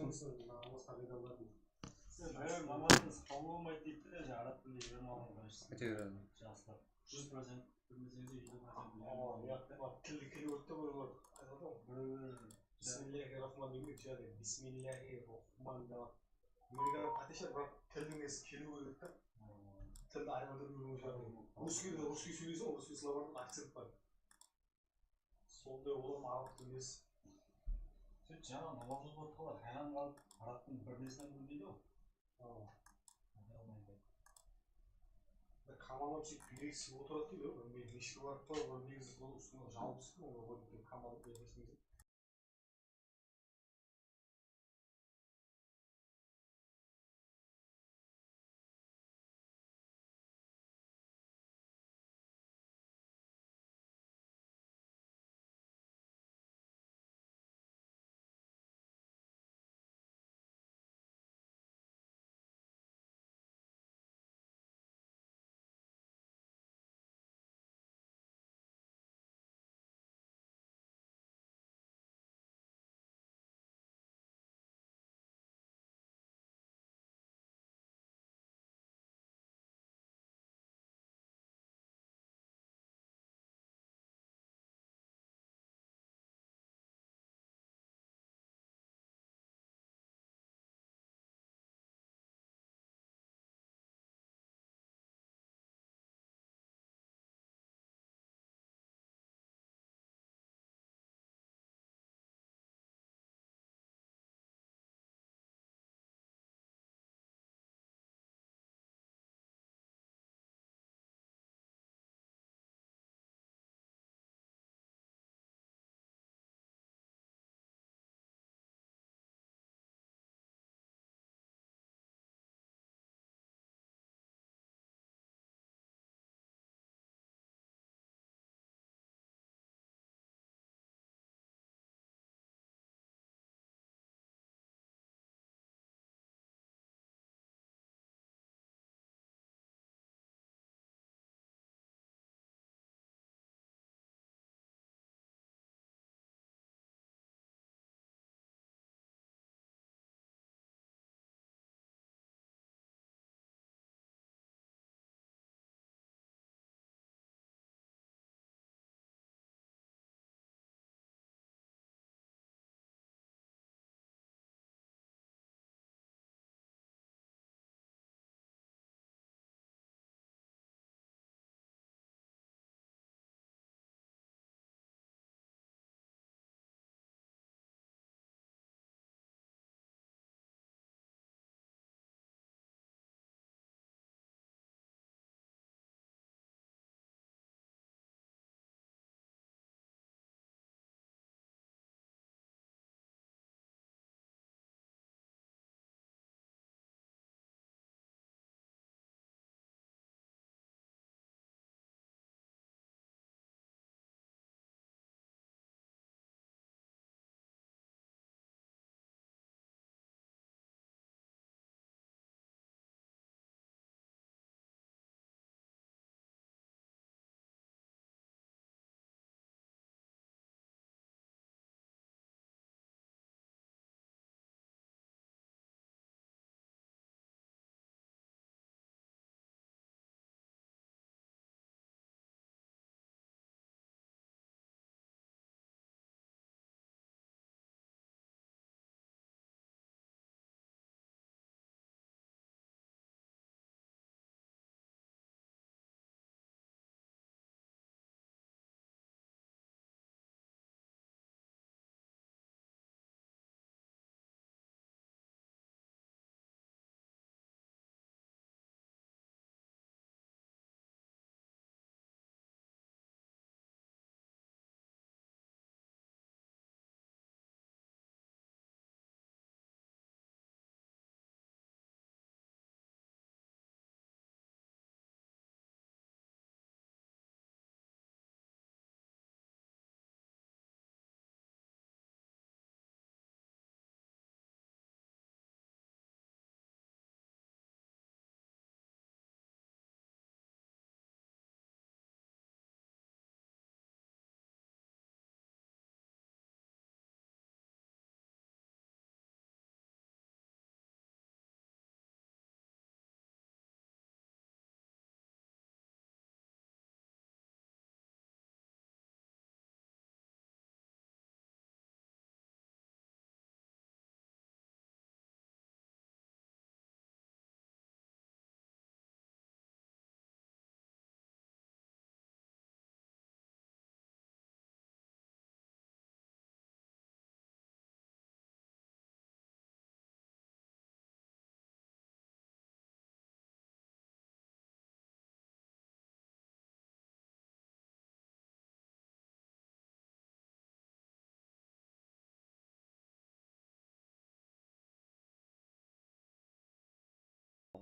Başlamışsınız namaz kayıdanlar değil. Bär намазыңыз қабыл болмайды дейді де жаңағы араб тілінде білім алған қойсыз. Өте береді. Жақсылап 100% білмесеңіз де 50% білім Uyak tilli kelib o'tdi bo'lib Bismillahirrahmanirrahim dedi. Bismillahirrahmanirrahim. Menga qatnashib bir tilingiz kelib o'tdi. Tilni ayrıldı Rusçayı söylüyorsa o Rusça Slavar'ın aksanı var. Sonda olan Arap тілінес. Сен жаңа намаз оқып отырғанда қайдан қалып арабтың бір несінен білмейді ғой. Қамалап сөйтіп белгісіз отырады дейді ғой. Мен неше барып па, ол негізі сол үстіне жауып түскен ғой. Қамалап белгісіз.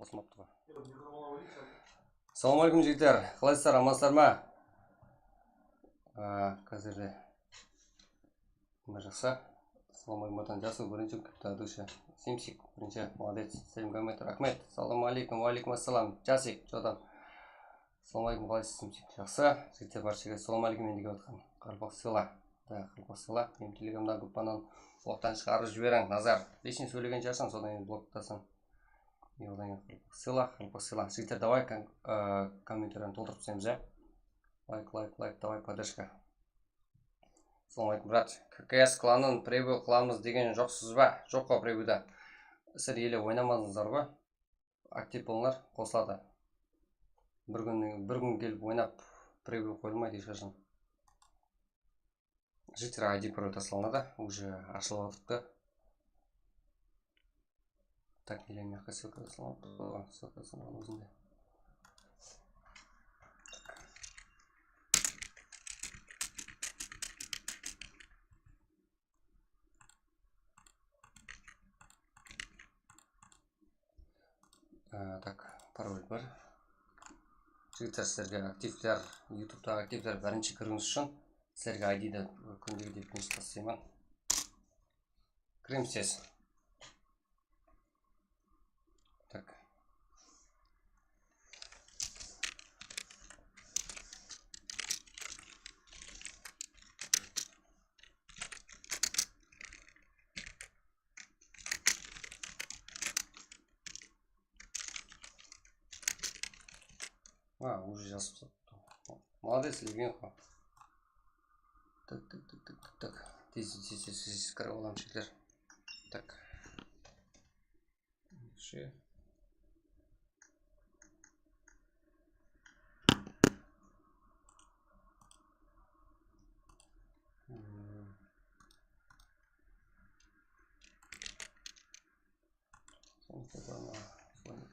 қосылмапты ғой. Микрофон алып алайық. Ассалаумағалейкум жігіттер, қалайсыздар, амансыздар ма? Қазір де жақсы. Ассалаумағалейкум, жасы бірінші күпті душа. Симсик, бірінші, молодец. Сәлем рахмет. Ассалаумағалейкум, уалейкум ассалам. Жасик, жодам. Ассалаумағалейкум, қалайсыз, Симсик, жақсы. Жігіттер баршаға ассалаумағалейкум ендіге отқан. Қарпақ сыйла. Қарпақ сыйла. Мен телеграмда группадан блоктан шығарып жіберің. Назар, лишний сөйлеген жарсан, содан енді блоктасың. Қарпақ сыйла. Жігіттер, давай комментарияны толтырып тастаймыз, ja? Лайк, давай поддержка. Ассалаумағалейкум, брат. ККС кланын превью қыламыз деген жоқсыз ба? Жоқ қой превьюда. Сіздер еле ойнамадыңыздар ғой. Актив болыңдар, қосылады. Бір күн келіп ойнап превью қойылмайды ешқашан. Жігіттер ID пароль тасталынады, уже ашылып отырыпты. Так, или мягко ссылка тасталынады. Ссылка тасталынған өзінде. Так, пароль бар. Жігіттер, сіздерге активтер, ютубтағы активтер бірінші кіріңіз үшін сіздерге ID-ді күндегі деп бірінші тастаймын. Кірем сіз. Так. Уже жазып. Молодец, Левинко. Так. Тез кіріп аламын жігіттер. Так. Ше.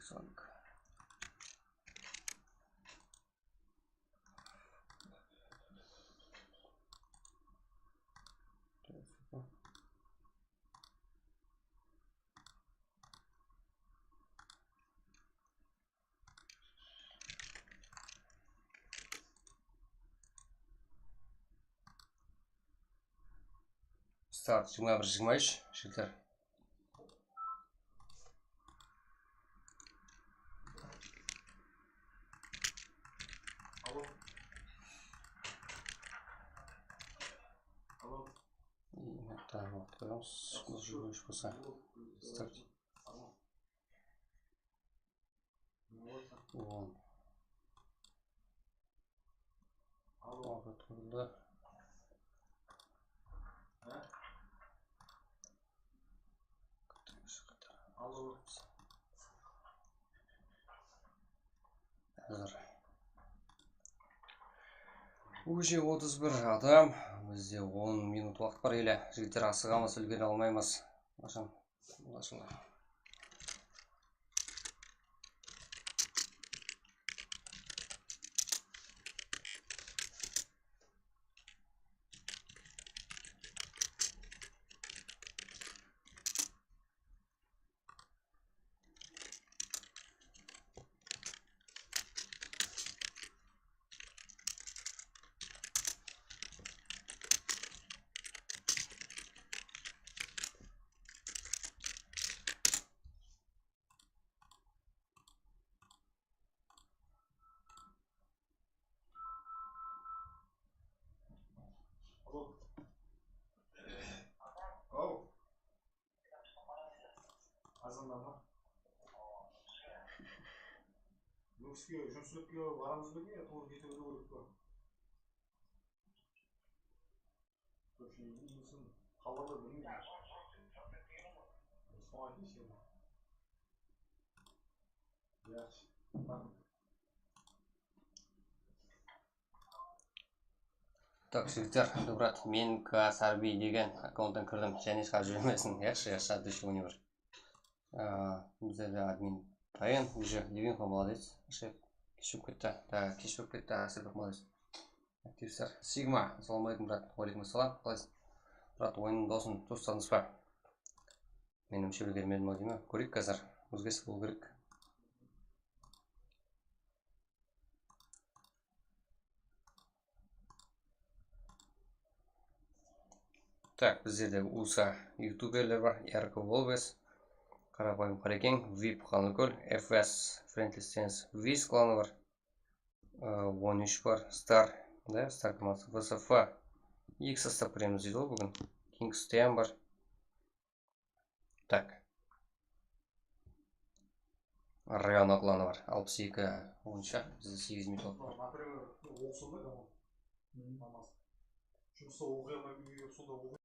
Соник. Старт 21-23, жігіттер. Так, вот, қоямыз. Жүгіріш болса. Старт. Уақыт құрылды. Уже 31 адам. Бізде 10 минут уақыт бар еле. Жігіттер асығамыз, үлгере алмаймыз. Машан, ұлашылар. Азандама. Нүкіске, жұмсөтке барамыз ба не, туыр кетуге көріп па? Көпшілігін хабарлар білмейді. Соң айтын сені. Яқшы. Так, жігіттер, брат, мен Сарби деген аккаунттан кірдім. Және шығарып жүрмесін. Яқшы, дүйші өнебір. Бізде админ Паян, уже Левинко молодец. Кешіп кетті. Кешіп кетті, Асырбек молодец. Активістер. Сигма, ассалаумағалейкум, брат. Уалейкум ассалам. Қалайсың? Брат, ойынның досын тостадыңыз ба? Мен мүшелі келмедім ау деймі? Көрейік қазір. Өзгесі болу керек. Так, бізде де USA ютуберлер бар. Ярко Волвес, Қарапайым Қарекең, VIP Қалынкөл, FS Friendly Sense Виз кланы бар. 13 бар. Star, да, Star командасы. VSF. Екі состав көреміз дейді ғой бүгін. Kingston бар. Так. Района кланы бар. 62 ойыншы. Бізде 8 минут болды. Например, оқысында команда. Намаз. Жұмыста оқи алмай үйге сонда оқи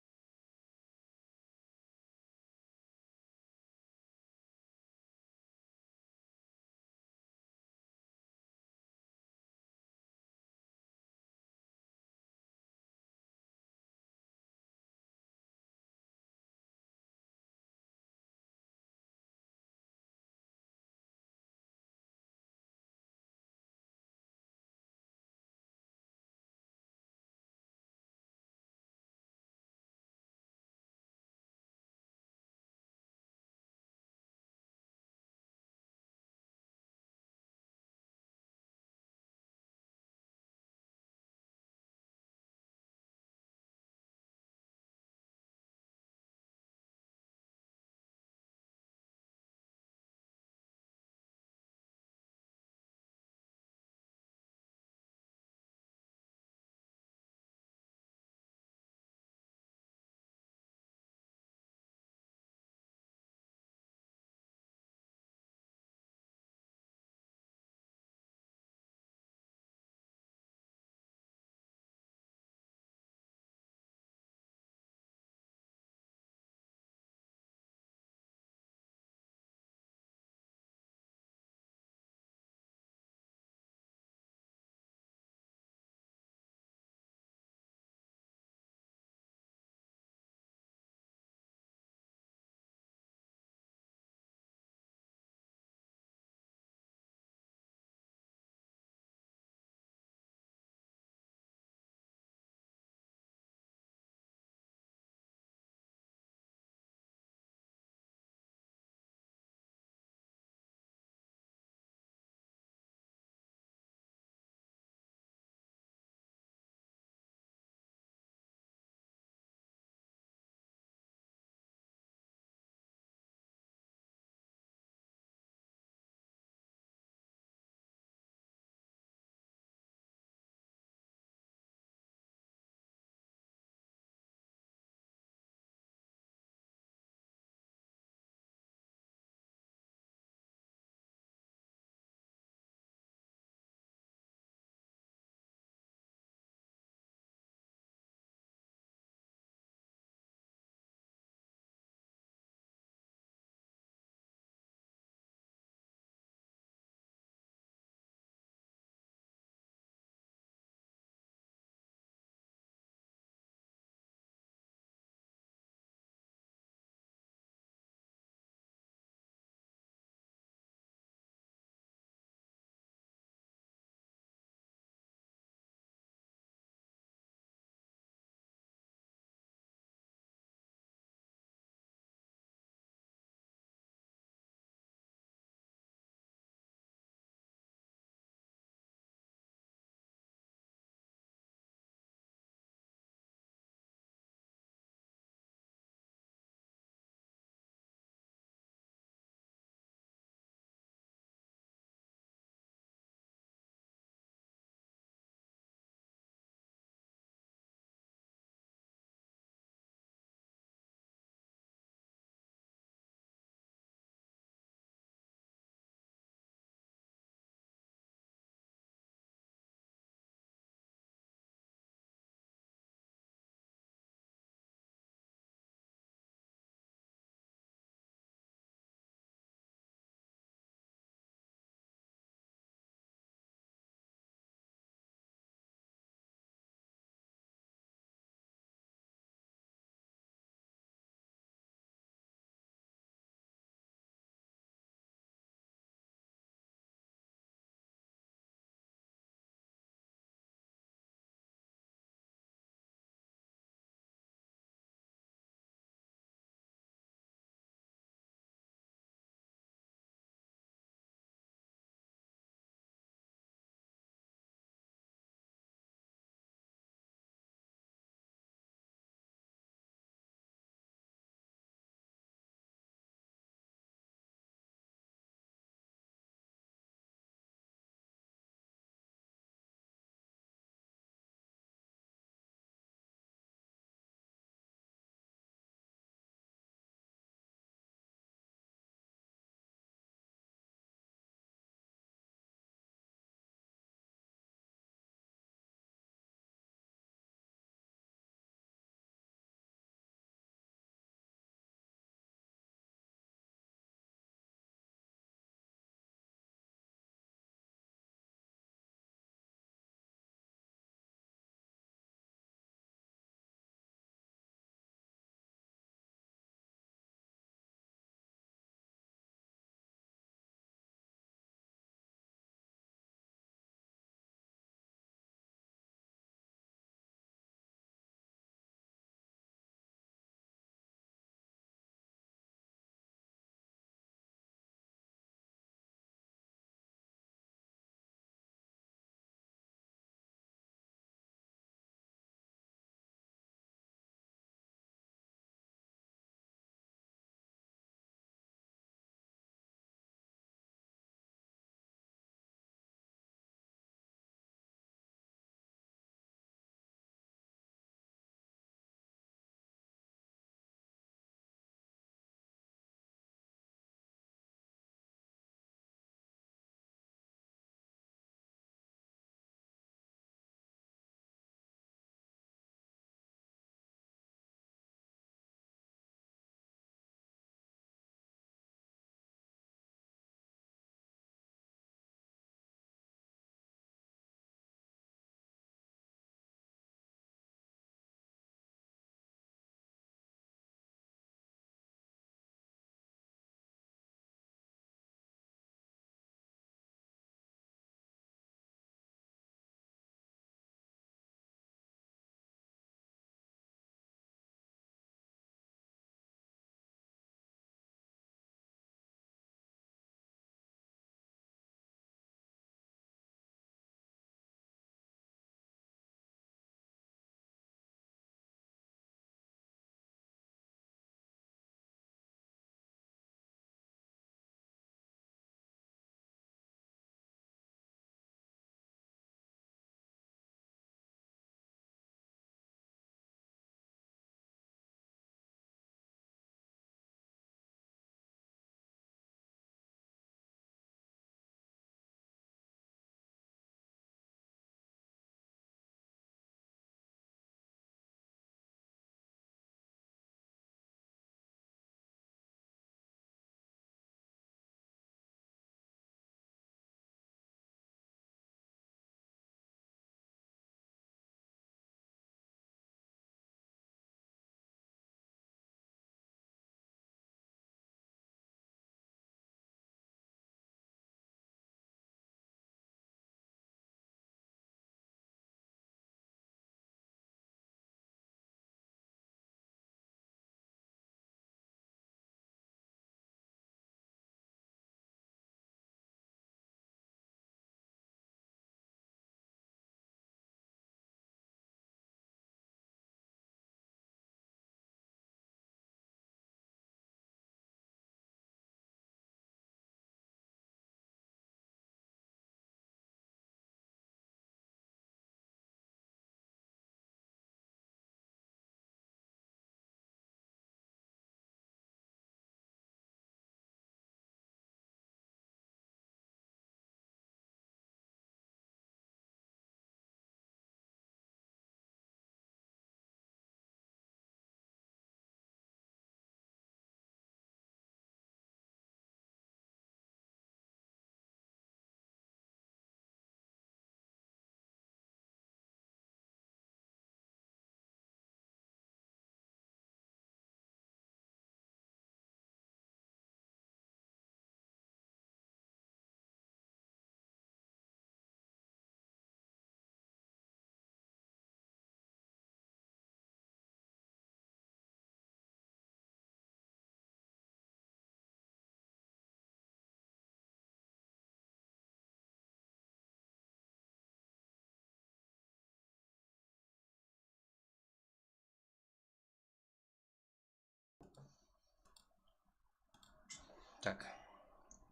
Так.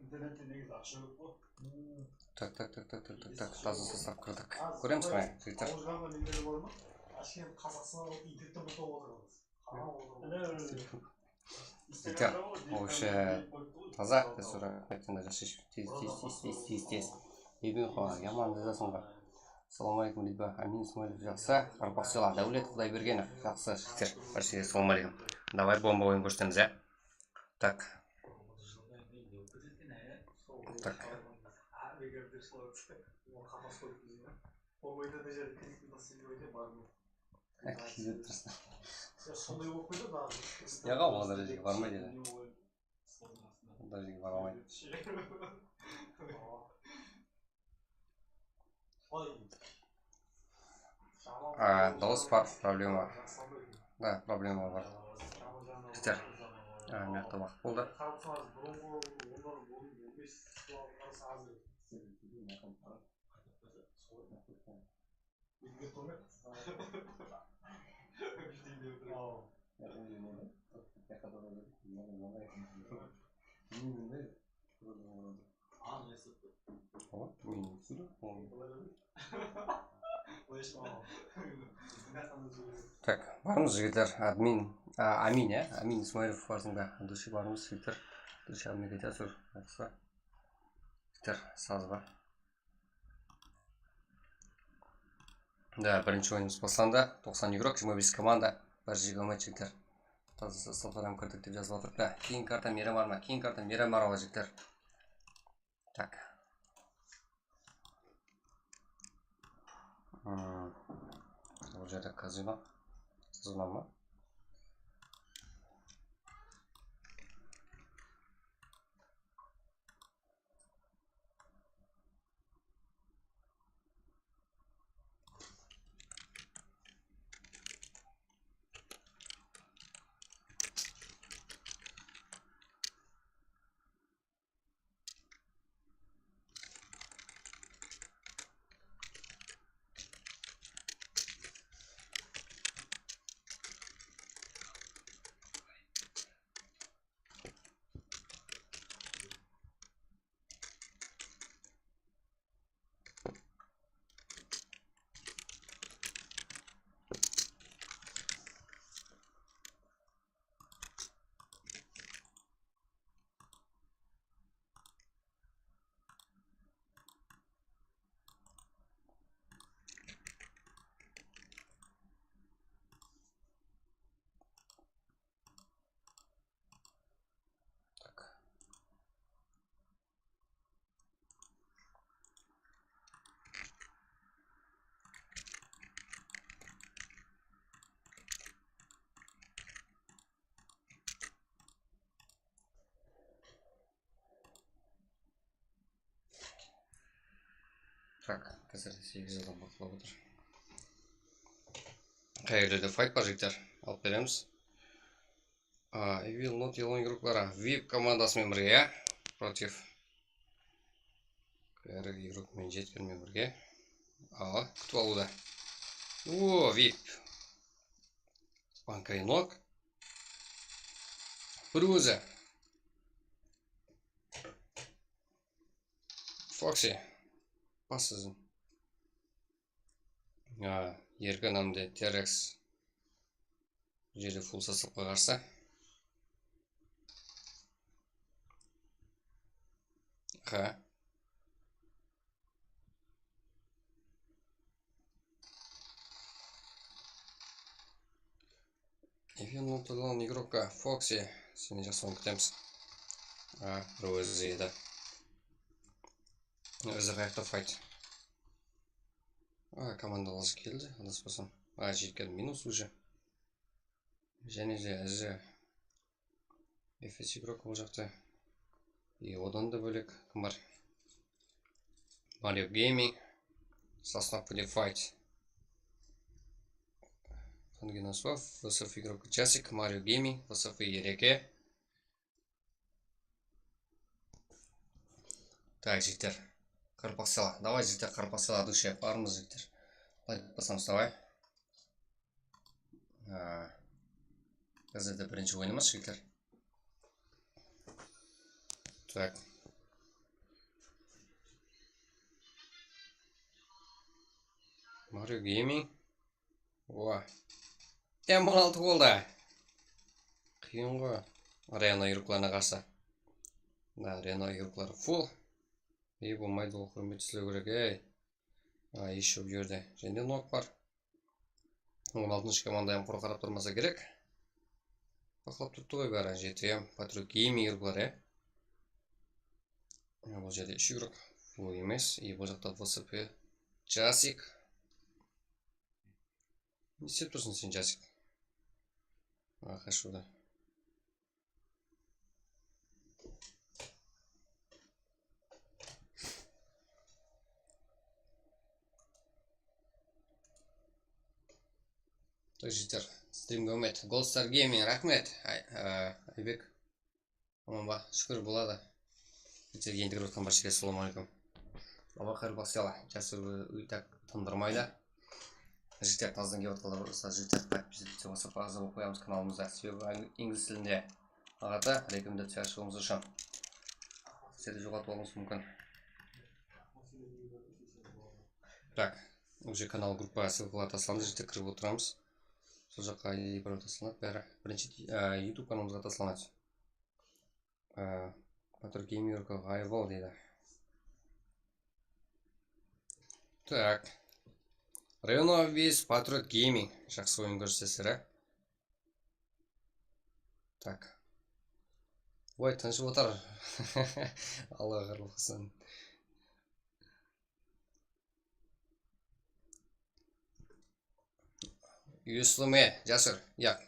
Интернетте негізі ақша көп қой. Так. Таза состав кірдік. Көреміз міне жігіттер. ауыздағы нелері бар ма? Әшейін қазақстан интернеттен бұтып отырмыз. Жігіттер, вообще таза. Біз рахметінде жасайш. Тез. Ебен қоға, яман дезасың ба. Ассалаумалейкум дейді ба. Амин Исмаилов жақсы. Қарпақсыла Дәулет Құдайбергенов жақсы жігіттер. Біршіге ассалаумалейкум. Давай бомба ойын көрсетеміз, ә. Так. Сондай болып қойды дағы. Яға ол дәрежеге бармайды еді. Ол дәрежеге бара алмайды. Дауыс бар, проблема. Да, проблема бар. Жігіттер. Мияқта уақыт болды. Так, барымыз жігіттер. Амин, ә? Амин Исмаилов барсыңда. Души барымыз жігіттер. Души алмай кетесіз. Жігіттер, саз ба. Да, бірінші ойынымыз басталды. 90 игрок, 25 команда. Бір жиға матч жігіттер. Таза составтардан кірдік деп жазып отырып. Да, кейін карта Мирамар ма? Кейін карта Мирамар ала жігіттер. Так. Бұл жерде казино. Казино ма? Так, қазір 8 адам бақылап отыр. Қайырлы файт бар жігіттер. Алып береміз. Evil Not Yellow игроклары VIP командасымен бірге против қайры игрокмен жеткенмен бірге күтіп алуда. О, VIP Банкайнок бір өзі Фокси бассызым. Ергі намды Терекс жерде фул састыққа қарсы. Evil Not Yellow игрокка Фокси. Сені жасауын күтеміз. Бір өзі еді. Өзі қаяқта файт. Командаласы келді, адаспасам. Жеткен минус уже. Және де әзі FS игрок ол жақта. И одан да бөлек кім бар? Mario Gaming. Состав буде файт. Фангенасов, ВСФ игрок Часик, Mario Gaming, ВСФ Ереке. Так, жігіттер. Қарпақсыла. Давай, жігіттер, Қарпақсыла душе. Барымыз, жігіттер. Лайк басамыз, давай. Қазірде бірінші ойнымыз, жігіттер. Так. Марио Гейминг. О. 16 болды. Қиын ғой. Рено үйіркларына қарсы. Да, Рено үйірклары фул. Болмайды, ол құрметсіздеу керек, ей. Еще бұл жерде. Және нок бар. 16-шы командайым құр қарап тұрмаса керек. Бақылап тұртты ғой бәрі. GTM, Patriot Gaming үйірклар, Бұл жерде 3 үйірк. Фул емес. Бұл жақта VSP. Жасик. Не істеп тұрсың сен, Жасик? Қашуда. Так, жеттер. Стримге өмет. Goldstar Gaming, рахмет. Айбек. Аман ба, шүкір болады. Жетерге ендігір өткен баршыға ассаламу алейкум. Алла қайыр басыяла. Жасыр өйтак тындырмайды. Жеттер таздан кеп отқалар болса, жеттер подписывайтесь, WhatsApp ағыза болып қоямыз каналымызда. Себебі инглиз тілінде ағата рекомендация ашуымыз үшін. Сізді жоғалтып алуыңыз мүмкін. Так, уже канал группа ссылкалар тасталды, жеттер кіріп отырамыз. Сол жаққа ID бір тасталынады, бәрі. Бірінші YouTube каналымызға тасталынады. Patriot Gaming ғайбол дейді. Так. Рено вес Patriot Gaming. Жақсы ойын көрсетесіздер, Так. Ой, тыншып отыр. Алла қарлықсын. Юслы ме, жасыр?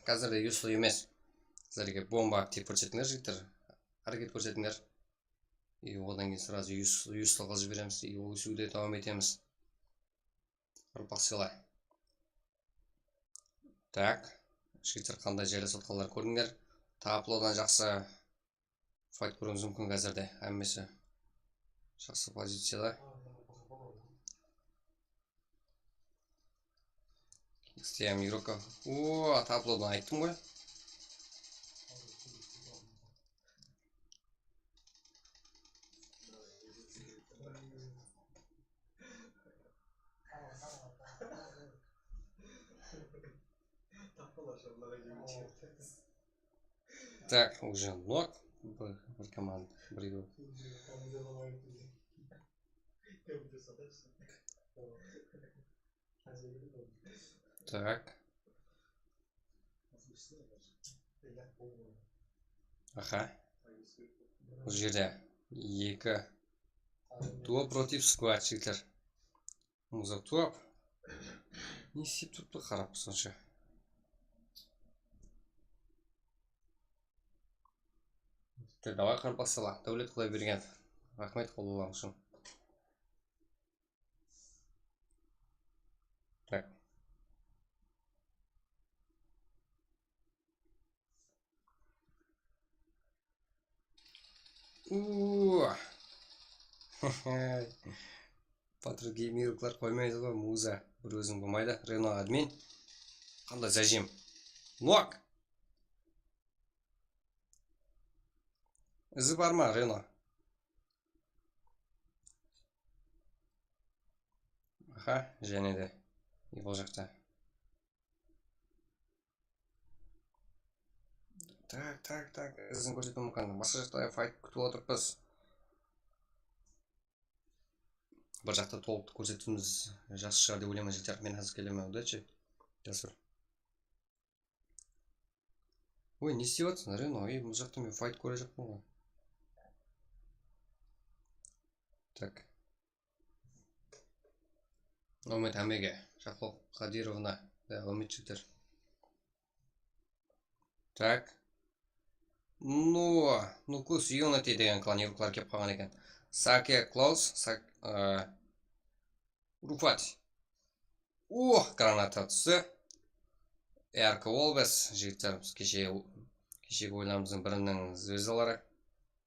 Қазірде юслы емес. Сіздерге бомба актив көрсетіңдер, жігіттер. Әрекет көрсетіңдер. Одан кейін сразу юслыға жібереміз. Өсуде давам етеміз. Басқалай. Так. Жігіттер қандай жайлы сотқалар көрдіңдер. Таплодан жақсы файт көруіңіз мүмкін қазірде. Әммесі жақсы позицияда. Істеем игрока. Таплодан айттым ғой. Так, уже ног. Бір команда. Бір игрок. Так. Аха. Бұл жерде 2 туап против сквад жігіттер. Мұза туап. Не істеп тұрыпты қарап сонша. Давай қарып бассала. Дәулет Құдай берген. Рахмет қолылан үшін. Так. Patriot Gaming қоймайды ғой, муза. Бір өзің болмайды. Рено админ. Қандай зәжем. Нуак. Ізі бар ма, Рено? Аха, және де. Бұл жақта. Так. Ізін көрсету мүмкін. Басқа жақта файт күтіп отырпыз. Бір жақта толықты көрсетуіміз жақсы шығар деп ойлаймын, жігіттер. Мен қазір келемін, удачи. Жасыр. Ой, не істеп жатсың, Рено? Бұл жақта мен файт көре жақпын ғой. Так. Өмет Амеге. Шахлоқ Қадировна. Өмет жігіттер. Так. Кус Юнити деген клан евроклар кеп қалған екен. Саке Клаус. Руфат. Граната түсі. Әркі Олбес. Жігіттер, кешегі ойларымыздың бірінің звездалары.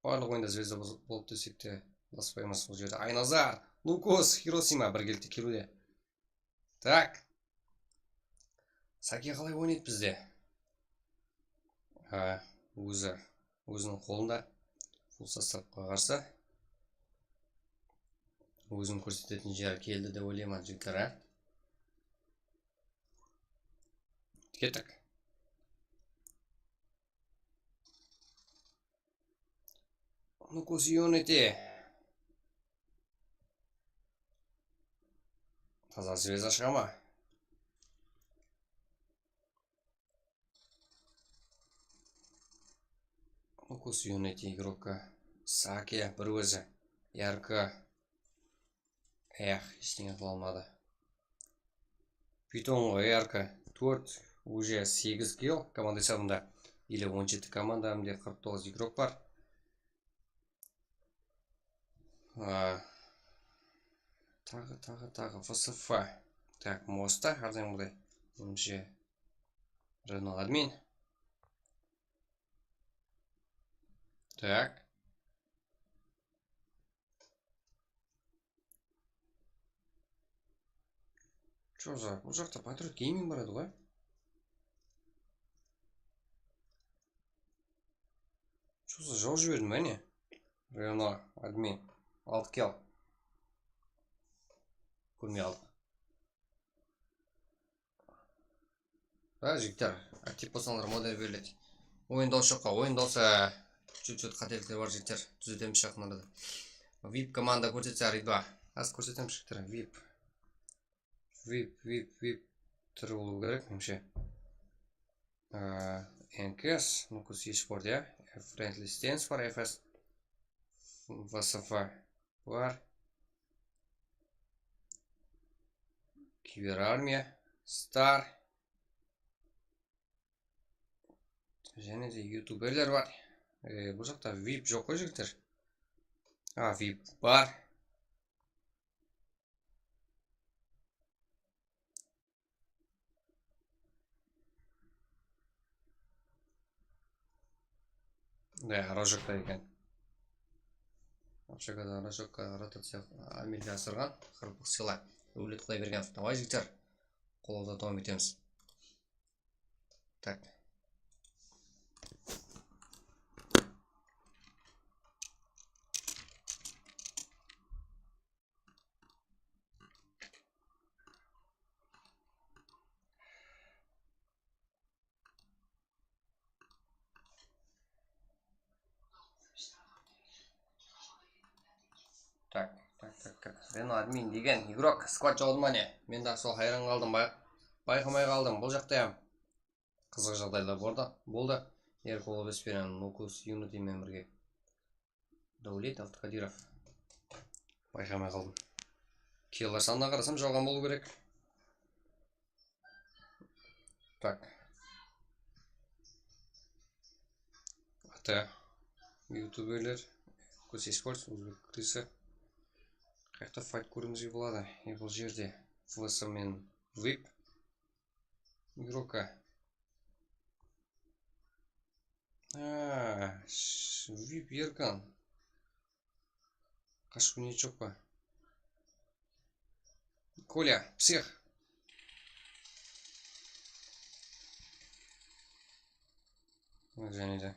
Барлық ойында звезда болып десек те баспаймыз бұл жерде. Айназар. Кус Хиросима бір келді келуде. Так. Саке қалай ойнайды бізде? Өзінің қолында Бұл составқа қарсы өзін көрсететін жері келді деп ойлаймын жігіттер, а? Кеттік. Нукус Юнити. Таза связь шыға ма? Нукус Юнити игрока. Саке бір өзі. Ярко. Ештеңе қыла алмады. Питонға ярко. 4, уже 8 килл команда сабында. Или 17 команда, әмде 49 игрок бар. Тағы ФСФ. Так, моста әрден бұдай. Өмше Ренал админ. Так. Чо за? Бұл жақта Патриот гейминг бар еді ғой? Чо за? Жау жібердім бә не? Ренал админ. 6 килл. Көрмей алдық. Жігіттер, актив болсаңдар модель беріледі. Ойындаушы жоққа, ойындаушы чуть-чуть қателіктер бар жігіттер. Түзетеміз жақын арада. VIP команда көрсетсе аридба. Аз көрсетеміз жігіттер. VIP түрі болу керек, немше. NKS, Нукус eSport, я. Friendly Stance бар, FS. ВСФ бар. Киберармия, Star. Және де ютуберлер бар. Бұл жақта VIP жоқ қой жігіттер. VIP бар. Да, рожокта екен. Апшағада рожокқа ротация амельге асырған. Қырпық сыйлай. Өлет құдай берген. Давай жігіттер. Қолауда тауым етеміз. Так. Так. Ренал админ деген игрок. Сквад жауды ма не? Мен да сол хайран қалдым, байқамай қалдым. Бұл жақта қызық жағдайлар болды. Еркол Беспирян, Нукус Юнити мен бірге. Даулет Алтықадиров. Байқамай қалдым. Киллер санына қарасам жалған болу керек. Так. Аты ютуберлер. Нукус eSport, Өзбек крысы. Қайықта файт көріңізге болады. Бұл жерде ФС мен VIP игрока. VIP еркан. Қашқы не жоқ па? Коля, псих. Және де.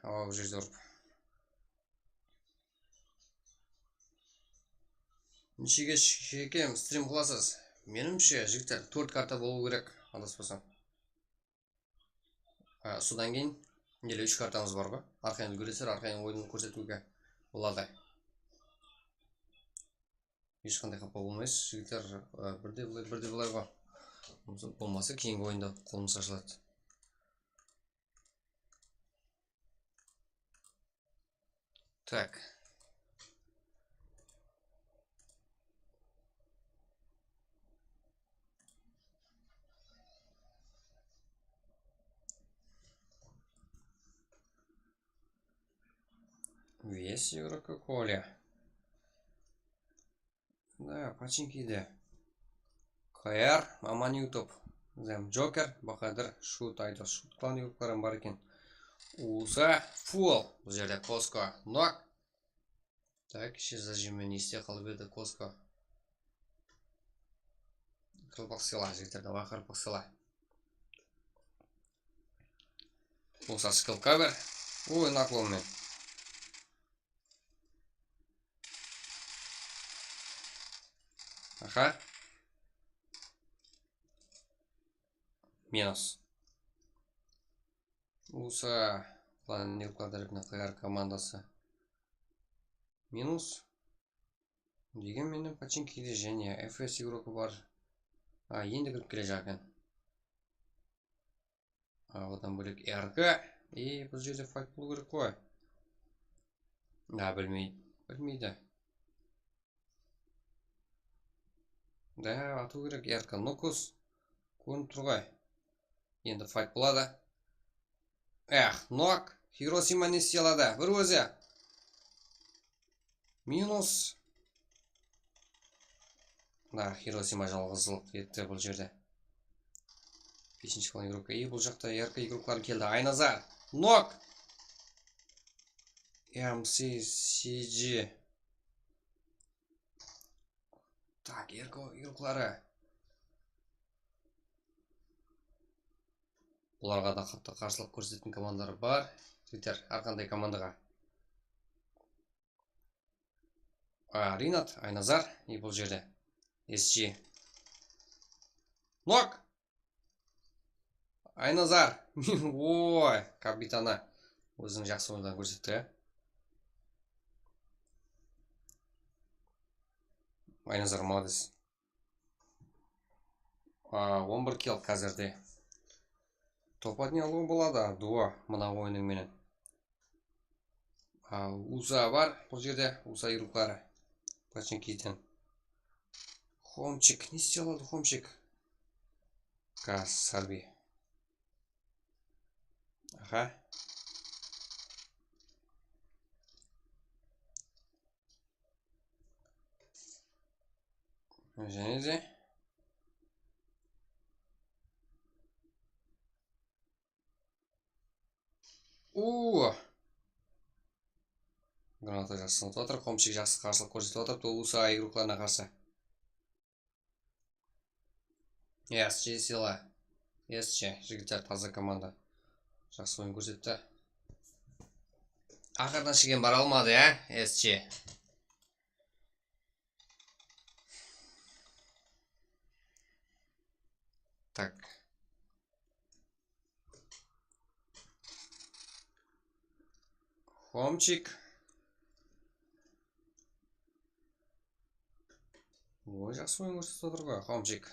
Ау, жерде ұрып. Нешеге шекем стрим қыласыз? Менімше, жігіттер, 4 карта болу керек, адаспасам. Содан кейін, еле 3 картамыз бар ғой. Арқайын үлгересер, арқайын ойынын көрсетуге болады. Ешқандай қапа болмайсыз, жігіттер, бірде бұлай ғой. Болмаса, кейінгі ойында қолымыз ашылады. Так. Весь игрока Коля. Да, починкиде. КР, Маман Ютуб. Джокер, Бахадыр, Шут Айдос. Шут клан игрокларым бар екен. Уса фул. Бұл жерде Коско нок. Так, еще зажиммен есте қалып еді Коско. Қырпақ сыйла жігіттер, давай қырпақ сыйла. Уса скилл кавер. Ой, наклонмен. Аха. Минус. Уса планет квадратный КР командасы. Минус. Дегенмен починкиде және FS игрокі бар. Енді кіріп келе жатқан. Одан бөлек РК. И бұл жерде файт болу керек қой. Білмейді. Да, ату керек РК Нокус. Көрініп тұрғай. Енді файт болады. Нок. Хиросима не істелады. Бір өзі. Минус. Да, Хиросима жалғызылық етті бұл жерде. 5-ші қалан игрока. И бұл жақта РК игроклар келді. Айназар. Нок. МССG. Так, РК игроклары. Бұларға да қатты қарсылық көрсететін командалар бар. Жігіттер, әрқандай командаға. Ринат, Айназар. И бұл жерде. SG. Нок! Айназар! Ой, капитана. Өзінің жақсы ойындан көрсетті. Айназар молодец. 11 килл қазірде. Топ-1 алуы болады, дуа мына ойының менен. Уса бар, бұл жерде Уса игроклары. Починкиден. Хомчик, не істелады Хомчик? Сарби. Аха. Және де. Граната жақсы сынып отыр, Хомчик жақсы қарсылық көрсетіп отыр, Уса игрокларына қарсы. SG сила. SG, жігіттер таза команда. Жақсы ойын көрсетті. Ақырдан шеген бара алмады, SG. Так. Хомчик. Ой, жақсы ойын көрсетіп отыр ғой, Хомчик.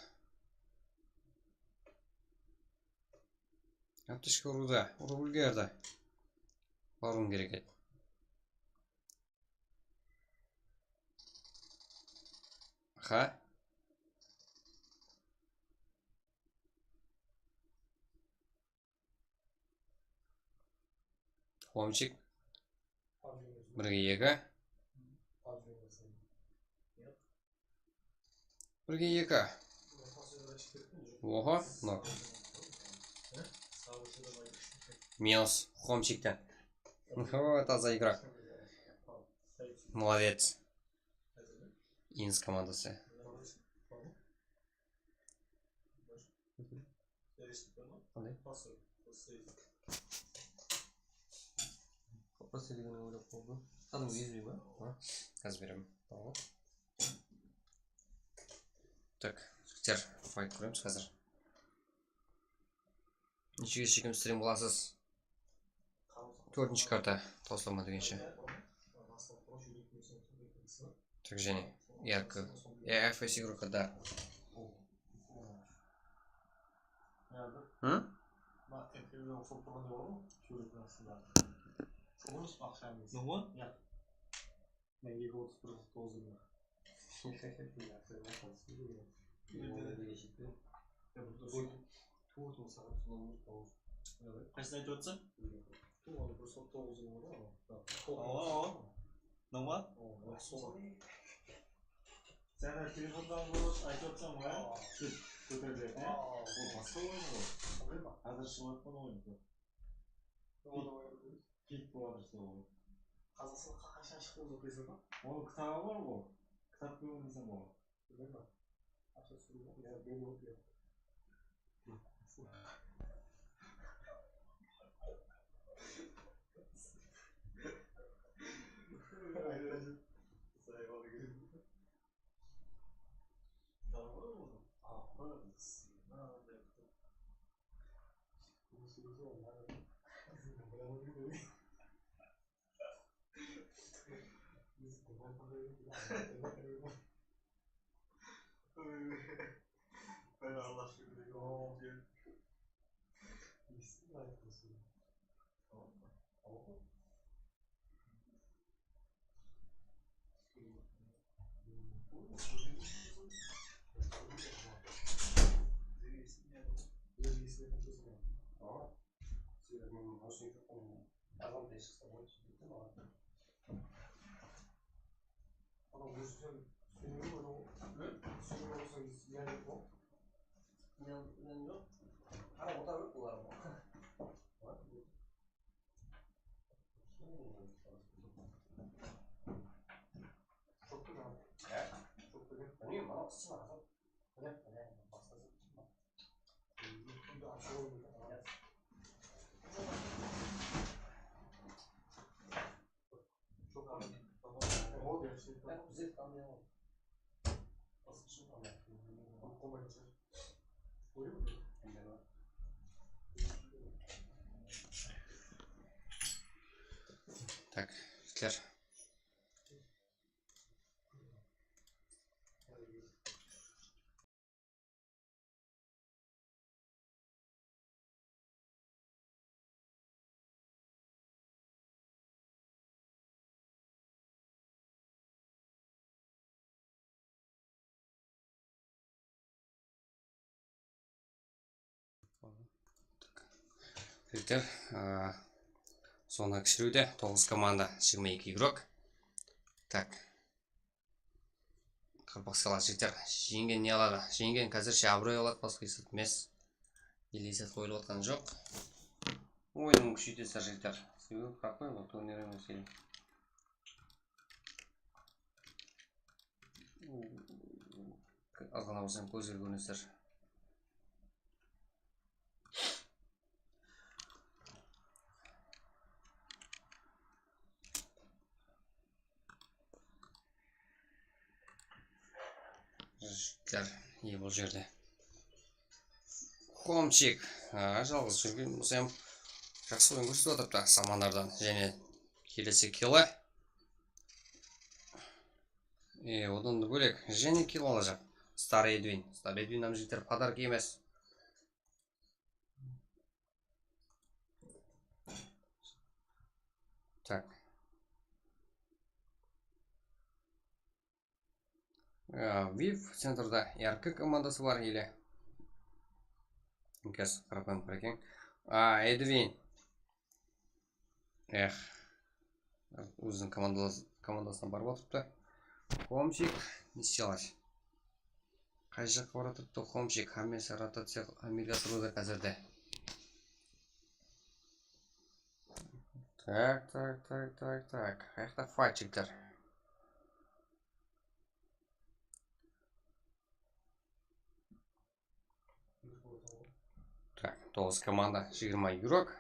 Аптешке ұруда, ұрып үлгерді. Баруым керек еді. Аха. Хомчик. Бірге екі. Бірге екі. Оға, нок. Минус Хомчиктен. Таза игрок. Молодец. Инс командасы. Қазір беремін. Так, жігіттер, файт көреміз қазір. Нешеге шекем стрим боласыз? 4-ші карта тослама дегенше. Так, және ярко. FS игрока, да. Қайсыны айтып отырсың? Сен телефондан айтып отырсың ғой, сөйтіп көтерді. Ол басқа ойын ғой. Қазір шығып жатқан ойын. Кит болады сол. Қазақстан қанша шықты осы оқисың ба? Оның кітабы бар ғой. Кітап көрмесең болады. Білмеймін ба? Ақша сұру ма? Я мен оқимын. Ben Allah şükür yok. Bismillah olsun. Tamam mı? Tamam mı? Так, жігіттер. Жігіттер, соны кішіреуде 9 команда 22 игрок. Так. Қырпақсқала жігіттер, жеңген не алады? Жеңген қазірше абырой алады, басқа есет емес. Ел есет қойылып отқан жоқ. Ойынын күшейтесіздер жігіттер. Себебі какой бұл турнир емес ел. Азғана болсам көзге көрінесіздер. Жігіттер, не бұл жерде? Хомчик. Жалғыз жүрген болсам жақсы ойын көрсетіп отырыпты Самандардан. Және келесі кило. Одан да бөлек және кило алacak. Старый Эдвин. Старый Эдвин нам жігіттер подарки емес. Так. Вив центрда яркы командасы бар елі. Кәс қарапайым қарекең. Эдвин. Өзінің командасына барып отырыпты. Хомчик. Не істелаш? Қай жаққа баратыпты Хомчик? Хамесі ротация амельга тұруда қазірде. Так. Қаяқта файтчиктер. Так, 9 команда 20 игрок.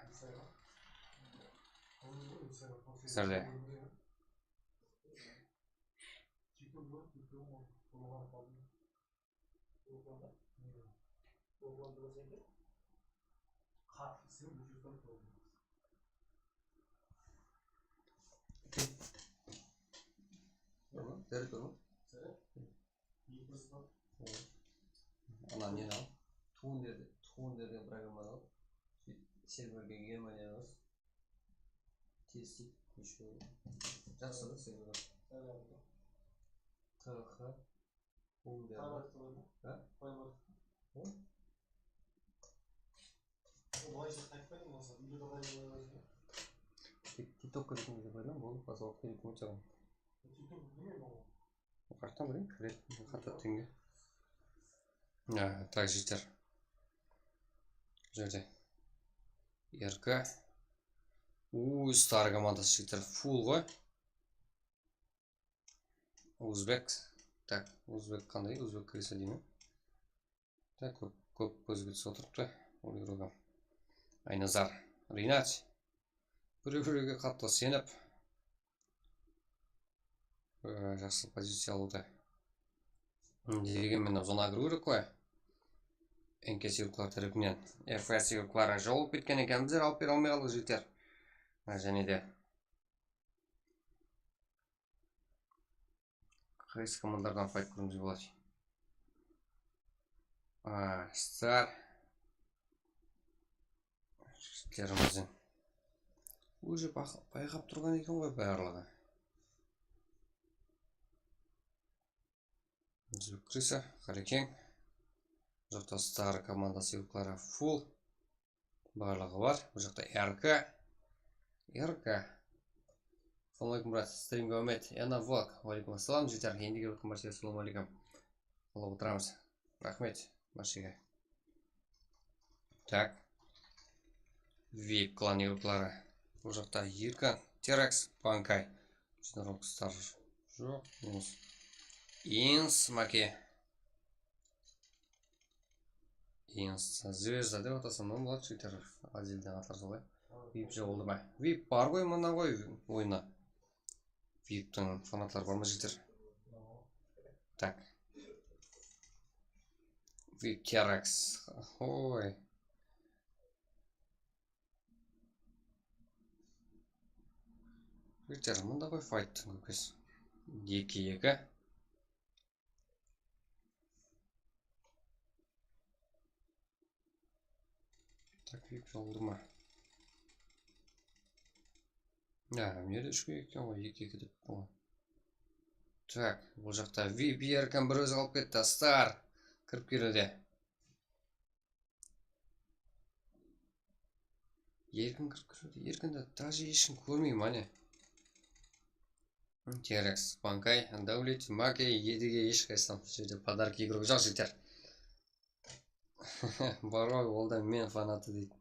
Сәрде. Ана не ал? Туындерде программа ал. Серверге Германия ал. Тестик еще. Жақсы да сервер. ТХ. Туындер. Тиктокқа кеткен кезде байлам болды, басып керек мөтсағым. Қақтан білейін, кірет, қатат теңге. Так, жігіттер. Жерде. Еркі. Стар командасы жігіттер фул ғой. Узбек. Так, Узбек қандай? Узбек кіресе деймі? Так, көп көзге түсіп отырыпты. Ол игроға. Айназар, Ринат. Біреуге қатты сеніп. Жақсы позиция алуды. Дегенмен зона кіру керек қой. НК сүйірклар тарапынан. ФС сүйірклары жолып кеткен екен, біздер алып бере алмай қалды жігіттер. Және де қайсы командардан файт көруімізге болады. Стар жігіттерімізден уже байқап тұрған екен ғой барлығы. Жүзбек Криса, Қарекең. Жоқта Стар командасы сүйірклары фул. Барлығы бар. Бұл жақта РК. Ассалаумалейкум, брат. Стримге өмет. Яна Влог. Алейкум ассалам. Житар. Ендіге өткен баршаға ассалаумалейкум. Алып отырамыз. Рахмет. Баршаға. Так. VIP клан игроклары. Бұл жақта Еркан, Терекс, Банкай. Жинарок Стар. Жоқ. Инс, Маке. Инс. Звезда деп атасам, но болады жігіттер. Азелден атар солай. VIP же болды ба? VIP бар ғой, мұна ғой ойына. VIP-тің фанатлар бар ма жігіттер? Так. VIP Терекс. Ой. Жігіттер, мұнда ғой файттың көкес. 2-2. Так, VIP жолды ма? Менде 3-2 екен ғой, 2-2 деп болған. Так, бұл жақта VIP Еркін бір өзі қалып кетті. Стар кіріп келуде. Еркін кіріп келуде. Еркінді даже ешкім көрмеймін, ане. Терекс, Банкай, Даулет, Маке, едіге ешқайсынан жерде подарки игрок жоқ жігіттер. Бар ғой, ол да мен фанаты дейді.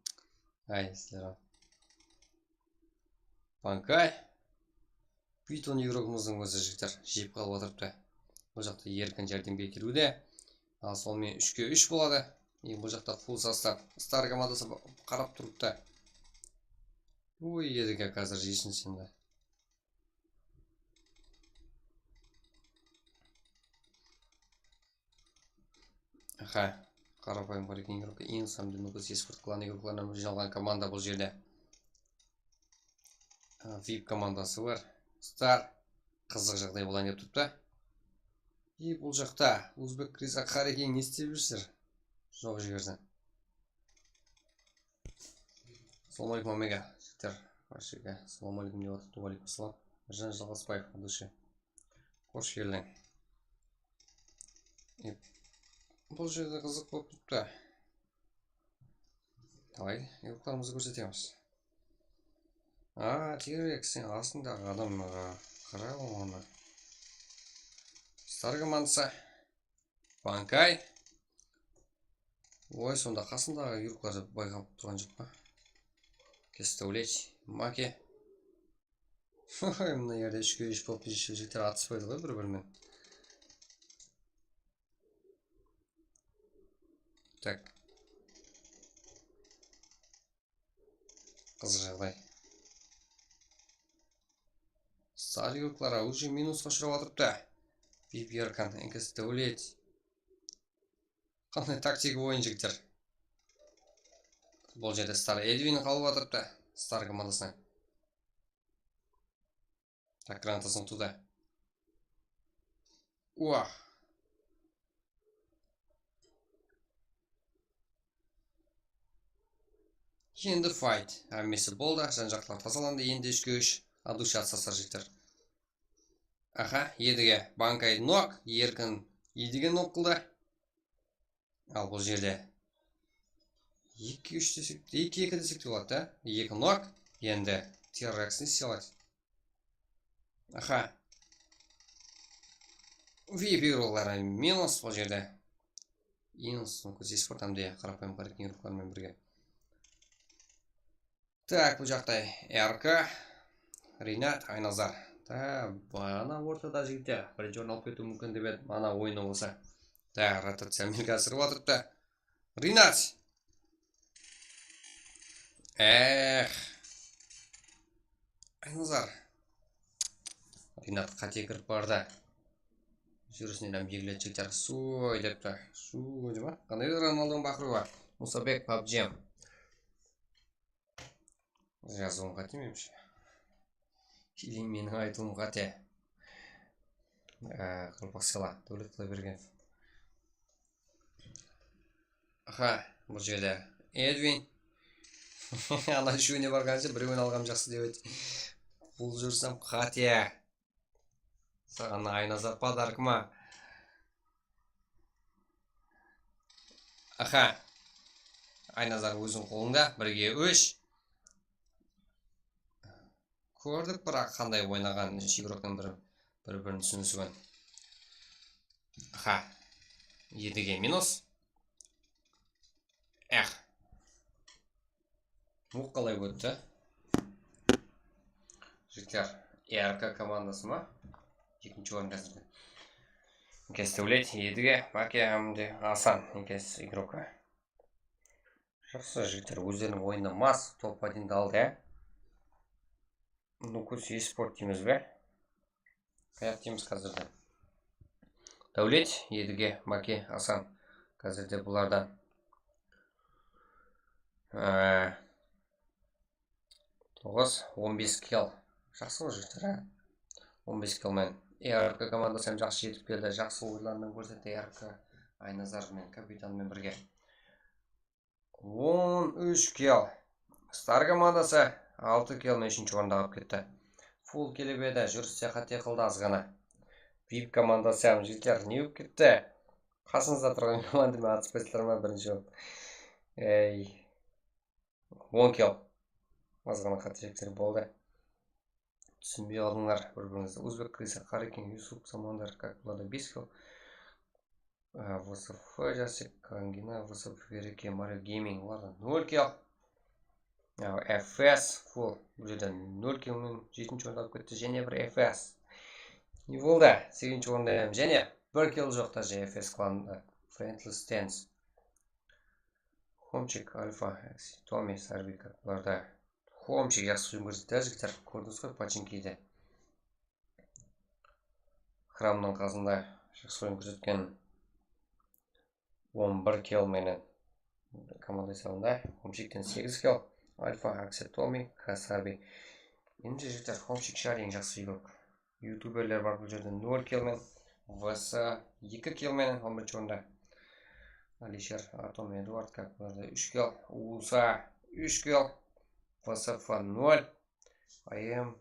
Ай, сілер. Банкай. Питон игрогымыздың өзі жігіттер. Жеп қалып отырыпты. Бұл жақта Еркін жәрдемге келуде. Ал сонымен 3-3 болады. Бұл жақта фул состав. Стар командасы қарап тұрыпты. Ой, едіге қазір жейсін сенді. Қарапайым қарекен игрокы. Ең самды нүкіс еспорт клан игрокларынан жиналған команда бұл жерде. VIP командасы бар. Стар қызық жағдай болайын деп тұрыпты. И бұл жақта Узбек Криса Қарекең не істеп жүрсіздер? Жоқ жігерден. Ассалаумалейкум омега. Жігіттер, баршаға ассалаумалейкум деп отырыпты. Уалейкум ассалам. Жан Жалғасбаев от души. Қош келдің. Бұл жерде қызық болып тұрыпты. Давай, игрокларымызды көрсетеміз. Терекс, сен астындағы адам қарай болғаны. Стар командасы. Банкай. Ой, сонда қасындағы игрокларды байқап тұрған жоқ па? Кестеулет, Маке. Мына жерде 3-3 болып жігіттер атыспайды ғой бір-бірімен. Так. Қызық жағдай. Стар игроклары уже минусқа ұшырап отырыпты. VIP Еркін, Кестеулет. Қандай тактика ойын жігіттер. Бұл жерде Стар Эдвин қалып отырыпты. Стар командасына. Так, гранатасын туда. Уа. Енді файт. Әмесі болды. Жан-жақтылар тазаланды. Енді 3-3. Адуша атсасар жігіттер. Едіге Банкай нок. Еркін едіге нок қылды. Ал бұл жерде 2-3 десек, 2-2 десек болады, да? 2 нок. Енді Терексін істеледі. VIP игроклары минус бұл жерде. Инс, көз еспорт әмде қарапайым қарекен игроклармен бірге. Так, бұл жақта РК, Ринат, Айназар. Ана ортада жігіттер. Бірінші орын алып кету мүмкін деп еді, ана ойыны болса. Ротация мелге асырып отырыпты. Ринат! Айназар. Ринат қате кіріп барды. Жүрісінен белгілі жігіттер суй депті. Суй деп ма? Қандай Роналдың бақыруға? Мұсабек Пабджем. Жазуым қате мемші. Или менің айтуым қате. Қылпақ села, Дәулет Құдайбергенов. Бұл жерде Эдвин. Ана үшеуіне барғанша біреуін алғам жақсы деп еді. Бұл жүрсем қате. Саған Айназар подарок ма? Айназар өзің қолыңда, бірге үш. Көрдік, бірақ қандай ойнаған игроктың бір-бірін түсінісіген. Едіге минус. Бұл қалай өтті? Жігіттер, РК командасы ма? Екінші орын қазірде. Екес Дәулет, Едіге, Баке, әмінде Асан, екес игрока. Жақсы жігіттер, өздерінің ойында мас топ-1-ді алды, Нукус eSport дейміз бе? Қаяқ дейміз қазірде. Дәулет, Едіге, Баке, Асан. Қазірде бұлардан 9-15 кел. Жақсы ғой жігіттер, 15 келмен. РК командасы жақсы жетіп келді. Жақсы ойлармен көрсетті РК Айназармен, капитанмен бірге. 13 кел. Стар командасы 6 келмен 3-ші орында қалып кетті. Фул келіп еді, жүрісте қате қылды азғана. VIP командасы жігіттер не өп кетті? Қасыңызда тұрған командамен атыспайсыздар ма бірінші оп? 10 кел. Азғана қате жіктер болды. Түсінбей қалдыңдар бір-біріңізді. Өзбек Криса, Қарекен, Юсуп, Самандар, как болады 5 кел. ВСФ, Жасик, Кангина, ВСФ, Вереке, Марио Гейминг, оларда 0 кел. FS, фул, бұл жерден 0 келмен 7-ші орында алып кетті, және бір FS. Не болды? 8-ші орында және 1 кел жоқта же FS кланында. Friendly Stance. Хомчик, Альфа, Томи, Сарвика, бұларда. Хомчик жақсы ойын көрсетті, жігіттер көрдіңіз ғой Пачинкиде. Храмның қасында жақсы ойын көрсеткен 11 кел менен команда сауында. Хомчиктен 8 кел. Альфа, Аксе, Томи, Касаби. Енді жігіттер Хомчик шар ең жақсы игрок. Ютуберлер бар бұл жерден 0 келмен. ВС 2 келмен 11-ші орында. Алишер, Атом, Эдуард, как бұларда 3 кел. УСА 3 кел. ВСФ 0. АМ,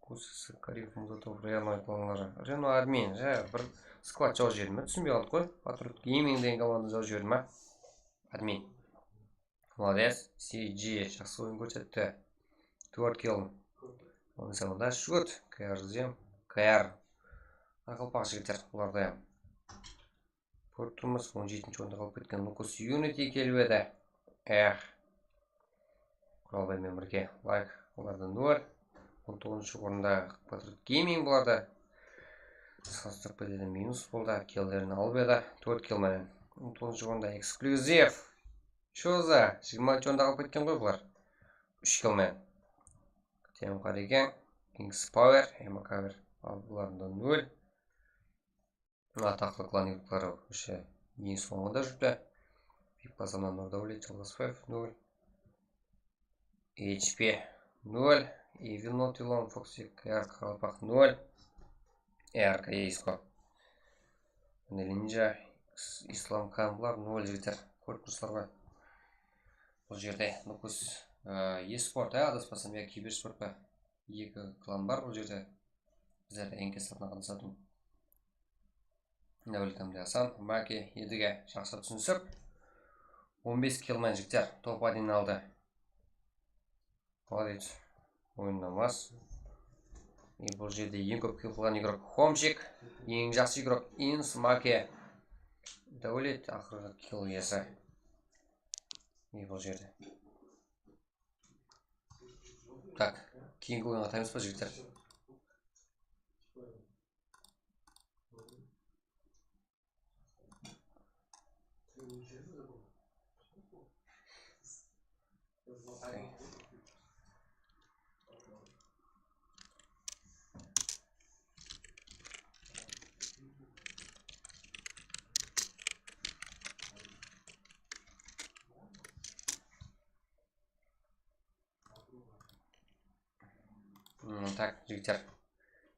Кусысы, Кариф, Музатов, Рено айтылғанлары. Рено админ, бір склад жау жерді ме? Түсінбей қалды қой. Патрут Гейминг деген команда жау жерді ме? Админ. Молодец. CG жақсы ойын көрсетті. 4 кел. Оның сауында шүт. КР зем. КР. Ақылпақ жігіттер. Бұларда көріп тұрмыз. 17-ші орында қалып кеткен Нукус Unity келіп еді. Құралбаймен бірге лайк. Оларда 0. 19-ші орында Патрут Гейминг бұларда. Салыстырып кетеді минус болды. Келдерін алып еді. 4 келмен. 19-ші орында эксклюзив. Шо за? 20-ші орында қалып кеткен ғой бұлар. 3 келмен. Тем Қареген. Kings Power. Эма Кавер. Ал бұларында 0. Атақлы клан юртлары үші ең соңында жүрді. Пикпасамнан Нұрдаулет, Жалғасбаев 0. HP 0. Evil Notilon, Фоксик, РК Қалпақ 0. РК Ейско. Нинджа, Ислам Хан бұлар 0 жігіттер. Көріп тұрсылар ғой. Бұл жерде Нукус eSport, адаспасам я киберспорт па. 2 клан бар бұл жерде. Біздер әңке сатына қадысатым. Дәулетімде Асан, Баке, Едіге жақсы түсінісіп. 15 келмен жіктер топ-1 алды. Молодец. Ойыннан мас. Бұл жерде ең көп кел қылған игрок Хомчик. Ең жақсы игрок Инс, Маке. Дәулет ақырғы кел есі. Бұл жерде. Так, кейінгі ойынға атаймыз ба жігіттер? Так, жігіттер.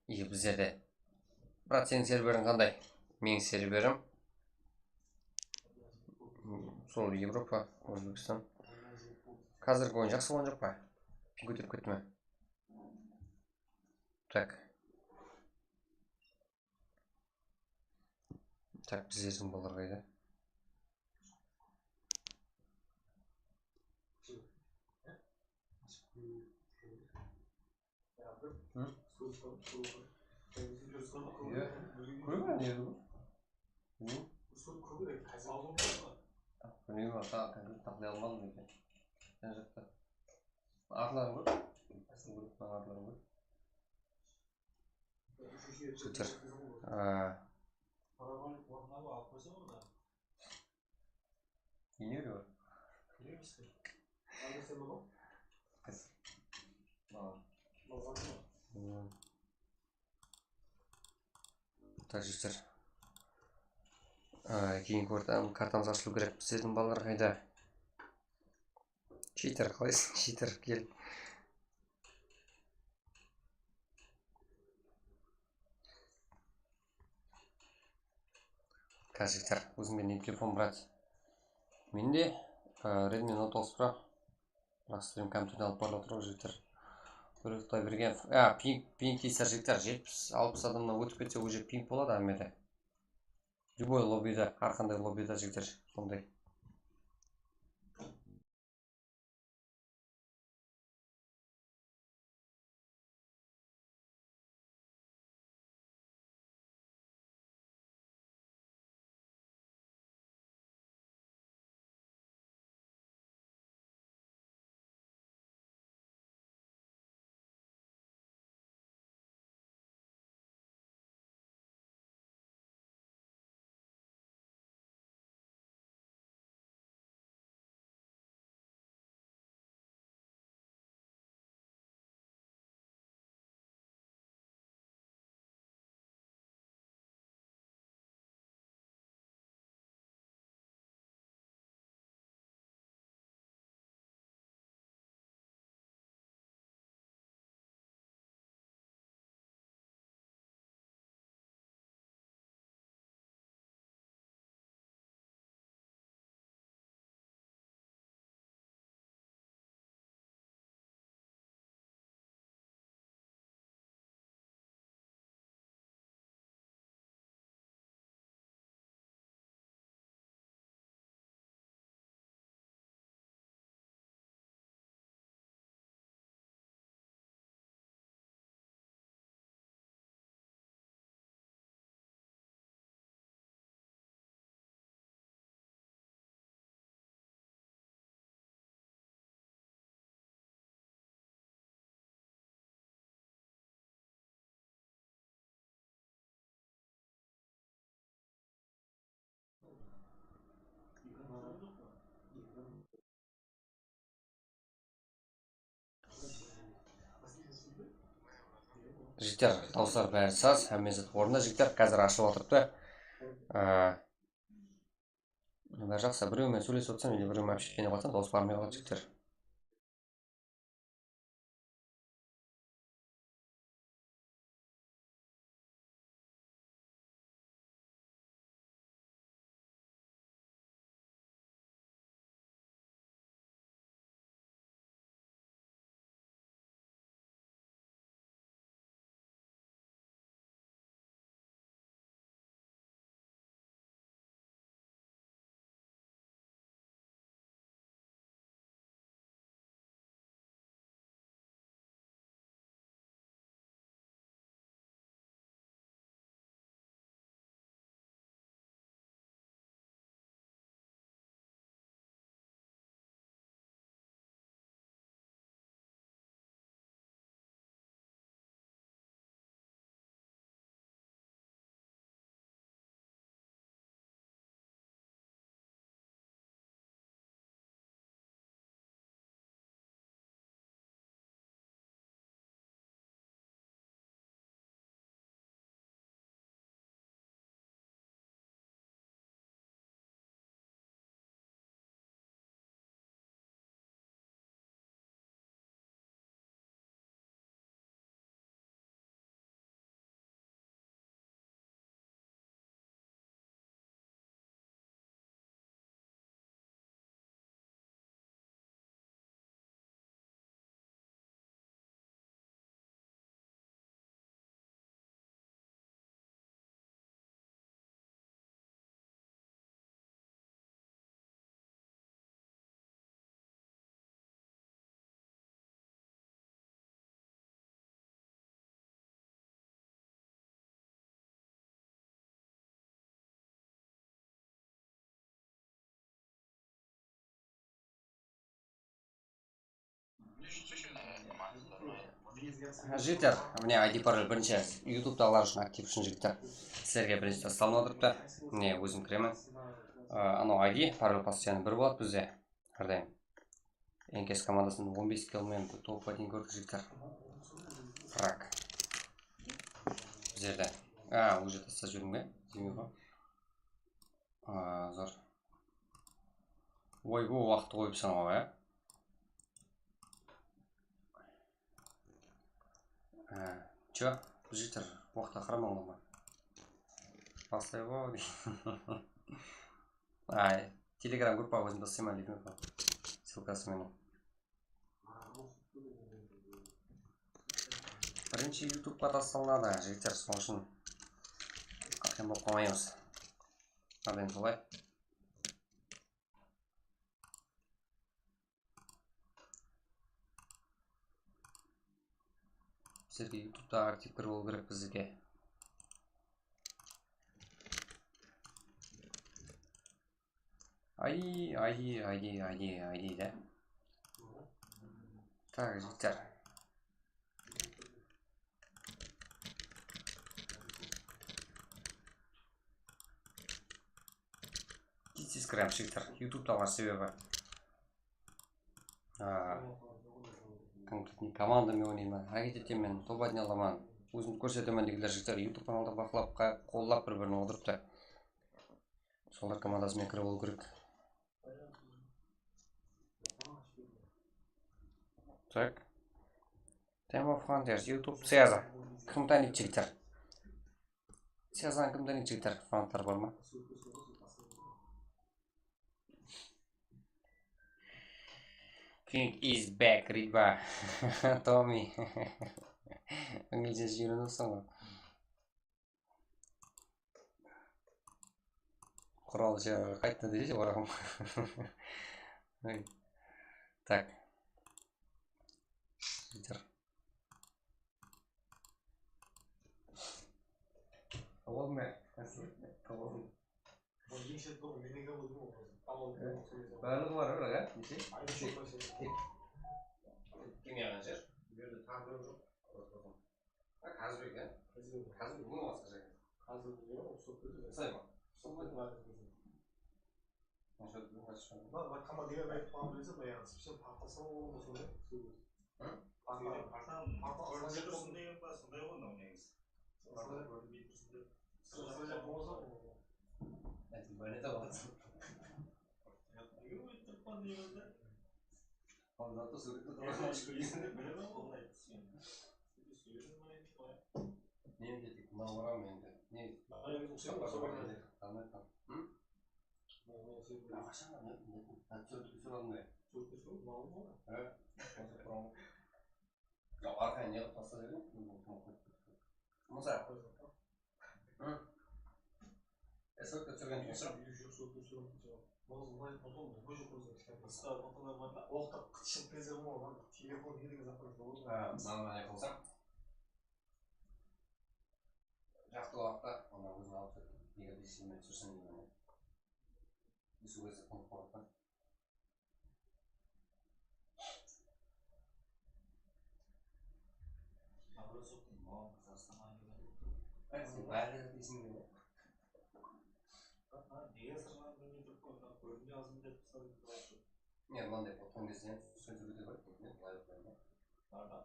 И біздерде. Брат, сенің серверің қандай? Менің серверім. Сол Европа, Өзбекстан. Қазіргі ойын жақсы болған жоқ па? Пин көтеріп кетті ме? Так. Так, біздердің балалар қайда? Білмеймін, тақылай алмадым екен. Жан жақта. Арларың көр? Арларың көр? Жігіттер. Не бар? Так, жігіттер. Кейінгі картамыз ашылу керек. Біздердің балалар қайда? Читер, қалайсың? Читер, кел. Қазір жігіттер, өзімде не телефон, брат? Менде Redmi Note 10 Pro. Бірақ стрим компьютерден алып барлық тұрғы жігіттер. Құдай берген. Пинг кейсер жігіттер 70-60 адамнан өтіп кетсе уже пинг болады әмеді. Любой лоббида, арқандай лоббида жігіттер. Сондай. Жігіттер, дауыстар бәрі саз, әмезет орында жігіттер, қазір ашылып отырыпты. Бәрі жақсы, біреумен сөйлесіп отырсам, или біреумен әпшекене қалсам, дауыс бармай қалады жігіттер. жігіттер, міне ID пароль бірінші ютубтағылар үшін актив үшін жігіттер сіздерге бірінші салынып отырыпты. Міне өзім кіремін. Анау ID пароль постоянно бір болады бізде әрдайым. Енкес командасын 15 киломен топқа дейін көрдік жігіттер. Так. Бұл жерде уже тастап жүрмін бе? Демей ғой. Зор. Ойбу, уақытты қойып санау, Чё? Жігіттер, уақытқа қарамаңдар ма? Бастай ғой. Телеграм группа өзім бастаймын деймін ғой. Ссылкасы менің. Бірінші ютубқа тасталынады жігіттер, сол үшін қақем болып қалмаймыз. Әрдайым солай. Сіздерге ютубта активтер болу керек бізге. ID, да? Так, жігіттер. Тез кірем жігіттер. Ютубта бар себебі. Конкретный командамен ойнаймын, әрекет етемін, тобатын аламын, өзімді көрсетемін дегілер жігіттер ютуб каналда бақылап, қолдап бір-бірін отырыпты. Солар командасымен кіріп болу керек. Так. Team of Hunters, YouTube, Цеза. Кім таниды жігіттер? Цезаны кім таниды жігіттер? Фанаттар бар ма? King is back, Риба. Томми. Английский үйреніпсің ғой. Құрал жағы қайтты дейсі орағым. Так. Қаладың бе? Қаладың. Барлығы бар ұрық, неше? Кемеған жер. Берді тағдырым жоқ. Қазірбек, қазірбек мұны басқа жайын. Қазірбек жоқ, сол көзі. Сай ма? Сол көзі ма? Команда деген бәйті қоған білесе, баяғы спешен партасы болуы сондай. Көрінбей тұрсын деген ба, сондай ғой мынау негізі. Көрінбей тұрсын деп. Сыржақ болса ғой. Әйтін бәлеті болатын. Неге өйтіп тұрпан деймізді? Зато суретті тұрған есінде біледі ғой ол айтты сен. Сөйлесін болайын дейді ғой. Мен де тек мынау барам енді. Не? Қашанға не? Сөйтіп сұрадым бе? Сөйтіп сұрадым? Мағым ғой? Осы құрам. Арқайын неғып тастап едім? Мұса? Сколько түсірген тұрса? Оқтап қытшын презер болған телефон недеген запрашты болды. Маған не қылсам? Жақты уақытта оны өзін алып сөйтіп егер десілмен түсірсін деймін. Үсі өзі қонып қорықпан. Абыры соқтың маған Қазақстан айнымен өтті. Бәрі дейсің бе? Неге сырғанын білмей тұрып қойған, көрінде азым деп қысады деп айтшы. Мен мынандай потон десен, сөз өте бар, мен былай өтпейін ба? Барда?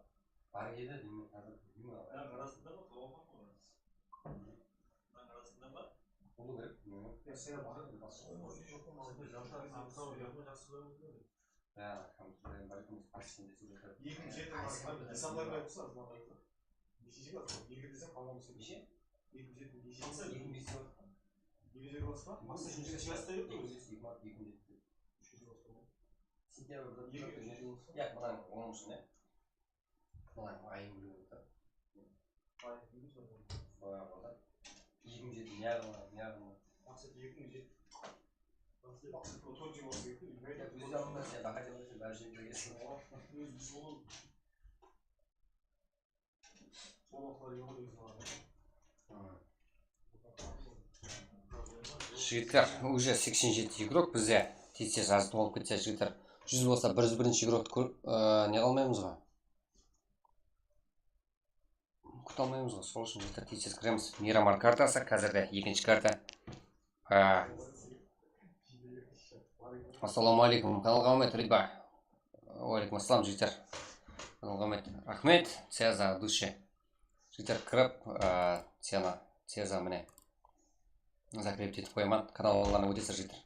Бар еді деймін, қазір білмеймін ала. Арасында ба, тоғаман ғой? Арасында ба? Болу керек, білмеймін. Сені бар еді, басқа ойды жоқ болмасында жақтар аңсау жағын жақсы көріп өтеді. Компьютерден бар екеніміз парсинде сөйлетіп. 2007 десамблер бай болса, азмағайды. Нешеше бар? 2 десем қалмамыз. Неше? 2007 нешесі? 2005 бар. 2007 басқа? Мақсы үшінші класста еді ғой? 2007. Сентябрьда 2007. Яқ, мұнан 10-шы не? Мұнан айын білу өтті. Айын білу өтті? Бұлар болда. 2007 неғылма. Мақсат 2007. Мақсат ол 4 жыл болсы кетті. Өз алдында сен баға демесін бәрі жерге келесің. Өз сол уақытылар ең өзі бар. Жігіттер, уже 87 игрок бізде тез-тез азды болып кетсе жігіттер. 100 болса 101-ші игрокты не қылмаймыз ғой. Күте алмаймыз ғой. Сол үшін жігіттер тез кіреміз. Мирамар картасы қазірде екінші карта. Ассалаумағалейкум. Каналға Ахмет Ридба. Уалейкум ассалам жігіттер. Каналға Ахмет. Рахмет. Цеза души. Жігіттер кіріп, Цеза міне. Закрепт етіп қойман. Каналларына өтесір жігіттер.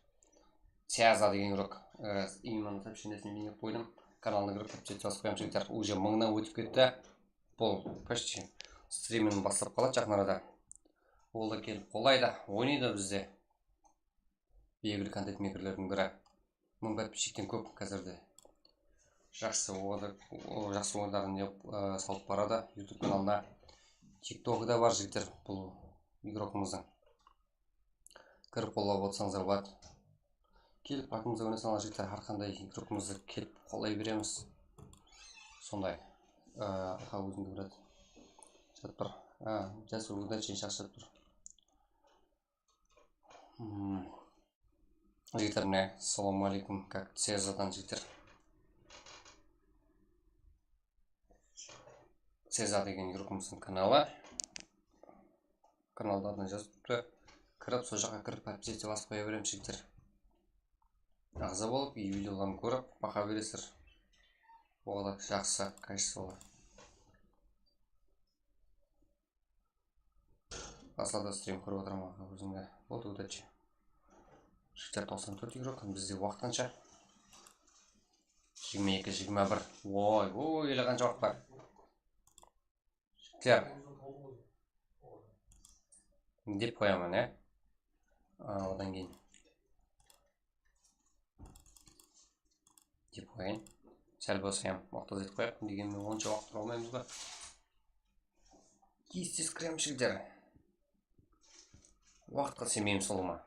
Цеза деген игрок. Именно сообщениесіне менеп қойдым. Каналына кіріп кепчет жазып қоям жігіттер. Уже 1000-нан өтіп кетті. Бұл почти стримін бастап қалады жақын арада. Ол да келіп қолайды. Ойнайды бізде. Белгілі контент мейкерлердің бірі. 1000 подписчиктен көп қазірде. Жақсы ойындарын салып барады YouTube каналына. TikTok'ы да бар жігіттер бұл игрокымыздың. Кіріп қолап отырсаңыздар болады. Келіп артымызда ойнай салған жігіттер, әрқандай игрокымызды келіп қолай береміз. Сондай. Аха өзіңді бірады. Жатып тұр. Жасы удачен шақшап тұр. Жігіттер міне, ассалаумағалейкум, как Цезадан жігіттер. Цеза деген игрокымыздың каналы. Каналда адына жазып тұр. Кіріп, сол жаққа кіріп, подписаться басып қоя берем жігіттер. Ағза болып, видеоларын көріп, бақа бересір. Оғылы жақсы, качестволы. Аслада стрим көріп отырам аға өзіңді. Болды удачи. Жігіттер 94 игрок, бізде уақыт қанша? 22-21. Ой, елі қанша уақыт бар? Жігіттер. Деп қоямын, одан кейін. Деп қойын. Сәл болса уақыт азайтып қояқ. Дегенмен онша уақыт тұра алмаймыз ба? Естес кірем жігіттер. Уақытқа сенбеймін солыма.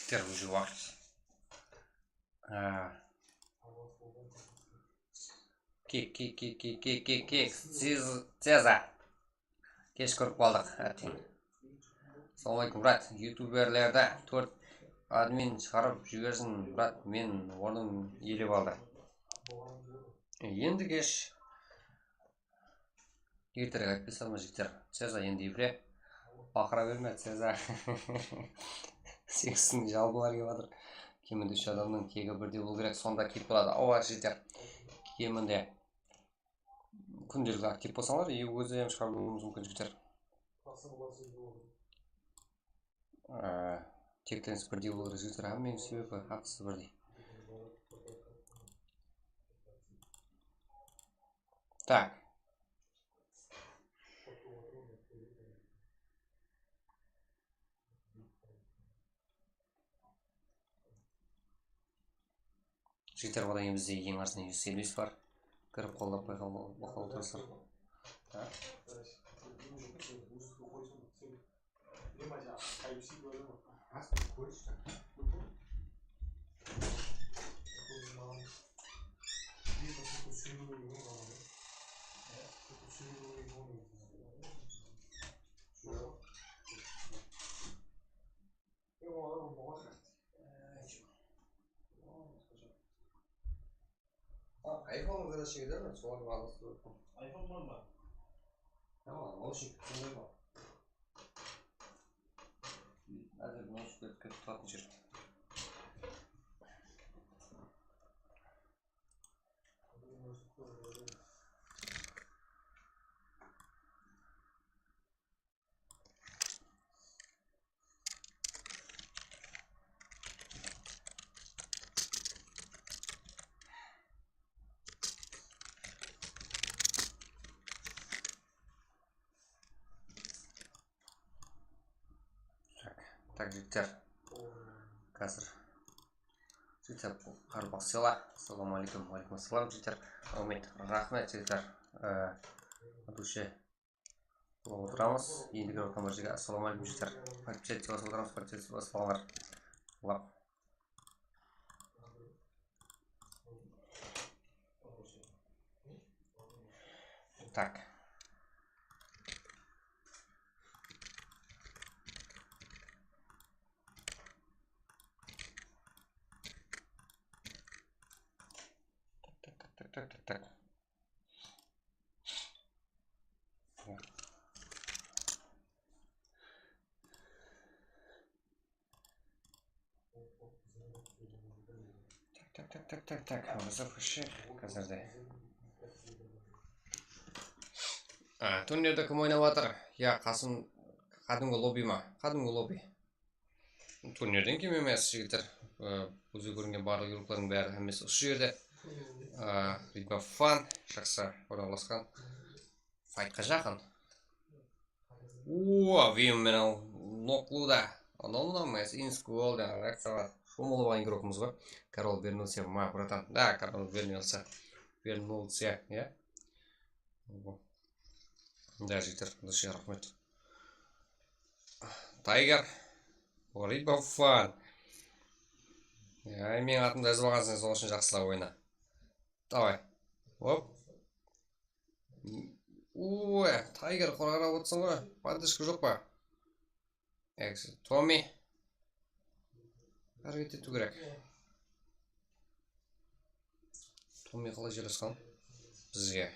Жігіттер уже уақыт. Кек. Цеза. Кеш көріп қалдық. Ассалаумағалейкум, брат. Ютуберлерді 4 админ шығарып жіберсін, брат. Мен орным елеп алды. Енді кеш. Ертірек айтпесалма жігіттер. Цеза енді епре. Бақыра берме, Цеза. Сексінің жалбылар кеп жатыр. Кемінде 3 адамның тегі бірде болу керек, сонда кеп болады. Ауа жігіттер. Кемінде күнделікті актив болсаңдар, өзі шығарылуымыз мүмкін жігіттер. Тектеріңіз бірдей болу керек жігіттер. Мен себебі ақысы бірдей. Так. Жігіттер одан кейін бізде ең арасында 100 сервис бар. Кіріп қолдап бақылау тұрсыр. iPhone'u kadar şey gider mi? Sonra bağlasın. iPhone var mı? Tamam, o şekilde var. Hadi bunu kötü tutmayacağım. Так, жігіттер. Қазір. Жігіттер, қарбақ села. Ассалаумалейкум, алейкум ассалам, жігіттер. Рахмет, жігіттер. Душе. Отырамыз. Ендігі отқан бір жеге. Ассалаумалейкум, жігіттер. Подписать басып отырамыз, подписать басып алыңдар. Лап. Так. Так. Так. Разыпышы қазірде. Турнирді кім ойнап жатыр? Я, Қасым, кәдімгі лобби ма? Кәдімгі лобби. Турнирден кем емес, жігіттер. Өзі көрінген барлық еуроплардың бәрі емес. Осы жерде Ридба Фан жақсы орналасқан. Файтқа жақын. Вим менен ноклуда. Анау емес, инскол, реакцияға шомылып игрокымыз ғой. Карол вернулся, ма, братан. Да, Карол вернулся, я. Да, жігіттер, дұрыс рахмет. Тайгер, Ридба Фан. Мен атымды жазып алғансың, сол үшін жақсылап ойна. Давай. Оп. Тайгер қорғарап отырсың ғой. Поддержка жоқ па? Томми. Әрекет ету керек. Томми қалай желесқан? Бізге.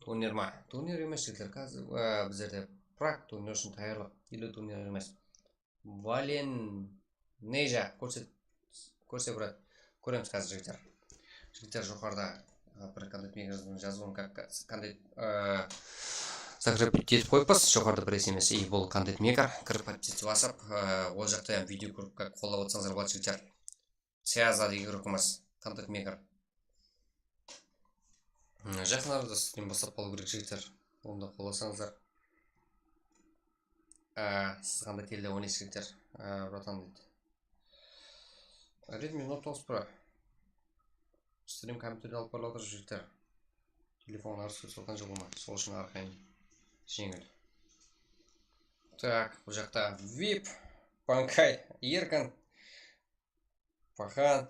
Турнир ма? Турнир емес жігіттер. Қазір біздерде Праг турнир үшін таярлық. Или турнир емес. Валеннежа көрсе көреді. Көреміз қазір жігіттер. Жігіттер жоғарда бір контент-мейкердің жазуын қандай закрепить етіп қойыппыз. Жоғарда бірес емес. И бұл контент-мейкер. Кіріп подписать басып, ол жақта видео көріп қолдап отырсаңыздар болады жігіттер. Сяза деген көркіміз. Контент-мейкер. Жақын арада сізден бастап болу керек жігіттер. Онда қолдасаңыздар. Сіз қандай телде ойнайсыз жігіттер? Братан дейді. Redmi Note 9 Pro. Стрим компьютерде алып барып отыр жігіттер. Телефон арсы соған жоқ болмайды. Сол үшін арқайын жеңіл. Так, бұл жақта VIP, Панкай, Еркін, Пахан,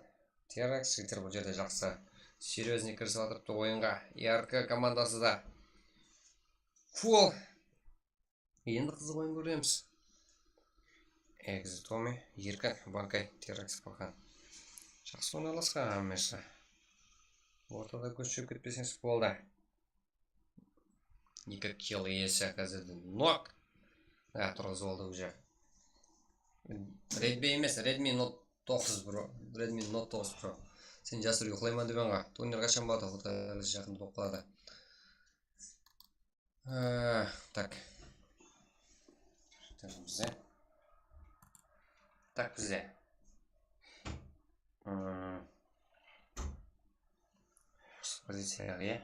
Теракс жігіттер бұл жерде жақсы. Серьезный кірісіп атырыпты ойынға. ИРК командасы да. Фул. Енді қызық ойын көреміз. Экзит Томми, Еркін, Панкай, Теракс, Пахан. Жақсы ойналасқан әмесі. Ортада көшіп кетпесеңіз болды. 2 килл есі қазірді. Нок. Тұрғызып алды уже. Redmi емес, Redmi Note 9 Pro. Redmi Note 9 Pro. Сен жасыр ұйқылайман деп анға. Турнир қашан бады, құдай жақынды болып қалады. Так. Так, бізде. Позицияға, е?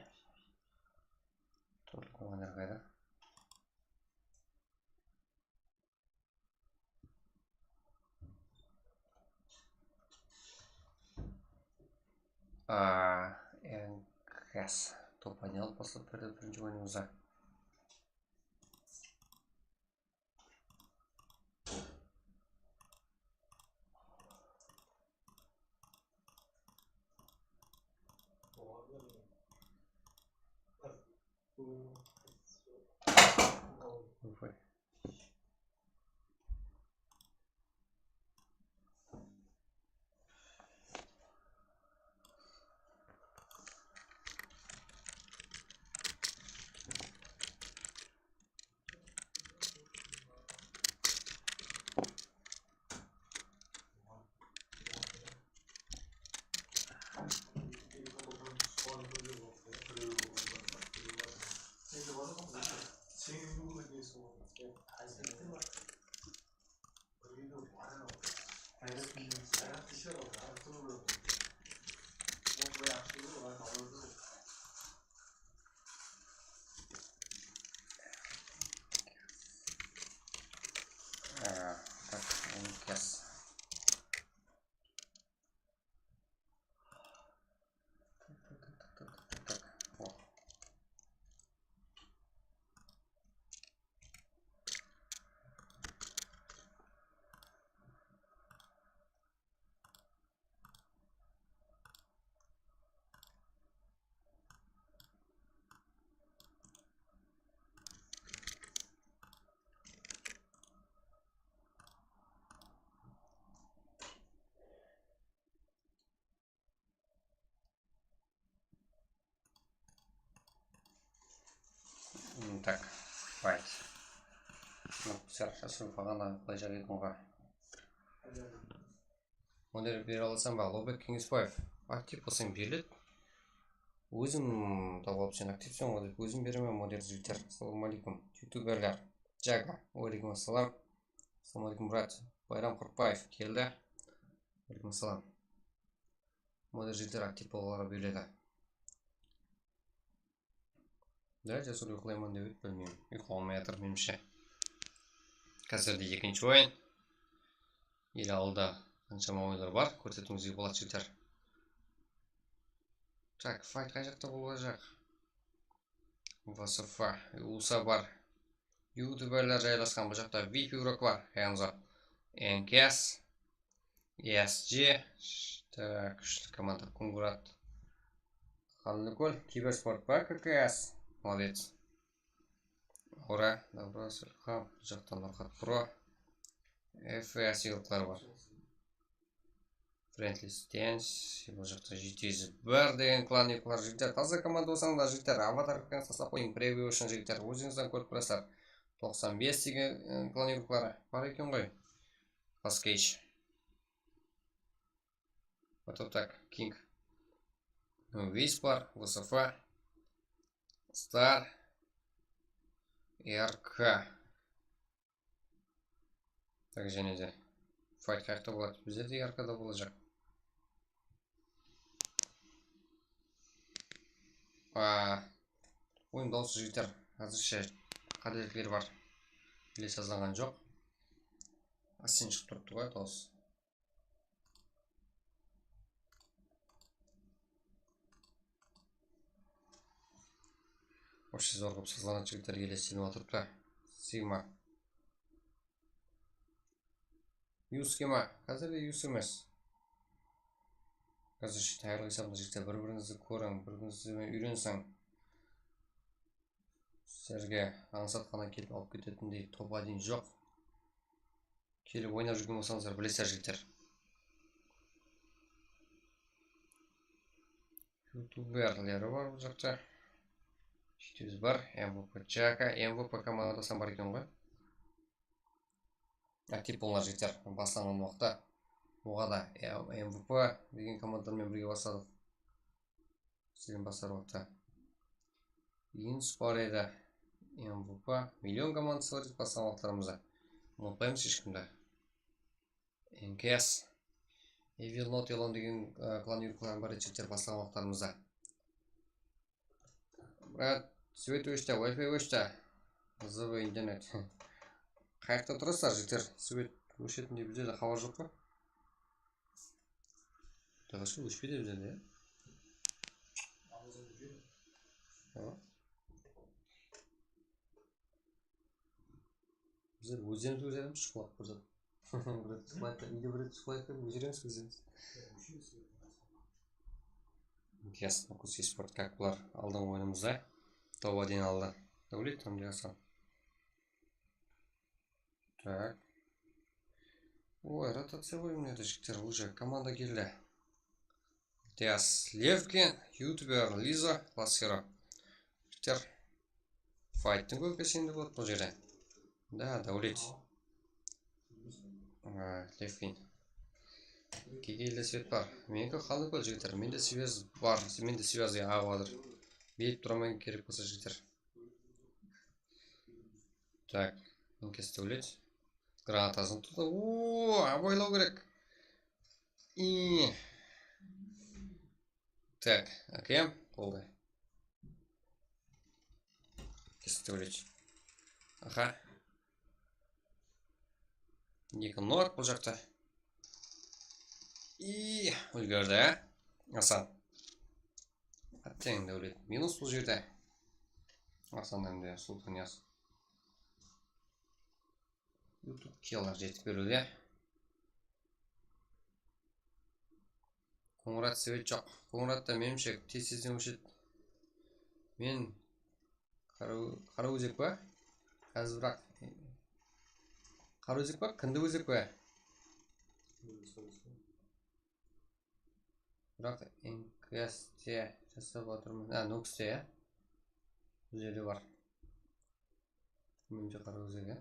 Тұрлы командыр қайда? НКС. Топ поднял после предупреждения уже. Так, right. Жасырып ғана былай жарайды ғой. Модель бере алсам ба? Лобек Кеңесбаев. Актив болсаң беріледі. Өзім тауып сен активсің ғой деп өзім беремін модель жігіттер. Ассалаумалейкум. Ютуберлер. Джага. Уалейкум ассалам. Ассалаумалейкум, брат. Байрам Құртбаев келді. Уалейкум ассалам. Модель жігіттер актив болғаларға беріледі. Да, жасыр ұйқылаймын деп еді, білмеймін. Ұйқыламай жатыр меніңше. Қазірде екінші ойын. Ел алда қаншама ойындар бар, көрсетуіңізге болады жігіттер. Так, файт қай жақта болacak? ВСФ, УСА бар. Ютуберлер жайласқан бұл жақта VIP урок бар. Hands НКС, ESG. Так, күшті команда Кунгурат. Қалыныкөл, Киберспорт бар, ККС. Молодец. Ура, добро, Сырхам, жақтан Нұрхат Про. FS елқлар бар. Friendly Stance, бұл жақта GTZ бар деген клан елқлар жігіттер. Таза команда болсаңдар жігіттер, аватар қаққан састап қойын превью үшін жігіттер. Өзіңізден көріп тұрасыздар. 95 деген клан елқлары бар екен ғой. Паскейш. Вот так, King. Вейс бар, ВСФ. Стар. РК. Так, және де файт қайықта болады. Бізде де РКда болacak. Ойын дауысы жігіттер. Әзірше қателіктер бар. Біле жазылған жоқ. Асен шығып тұрыпты ғой дауысы. Вообще зор қып сызылған жігіттер келесініп отырыпты. Сигма. Юскема. Қазірде Юс емес. Қазір тайырлы есабында жігіттер бір-біріңізді көрің, бір-біріңізді үйренсің. Сіздерге аңсатқана келіп алып кететіндей топа дейін жоқ. Келіп ойнап жүрген болсаңыздар білесіздер жігіттер. Ютуберлері бар бұл жақта. Жетеуіз бар. МВП Джака. МВП командасынан бар екен ғой. Актив болыңдар жігіттер. Басталған уақытта оға да МВП деген командамен бірге бастадық. Сізден бастар уақытта. Инс бар еді. МВП. Миллион командасы бар еді басталған уақыттарымызда. Ұмытпаймыз ешкімді. НКС. Evil Not Elon деген клан юркларын бар еді жігіттер басталған уақыттарымызда. Брат, свет өшті, Wi-Fi өшті. ЗВ интернет. Қайықта тұрасыздар жігіттер, свет өшетіндей бізде де хабар жоқ па? Тағашы өшпейді бізде де, біздер өздеріміз өздеріміз шықылап көрсет. Үйде бір рет шықылайық деп өздеріміз өздеріміз. Ясно, Кус Eспорт как бұлар алдың ойынымызда. Тоба дейін алды. Даулет там диасан. Так. Ой, ротация ойын еді жіктер. Уже команда келді. Диас Левкин, ютубер Лиза, Ласхера. Жіктер. Файттың көпесенді болады бұл жерде. Да, Даулет. Левкин. Кегейлі свет бар. Менікі қалды көл жігіттер. Менде связ бар. Менде связ ағадыр. Бейіп тұрамай керек болса жігіттер. Так. Менкесті өлет. Гранатасын тұты. Ооо, абайлау керек. И. Так. АКМ. Болды. Кесті өлет. Аха. Екі нок бұл жақта. И үлгерді, Асан. Аттен Даулет. Минус бұл жерде. Асан әмде Султан Яс. YouTube келар жетіп беруде. Қоңырат себет жоқ. Қоңыратта менімше тез-тезден өшет. Мен қара өзек ба? Қазір бірақ. Қара өзек ба? Кінді өзек ба? Бірақ НКСте жасап отырмын. Ноксте, бұл жерде бар. Менше Қараөзек, ә?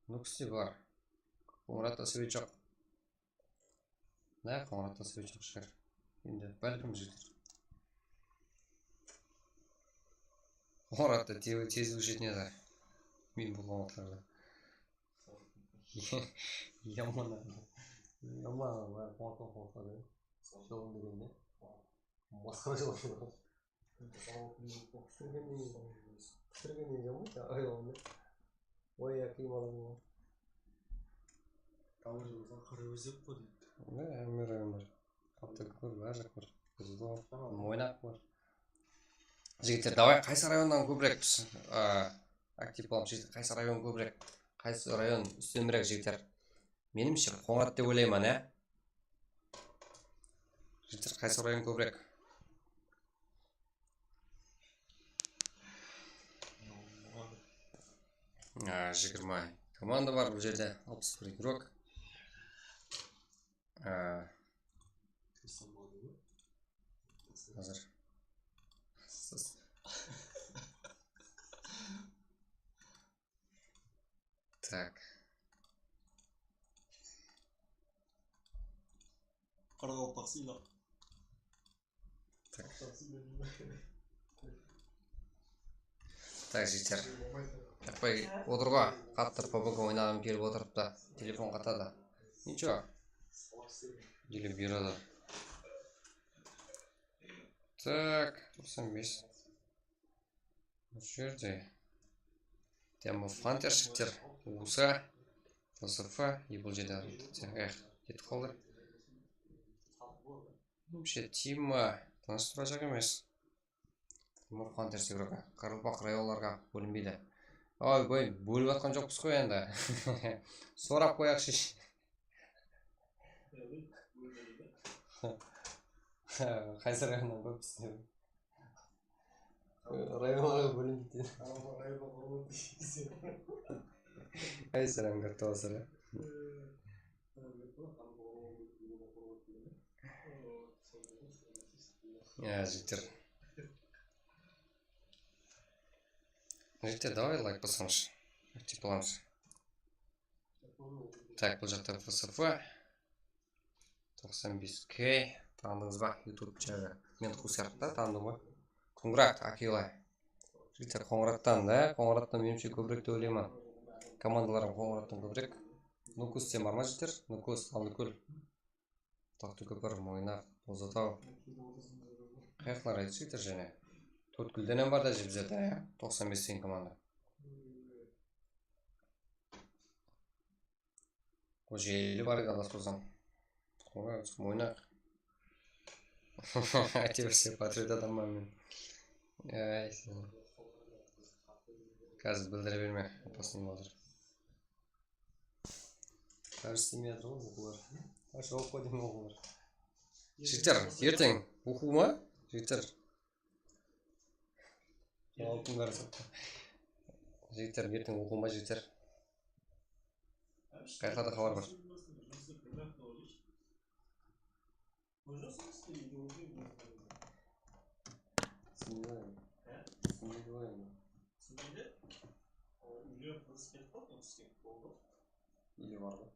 Нуксте бар. Қоңыратта свет жоқ. Да, қоңыратта свет жоқ шығар. Енді бәлкім жігіттер. Қоңыратта тез өшетін еді. Мен бұл қоңыраттарда. Яман бар қоңыраттар. Жолын дегенде. Масқара жолын. Күтіргеннен жамайды, айлығында. Ой, әкейм адамын. Қалай жолсан Қараөзек қой дейді. Әмір бар. Қаптық бар, бәр жақ бар. Бұзылып, мойнақ бар. Жігіттер, давай қайсы районнан көбірек актив боламыз жігіттер. Қайсы район көбірек, қайсы район үстемірек жігіттер. Менімше Қоңырат деп ойлаймын, ә? Жігіттер, қайсы район көбірек? Жігірмай. Команда бар бұл жерде, 61 игрок. Hazır. Так. Қарақалпақ сыйлап. Так. Так, жігіттер. Жақпай отырға, қаттыр PUBG ойнағым келіп отырып та, телефон қатады. Ничего. Или бюрода. Так, 95. Осы жерде. Тема фантершіктер, УСА, ФСФ, и бұл жерде. Кетіп қалды. Вообще, Тима, тыныш тұрacak емес. Тима фантерс игрока. Қарылпақ райоларға бөлінбейді. Ой, бөліп атқан жоқпыз қой енді. Сорап қояқшы. Қайсы районнан көпсіз. Районларға бөлінбейді. Қайсы район қатты басыр, жігіттер. Жігіттер, давай лайк басамыз. Актив боламыз. Так, бұл жақта ФСФ. 95К. Таңдыңыз ба? YouTube жағы. Мен қусияқта таңдым ба? Қоңырат, Акила. Жігіттер, Қоңыраттан, да? Қоңыраттан менімше көбірек те ойлаймын. Командаларым Қоңыраттан көбірек. Нукус сен бар ма жігіттер? Нукус, Алдыкөл. Тақтыкөпір, Мойнақ, Бозатау. Қаяқлар айтты жігіттер және? Төрткүлденен бар да жібізеді, 95 сен команда. О желі бар еді аласпыздан. Мойнақ. Әйтеуір сен патриот адамман мен. Қазір білдіре берме, опасный болдыр. Қазір істемей жатыр ғой оқулар. Ашы оқу деймін оқулар. Жігіттер, ертең оқу ма? Жігіттер. Жігіттер, ертең оқу ма жігіттер? Қайқада хабар бар. Или var mı?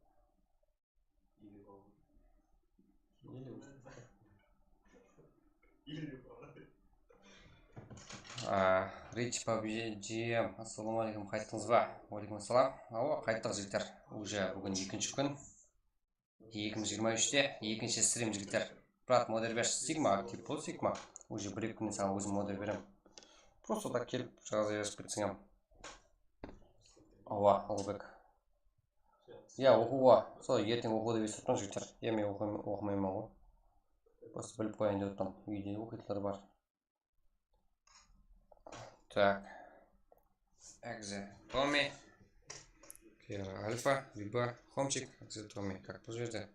Рич PUBG, ассалаумағалейкум, қайттыңыз ба? Уалейкум ассалам. Қайттық жігіттер. Уже бүгін екінші күн. 2023-те екінші стрим жігіттер. Брат, модер берші Сигма, актив бол Сигма. Уже бір-екі күннен саған өзім модер берем. Просто так келіп, жағаза жазып кетсеңем. Албек. Оқуға. Сол ертең оқу деп естіп тұрмын жігіттер. Мен оқымаймын ғой. Просто біліп қояйын деп отырмын. Үйде оқитындар бар. Так. Экзе Томми. Кера Альфа, Биба, Хомчик, Экзе Томми. Как бұл жерде?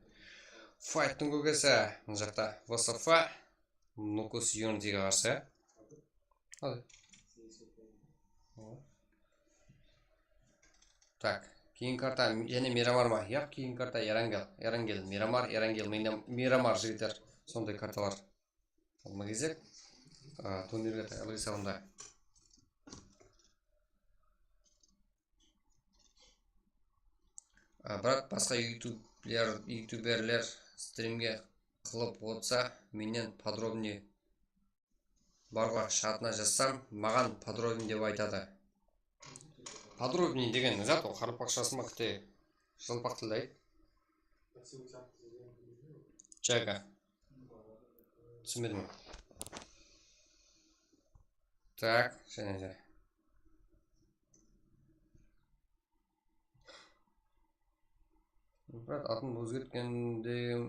Файттың көкесі. Мына жақта ВСФ. Нукус Юнитиге қарсы. Так. Кейін карта және Мирамар ма? Яқ, кейін карта Эрангел. Мирамар, Эрангел. Мирамар жігіттер. Сондай карталар. Алма кезек. Турнирге тағылы салымда. бірақ басқа ютуберлер стримге қылып отса, менен подробнее барға шатына жазсам, маған подробнее деп айтады. Подробнее деген зат, ол қарпақшасы ма кіте жалпақ тілді ай. Чага. Түсінбедім. Так, және де. Брат, атымды өзгерткенден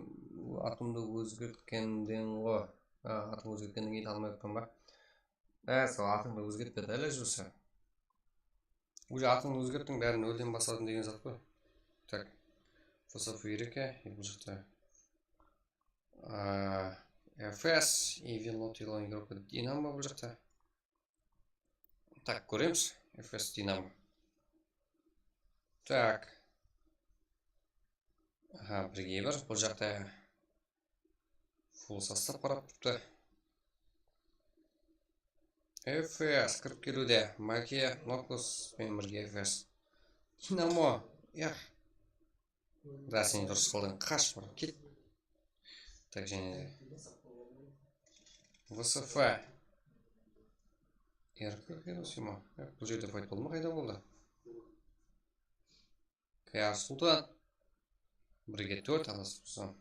ғой. Атымды өзгерткеннен кейін алмай өттім ба? Сол атымды өзгертпеді әлі жүрсі. Уже атымды өзгерттің, бәрін нөлден басладың деген зат қой. Так. Фософы ереке, бұл жақта. FS и вилнот илон игрока Динамо бұл жақта. Так, көреміз. FS Динамо. Так. Бірге бір, бұл жақта фул состав қарап тұпты. FS кіріп келуде. Макия, Нокус мен бірге FS. Динамо. Да, сен дұрыс қылдың. Қаш бар, кет. Так, және де. ВСФ. РК қайда сүйма? Бұл жерде файт болды ма? Қайда болды? Каяр Султан. Бірге 4 аласы бұсан.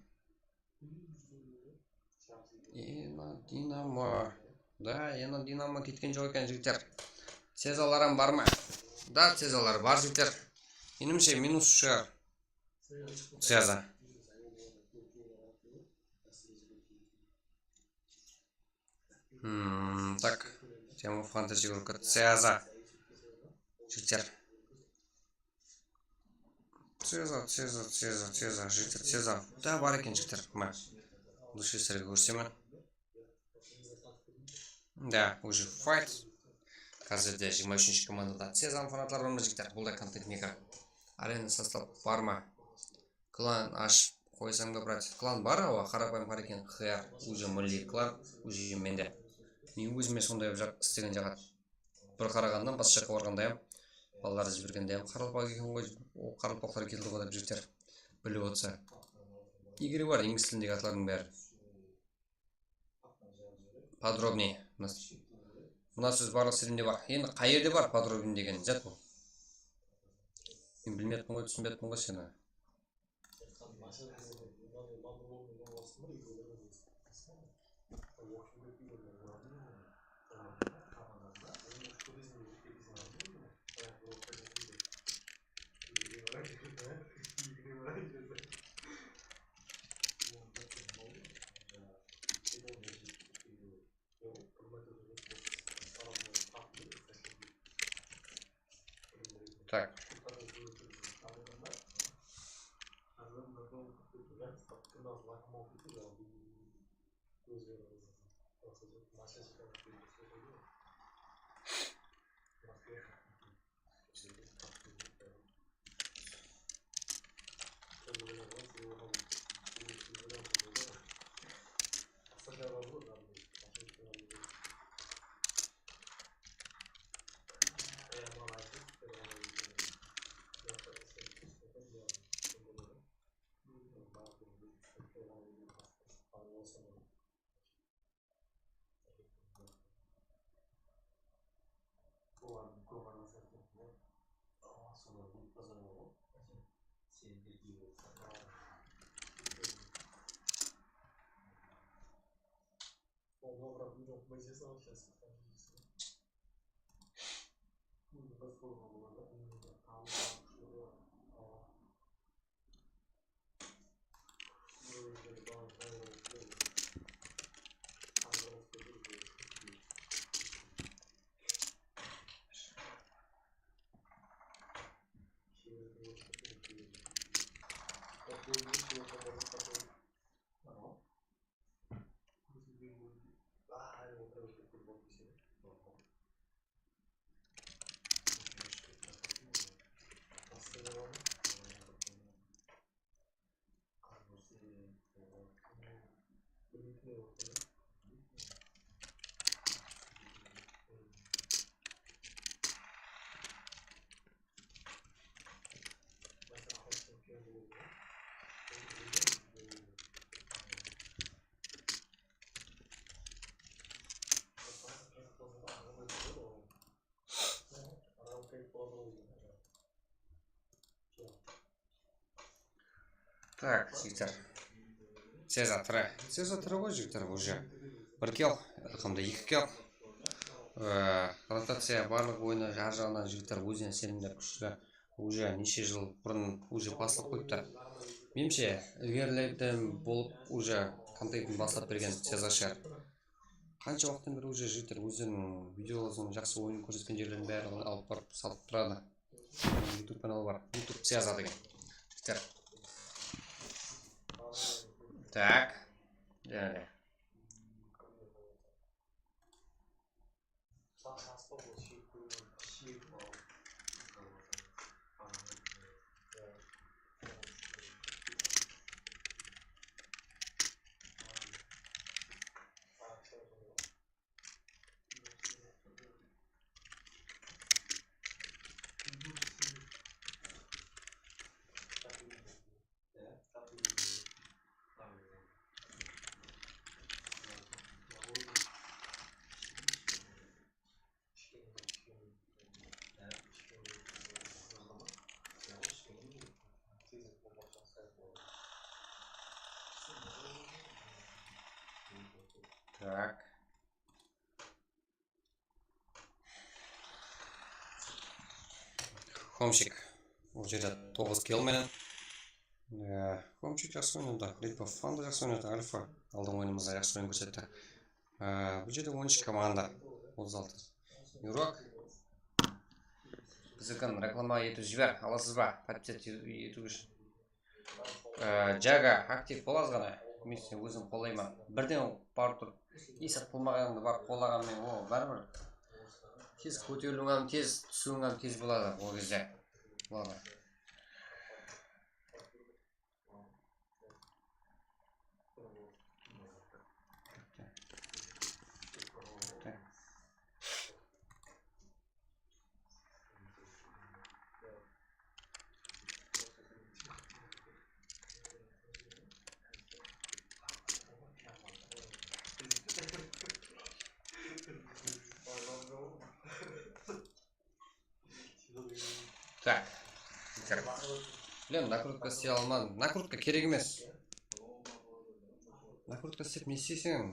Динамо. Да, Динамо кеткен жоқ екен жігіттер. Сезаларым бар ма? Да, сезалар бар жігіттер. Менімше минус шығар. Сеза. Так, тему фантазии игрока Сеза. Жігіттер. Сеза, жігіттер, Сеза. Да, бар екен жігіттер. Лучше сәрге көрсемен. Да, уже файт. Қазірде 23 командада Сезам фанатлар бар ма жігіттер? Бұл да контент мекар. Арена состав бар ма? Клан аш қойсам ба, брат? Клан бар, ау, қарапайым қар екен. Хэр, уже мүлі клан, уже менде. Мен өзіме сондай істеген жағат. Бір қарағаннан бас жаққа барғандайым. Балаларды жібергендейім. Қаралпақ екен ғой, қаралпақтар келді ғой деп жігіттер. Біліп отса. Игрі бар, инглис тіліндегі атлардың бәрі. Подробнее. Мына сөз барлық стримде бар. Енді қай жерде бар подробнее деген зат бұл? Мен білмедім ғой, түсінбедім ғой сені. Так. Так, жігіттер. Цеза ғой жігіттер уже. Бір кел, қамда 2 кел. Ротация барлық ойыны жар жағынан жігіттер өзіне сенімдер күшті. Уже неше жыл бұрын уже бастап қойыпты. Меніңше, ілгерілерден болып уже контентін бастап берген Цеза шығар. Қанша уақыттан бері уже жігіттер өздерінің видеоларын жақсы ойын көрсеткен жерлердің барлығын алып барып салып тұрады. YouTube каналы бар. YouTube Цеза деген. Жігіттер. Так. Дәлі. Так. Хомчик. Ол жерде 9 келменен. Хомчик жақсы ойнады. Ритпа Фан да жақсы ойнады. Альфа алдың ойынымызда жақсы ойын көрсетті. Бұл жерде 13 команда. 36. Юрок. Біздікін реклама ету жібер. Аласыз ба? Подписать ету үшін. Жага актив болаз ғана. Мен сен өзім қолаймын. Бірден барып тұр. Есіп қылмағанды барып қолағанмен ол бәрібір. Тез көтерілуің тез, түсуің тез болады ол кезде. Болады. Так. Блин, накрутка істей алмадым. Накрутка керек емес. Накрутка істеп не істейсің?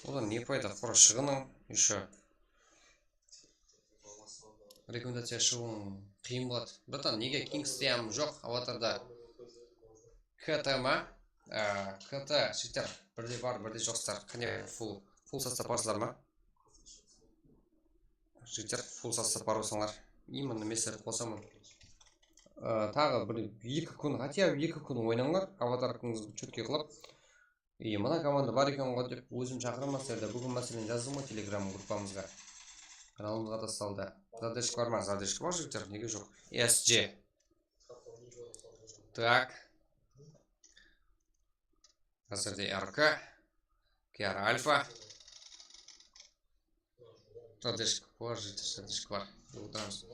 Одан не пайда? Қора шығының еще. Рекомендация шығуың қиын болады. Братан, неге Кингстем жоқ аватарда? КТ ма? КТ жігіттер бірде бар, бірде жоқсыздар. Қане фул состав барсыздар ма? Жігіттер фул состав бар болсаңдар. Именно мессер қосамын. Тағы бір 2 күн, хотя 2 күн ойнаңдар, аватарыңызды четкий қылып. Мына команда бар екен ғой деп өзім шақырмасыздар да бүгін мәселен жаздым ғой телеграм группамызға. Каналымызға да салды. Задешка бар ма? Задешка бар жігіттер, неге жоқ? SG. Так. Қазірде РК. Кер Альфа. Задешка бар жігіттер, задешка бар. Отырамыз.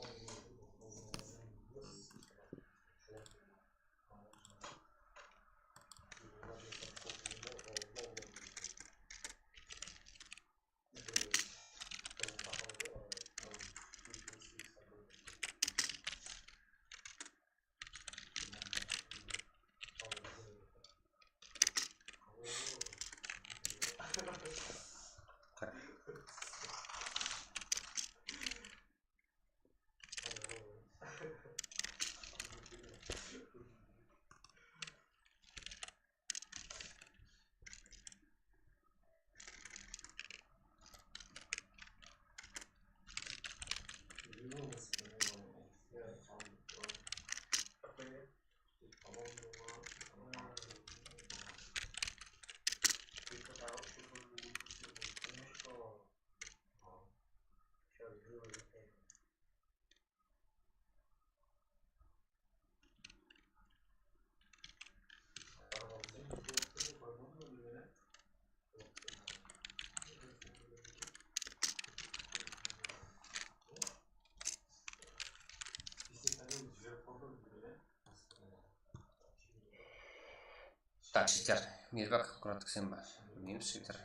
Так, жігіттер, мейірбек құратық сен ба? Білмейміз жігіттер.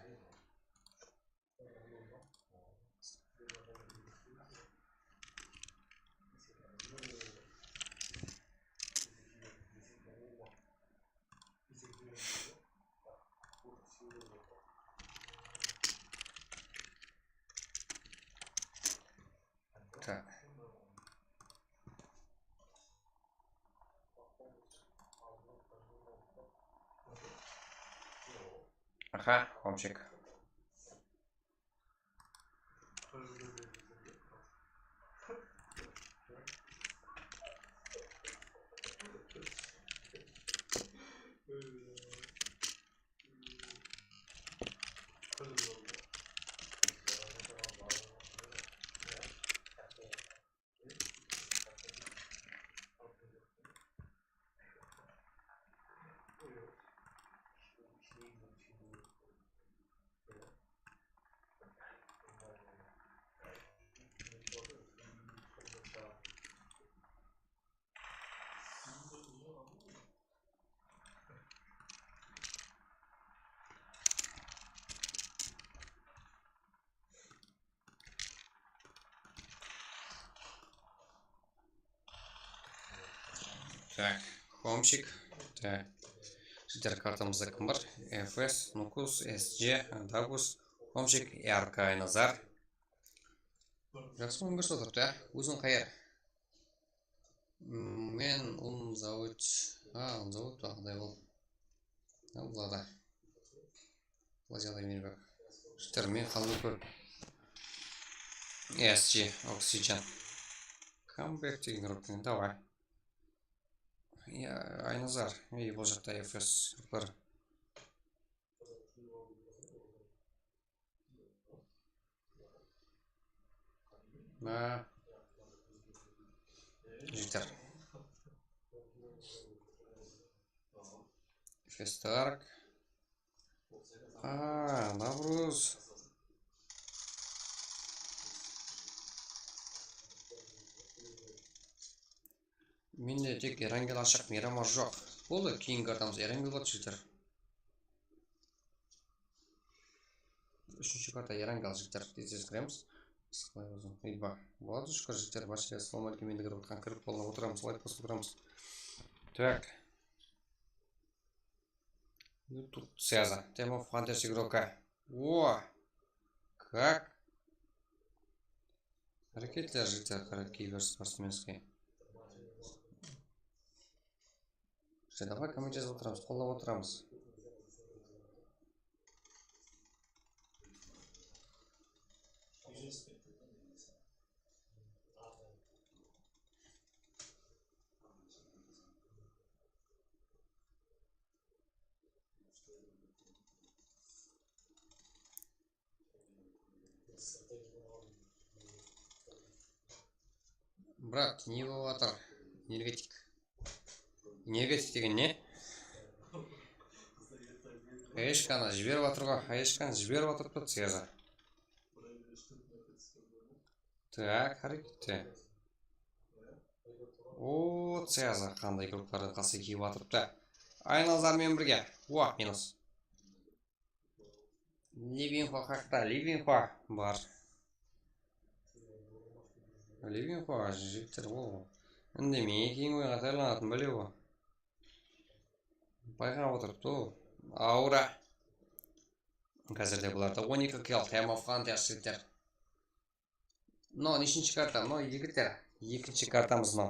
Аха, Хомчик. Так, Хомчик. Так. Жігіттер, картамызда кім бар? FS, Нукус, SG, Дагус, Хомчик, РК Айназар. Жақсы ойын көрсетіп отырыпты, өзің қайыр? Мен Ұлымзауыт. Ұлымзауыт бағыдай бол. Бұлада. Владимир Мирбек. Жігіттер, мен қалды көр. SG, Oxygen. Камбек деген группен, давай. Айназар, бұл жақта FS бар. Жігіттер. FS Тарк. Навруз. Менде тек Эрангел ашық, Мирамар жоқ. Болды, кейін картамыз Эрангел болады, жігіттер. Үшінші карта Эрангел, жігіттер. Тез кіреміз. Сықлай өзің. Үйба. Болады шүкір, жігіттер. Башыға салам әлкем енді кіріп отқан кіріп қолына отырамыз. Лайк қосып отырамыз. Так. Тут связа. Тема фантазии игрока. О! Как? Ракетлер, жігіттер. Короткий верс спортсменский. Давай коммент жазып отырамыз, қолдап отырамыз. Брат, не болып жатыр. Энергетик. Энергетик деген не? Аешканы жіберіп жатыр ғой. Аешканы жіберіп отырып цеза. Так, қарекетте. О, цеза қандай группаларды қасы киіп жатырыпты. Айназармен бірге. О, минус. Ливинхо қақта. Ливинхо бар. Ливинхо жігіттер ол. Үндемей кейін ойға тайланатын біле ол. Байқап отырыпты ол. Аура. Қазірде бұларда 12 килл. Тема фантаз жігіттер. Но, нешінші карта? Но, егіттер. Екінші картамыз но.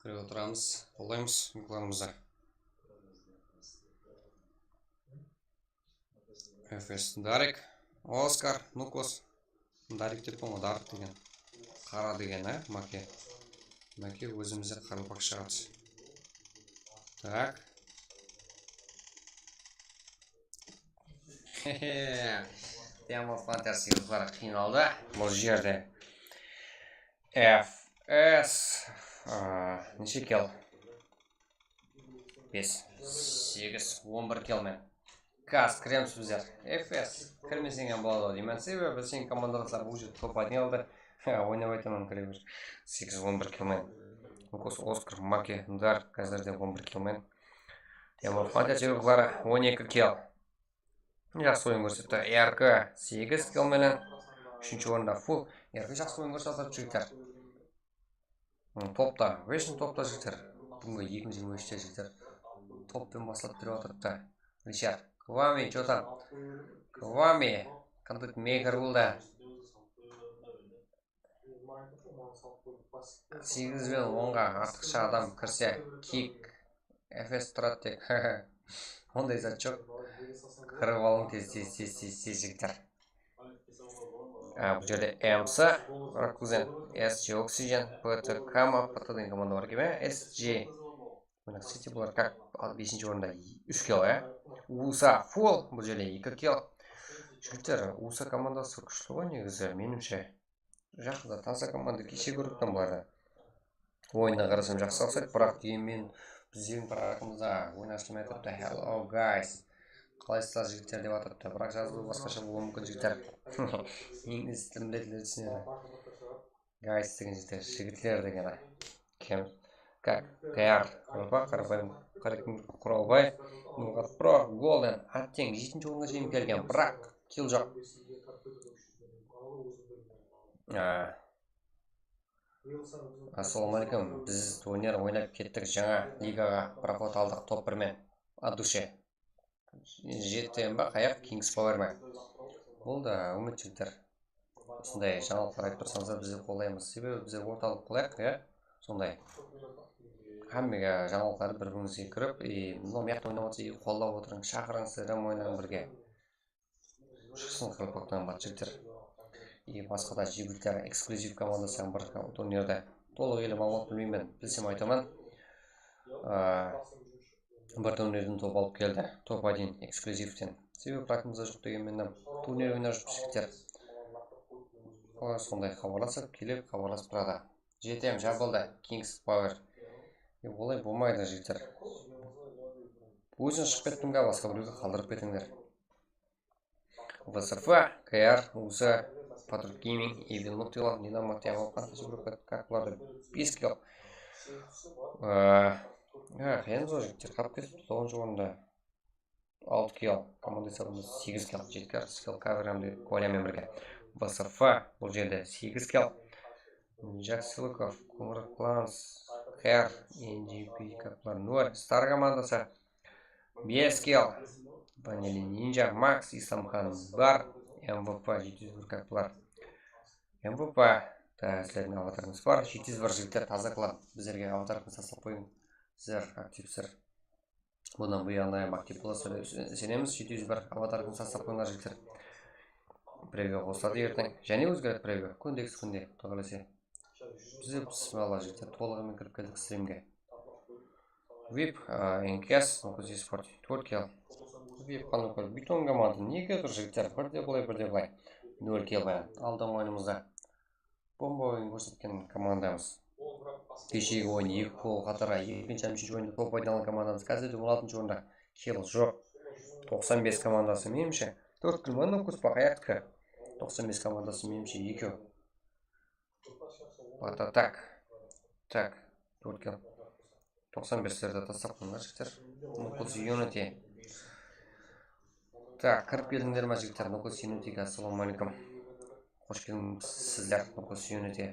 Кіріп отырамыз. Қолдаймыз мүмкілерімізді. FS Дарик. Оскар. Нукос. Дарик деп болма. Дарик деген. Қара деген, Маке. Маке өзімізде қарылпақ шығады. Так. Тема фантазия қызлары қиналды. Бұл жерде FS неше кел? 5, 8, 11 келмен. Каз кіреміз біздер. FS кірмесенген болады деймін. Себебі сен командалықтар бұл жерді топ аднелді. Ойнабайтымын кіреміз. 8-11 келмен. Нукос, Оскар, Маке, Дар, қазірде 11 келмен. Тема фантазия қызлары 12 кел. Жақсы ойын көрсетті. РК 8 келменен. Үшінші орында фул. РК жақсы ойын көрсетті жігіттер. Топта, вешін топта жігіттер. Бүгінгі 2023 жігіттер. Топпен басылып тұрып отырыпты. Ричард, Квами, что там? Квами, контент мейкер болды. 8 мен 10-ға артықша адам кірсе, кик, FS тұрады тек. Ондай зат жоқ. Кіріп алың тез жігіттер. Бұл жерде MC, Rakuten, SG Oxygen, PT Kama, PT деген команда бар екен, SG. Кстати, бұлар как 5-ші орында 3 кило, USA Full, бұл жерде 2 кило. Жігіттер, USA командасы күшті ғой негізі, меніңше. Жақында таза команда кеше көрдім бұларды. Ойына қарасам жақсы ұқсайды, бірақ дегенмен біздің парақымызда ойнашылым айтыпты. Hello guys. Қалайсыздар жігіттер деп атыпты, бірақ жазылу басқаша болуы мүмкін жігіттер. Инглиз тілін білетіндер түсінеді. Guys деген жігіттер деген. Кем? Как? КР. Қарапайым Құралбай. Нұрғат Про. Голден. Аттең 7-ші орынға жеңіп келген, бірақ килл жоқ. Ассалаумалейкум. Біз турнир ойнап кеттік, жаңа лигаға проход алдық топ 1-мен. От души. жетем ба, қаяқ Kings Power ма? Бұл да үміт жігіттер. Осындай жаңалықтар айтып тұрсаңыздар бізде қолдаймыз. Себебі бізде орталық қолайық, сондай. Хаммеге жаңалықтарды бір-біріңізге кіріп, мынау мияқты ойнап отырса, қолдап отырың, шақырыңыздар ойнаған бірге. Шықсын қырылпақтан бат жігіттер. Басқа да жігіттер эксклюзив командасы бір турнирде. Толық елі мағлұмат білмеймін, білсем айтамын. Бір турнирден топ алып келді, топ 1 эксклюзивтен. Себебі практикамызда жоқ дегенмен турнир ойнап жүріп жігіттер. Сондай хабарласып, келіп хабарласып тұрады. жетем жабылды, Kings Power. Олай болмайды жігіттер. Өзін шығып кеттімге, басқа біреуге қалдырып кетіңдер. ВСРФ, КР, УЗ, Патруль Гейминг, Evil Nutella, Динамо, Тиаго, Фантаси группа, как бұларды 5 кило. Хензо жігіттер қап кетіп 9-ші орында 6 кило, команда есебінде 8 кило, 7 кило каверамды Колямен бірге. ВСРФ бұл жерде 8 кило. Жақсылықов, Көмір Кланс, Хэр, NGP, Каплар 0, Стар командасы 5 кило. Ванили Нинджа, Макс, Исламхан бар, МВП 700 Каплар. МВП, следный аватарыңыз бар, 700 жігіттер таза қылып, біздерге аватарыңыз сасып қойын. Сіздер активсіздер. Бұдан бұяғынайым актив боласыр сенеміз, 700 аватарыңыз сасып қойынға жігіттер. Превью қосылады ертең, және өзгерет превью, күндегісі күнде тоғылесе. Бізде бісмалла жігіттер, толығымен кіріп келдік стримге. VIP, NKS, Нокузи Спорт, 4 кило. VIP қанықөл, битон команды, неге тұр жігіттер, бірде бұлай, 0 кило баян, алдың ойынымызда. Бомба ойын көрсеткен командамыз. Кешегі ойын 2 қол қатыра, 2-3 ойында топ ойналған командамыз. Қазірде 16-ші орында килл жоқ. 95 командасы менімше. 4 кіл мұны көспақ аяқтықы. 95 командасы менімше 2. Бататак. Так, 4 килл. 95-лерді тастап қойыңдар жігіттер. Нокус Unity. Так, кіріп келдіңдер ма жігіттер? Нокус Unity'ге ассалаумалейкум. Қош келдіңіздер Нокус Unity.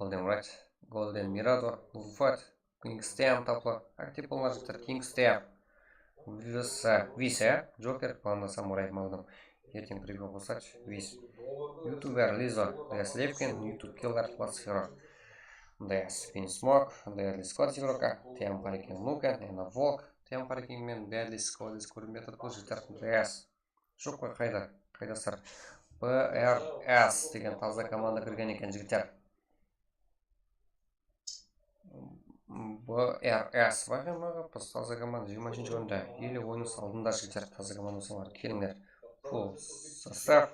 Golden Right, Golden Mirador, Wolfat, Kingstem таплы. Актив болмар жігіттер, Kingstem. Висе, Джокер, Панда Самурай Магдам. Ертең превью қосач, Вис. Ютубер Лизо, Дэс Лепкин, Ютуб Киллер, Классифера. Дэс Пинсмок, Дэрлис Классифера, Тем Парикин Лукен, Эна Волк, Тем Парикин Мен, Дэрлис Классифера, Скорметр, Житер, Дэс. Шоқ қой қайдасыр. ПРС деген таза команда кірген екен жігіттер. БРС бағымаға таза команда 20-ші орында. Елі ойыныз алдында жігіттер таза командасы бар. Келіңдер. Фул состав.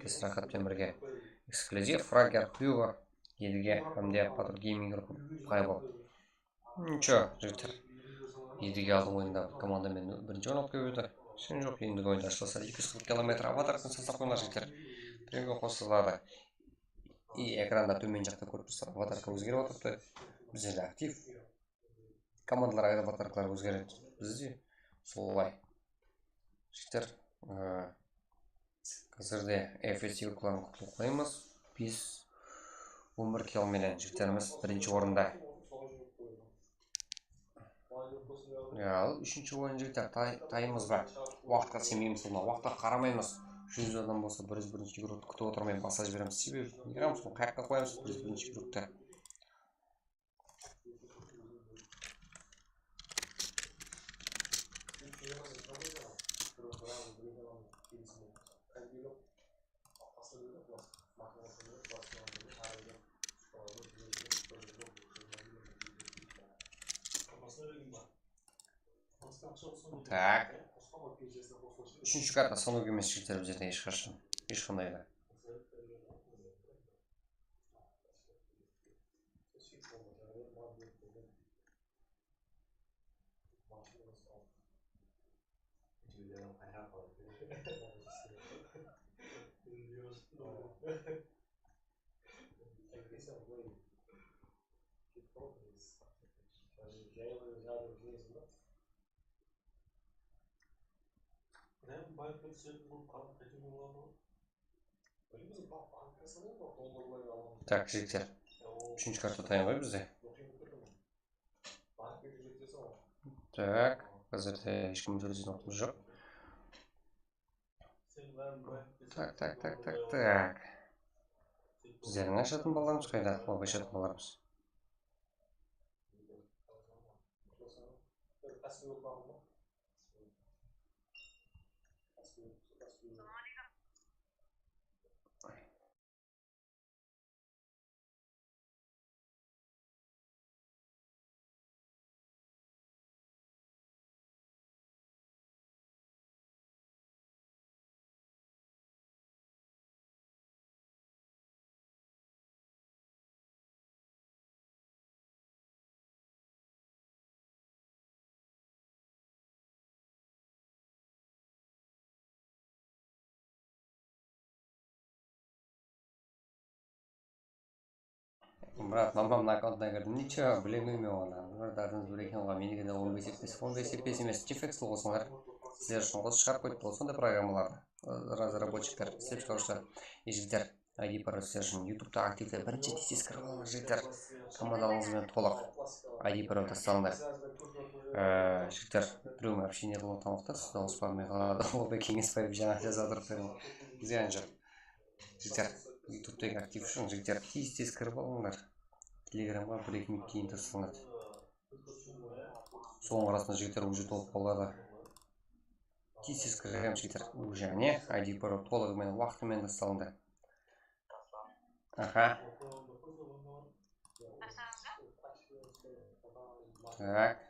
Кесір ақатпен бірге. Эксклюзив, фрагер, Хьюго. Едіге, әмде Патруль Гейминг қайбол. Ничо, жігіттер. Едіге алдың ойында командамен бірінші орын алып көбеді. Сен жоқ, ендігі ойында ашыласа 240 километр аватарсын састап қойынға жігіттер. Превью қосылады. И экранда төмен жақта көріп тұрсақ, аватарка өзгеріп отырыпты. Біздерде актив. Командалар аватаркалар өзгереді. Бізде солай. Жігіттер, қазірде FSC клан құтылып қоймыз. Біз 11 киломенен жігіттеріміз бірінші орында. Ал, үшінші ойын жігіттер тайымыз ба? Уақытқа сенбейміз болма, уақытқа қарамаймыз. 100 адам болса, 101-ші группты күтіп отырмай баса жібереміз. Себебі, неғамыз, қаяққа қоямыз 101-ші группты. Так. Үшінші карта станок емес жігіттер біздерде ешқашан. Ешқандай да. Так, жігіттер. Үшінші карта тайын ғой бізде. Так, қазірде ешкім сөйлесетін уақытымыз жоқ. Так. Біздердің ашатын балаларымыз қайда? Ол ашатын балаларымыз. Брат, мамамның аккаунтына кірдім. Ничего, білемейме оны. Братарыңыз бір екен ғой. Менікі де 15 FPS емес. GFX болсыңдар. Сіздер үшін қос шығарып қойып болды. Сондай программаларды. Разработчиктер, істеп шығарушылар. Жігіттер, ID пароль сіздер үшін YouTube-та активте бірінші тез кіріп алыңыз жігіттер. Командаларыңызбен толық ID пароль тасталыңдар. Жігіттер, біреумен общение қылып отырмақта. Сізді оспанмен қалады. Ол да кеңес беріп жаңа жазып отырып. Зиян жоқ. Жігіттер, YouTube-тегі актив үшін жігіттер тез кіріп алыңдар. Телеграмға 1-2 минут кейін тастаңдар. Соның арасында жігіттер уже толып қалады. Тез кірген жігіттер және ID пароль толығымен уақытымен тасталыңдар. Аха. Так.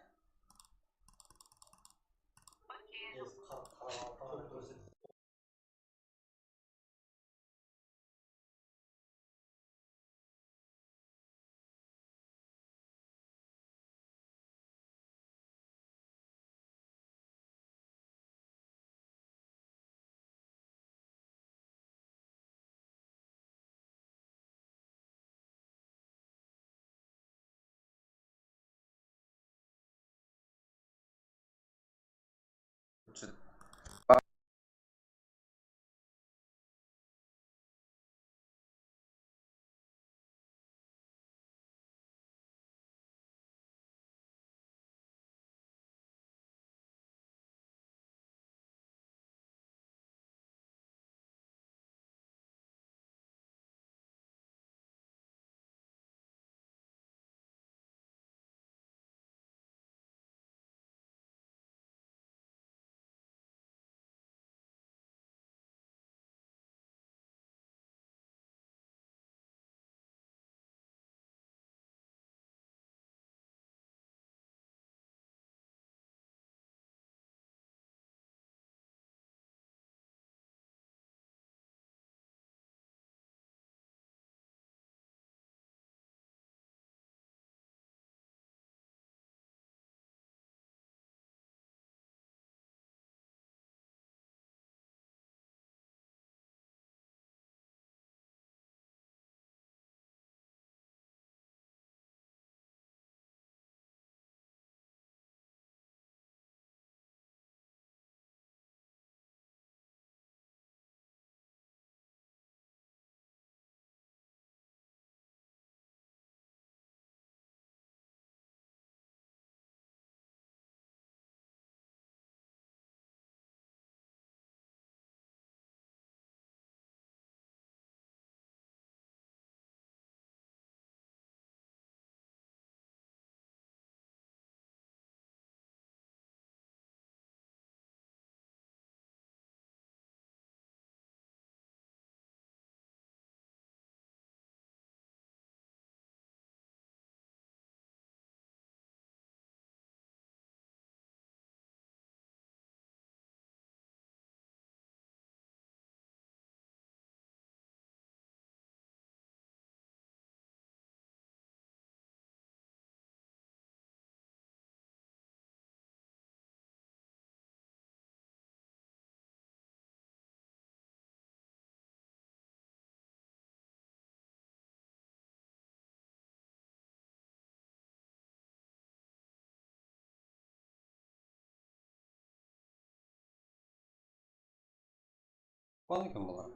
Бан екен бұлар.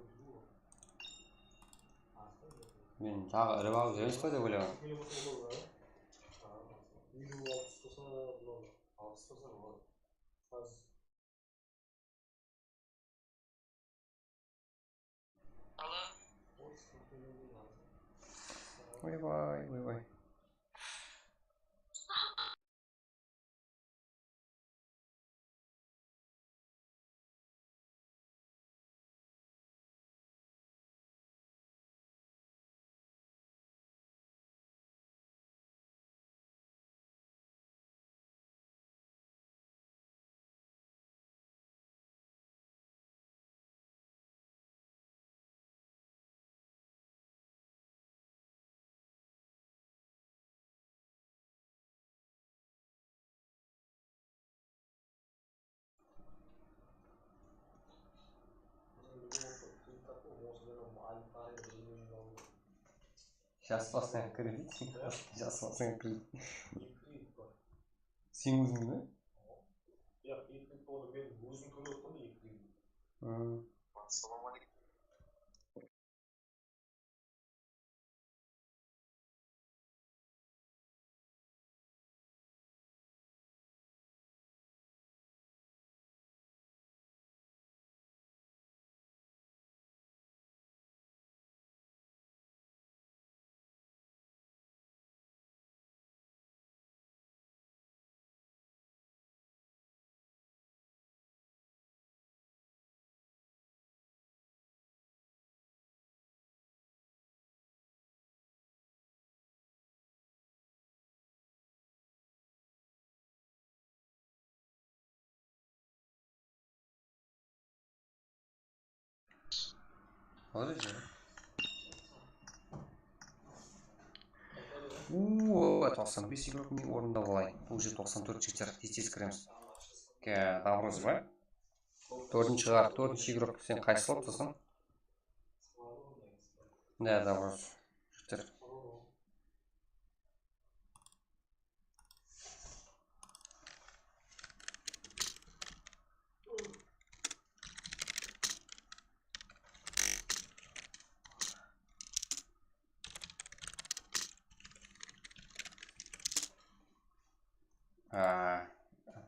Мен тағы ірі бағып жемес қой деп ойлағам. Елу алпыс болса болады. Алпыс болса болады. Аз. Ойбай, ойбай. Жас басына кредит. Жас басына кредит. Сен өзің бе? Иә, екі оны мен өзім төлеп отырмын, екі. Ассалаумағалейкум. Olur ya. О, 95 игрок мен орында болайын. Уже 94 жігіттер тез кіреміз. Давроз ба? Төртінші игрок сен қайсы болып тұрсың? Да, Давроз. Жігіттер.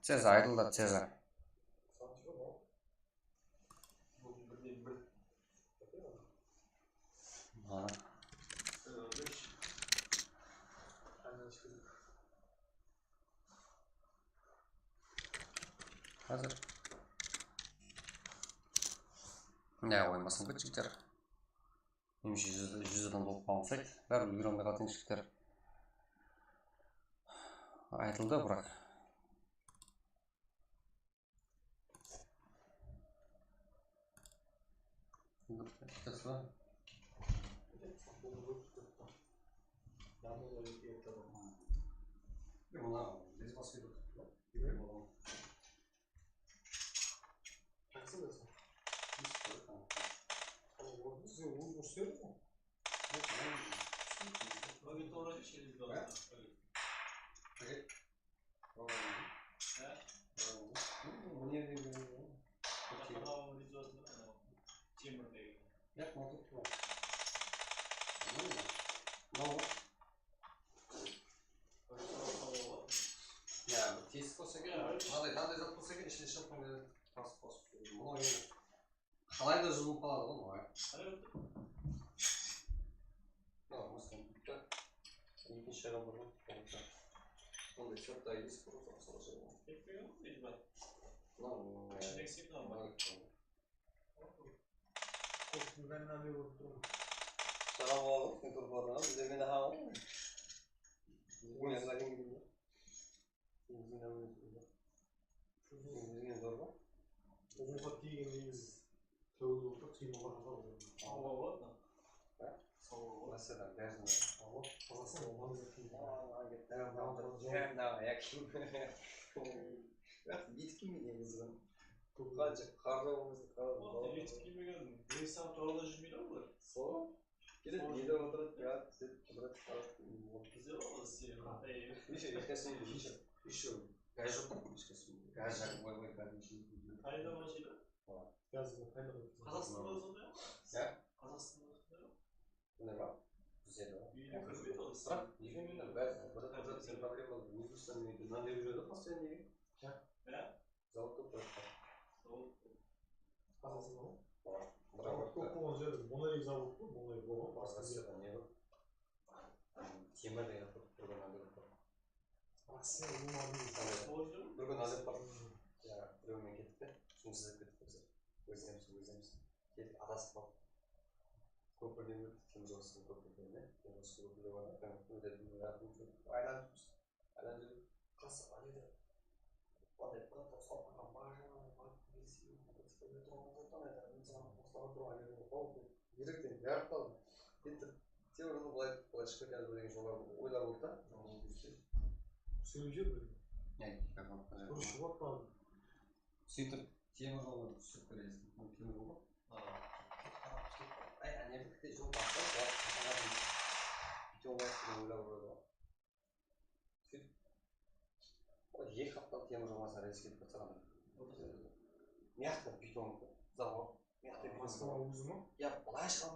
Цезар айтылды, Цезар. Қазір. Не, оймасын көт жігіттер. Немше 100 адам болып қалмасайды. Бәрі үлгере алмай қалатын жігіттер. Айтылды, бірақ. Tesla. Без вас идут. Тесік болса керек, мынандай зат болса керек, ішіне шығып басып мұнау енді қалай да жылып қалады ғой мынау. Мыслен бүйтті екінші айға бұрын ондай сәтті айдес бұрын сала жайын. Кетпеген ғой дейді бәр? Ішіндегі сипынан ба? Қостың бәрін әлі көріп тұрмын. Саған болады, сен тұрып барған, бізде мені ға ғой. Ойын зәлем келді. Өзіңен зор ба? Ұзынға тегенде біз тәуді отырып, қимылға жасап. Сауға болады ма? Сауға болады. Мәселен, бәрін Ала, қазақстан оған да етіп келмейді негізі. Қанша қарда болмасын қарда. Етіп келмеген 5 сағат жолда жүрмейді ғой бұлар. Сол? Келеді, неде отырады, қият, сөйтіп қыдырады, қарады. Бізде ғой сен. Еще газ жоқ па? Газ жағып ой-ой кәдімгі. Қайда машина? Газды қайда қойып? Қазақстанда сондай ма? Иә. Қазақстанда сондай ма? Сондай ма? Бізде де бар. Үйіне кірмейді ол. Бірақ егеменнен бәрі сен проблема өзбекстан неге нан беріп жүреді постоянно неге? Иә? Заводта тұрады. Қазақстанда ма? Бар. Завод көп болған жер мұнай завод қой, мұнай болған. Россияда не бар? Темір деген тұрған нан беріп бар. Россия болмады. Bir gün alep var. Ya birovmen ketdi. Shuni sizib ketdi biz. O'zimiz. Ketib adasib qoldi. Ko'pirdan o'tib temir yo'lga ko'pirdan. Temir yo'lga ko'pirdan. Aylanib qasib oladi. Qanday qilib to'sqoqqa bajana, bilsin, Yürüktüm, yarıp kaldım. Gittim. Teorunu bulay çıkarken böyle gençler oylar oldu da. Söyleyecek mi? Yani bakalım. Kuruşu var kaldı. Сөйтіп темір жолға түсіп келесің. Бұл темір жол ғой. Әнерлікте жол бастап, бүйтіп олай ойлап жүреді ғой. Сөйтіп 2 апталық темір жол басына рейс келіп тұрсам, мияқтан бетон завод, мияқтан Москва өзі ма? Я былай шыға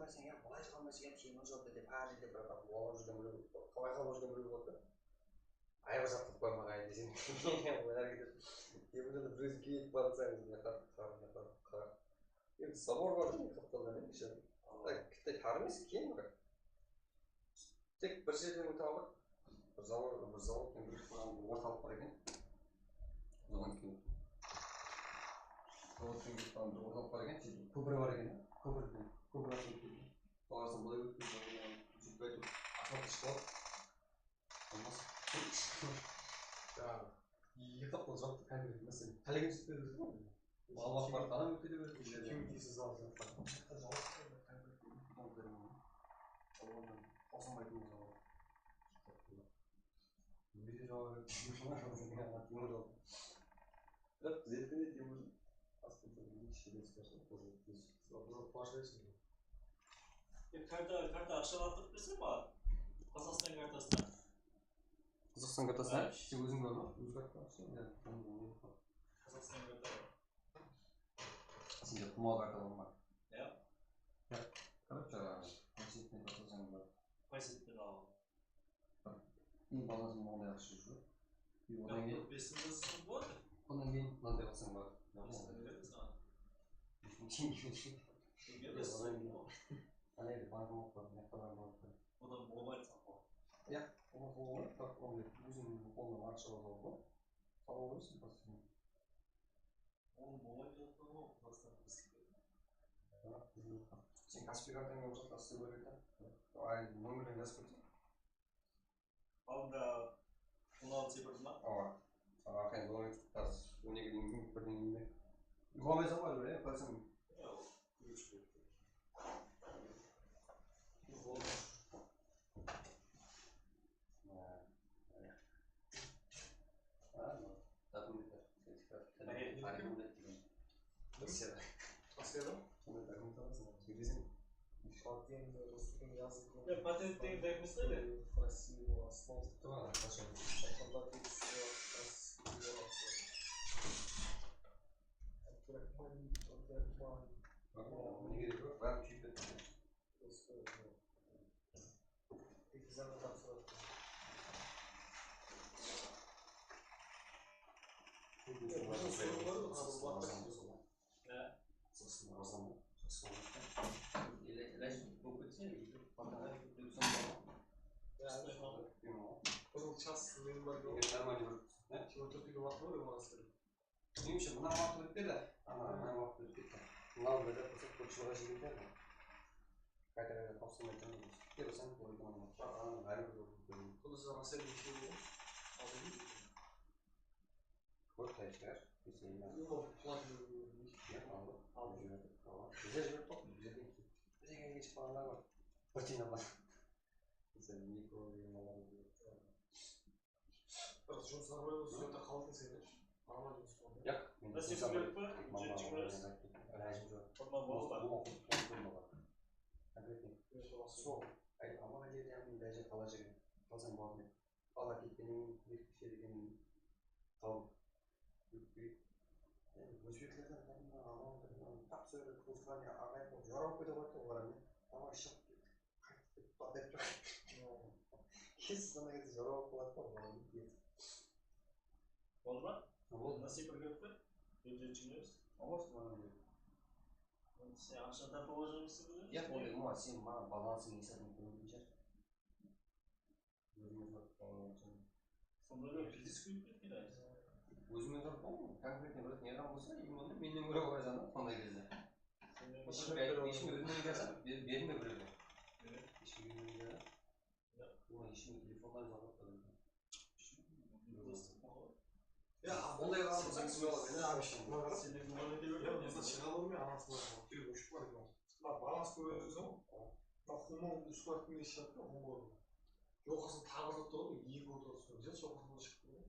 алмайсың, темір жолды деп әр жерде бір олап жүрген біреу, қалай қалап жүрген біреу болды. Айбар жақтырып қоймағай десең, ойлар кетеді. Темір жолда біреусін кетіп барсаңыз, қарап. Енді собор бар ғой, қапталдан кеше. Кіттай тар емес, кең бірақ. Тек бір жерден өте алдық. Бір завод пен бір орталық бар екен. Соған кейін. Заводпен бір орталық бар екен, сөйтіп көпір бар екен. Көпір ашылып кеткен. Солардан былай өтіп кеткен. Сөйтіп айтып, асфальт шығып қалды. Жаңағы 2 апталық жауапты камера мәселе. Қалеген сөйтіп берді ғой. Аллах бар, қанам өткеде берді. Кеудесіз алды. Қосылмайтын болады. Неге жауап берді? Бірақ зерттеуде темір аспектті кішкене скажем, Плашайсың. Карта ақшалаттырып берсе ма? Қазақстан картасына. Қазақстан картасына? Сен өзің бар ма? Өз картасы? Қазақстан карта. Сенде құмал карта бар ма? Иә. Короче, пассивный картасың бар. Пассивтен алған. Ең баласын маңдай ақша жүр. Одан кейін 500 болады. Одан кейін мынандай қылсаң бар. Анайда банкомат бар, мектеп банкомат бар. Одан болмайды сапа. Иә, оны қолына бірақ өзіңнің қолыңнан ақша алып ғой. Сала қойсың просто. Оны болмайды жатқан ғой, Қазақстан бізге. Сен Каспий картаңмен осы жақта істеу керек та. Ай, нөмірін жазып кетсең. Алдында 16 сепірді ма? Ақайын болмайды. Қазір 12-ден кейін бірден еңбек. Ұйқыламай салма жүр, қойсаң. Патенттегі документтер Красиво, основа. Неге керек жоқ, бәрін күйіп кетті. Час нормально Меніңше мына уақыт өтпеді, ана уақыт өтпеді. Мынау да қосып көп жылға жіберді. Қайта тапсырмай тұрмыз. Берсең қойдың әлі бір Құдысы Россия неше болды? көп тайшылар. Бізде жіберіп тоқ, біздерден кейін. Біздерге кешіп қалғандар бар. Bir tane var. Mesela mikro uyumalar oluyor. Biraz жұмысқа қойып сүйекте қалдың сен. Мама жұмыс болды. Yok. Nasıl yapıyor bu? Ücret çıkıyoruz. Rejim yok. Ondan bol var. Bu okul. Soğuk. Ay ama hadi yani derece kalacak. Kalsam bu ne? Allah gittiğinin bir şey degenin kalın. Büyük. Yani özbeklerden ben de Almanya'da сөйлеп туысқан ағайын болып жаралып кетіп жатты ғой олар давай шығып қайтып деп кез ана кезде жаралып қалады ғой олар болды ма? болды. Насип бір келіп қой. Бюджет жинаймыз. Аласың маған. Сен ақша тартып ала жүрмісің бе? Я ойлаймын, ма сен маған балансың есебін көретін шығар. Өзіме зор сонда бизнес көйіп кеткен айыз. Өзіме зор конкретно бір не адам болса, именно менен көре қойсам да сондай кезде. Ешкім өзімен жазып берме біреуге. Ешкім өзімен жазып. Ой, ешкім телефондан жазып қойды. Ya, onday қаламасаң сіз болады. Сендер мұғалім ете берді. Mesela çıkalım anasını telefon uçuk var ya. Bak balans koyuyoruz ama. Bak humo üstü iş yaptı humo. Yoxaсын тағылып тұрып, екі отырып сөйлеп, жоқасын шығып тұрып.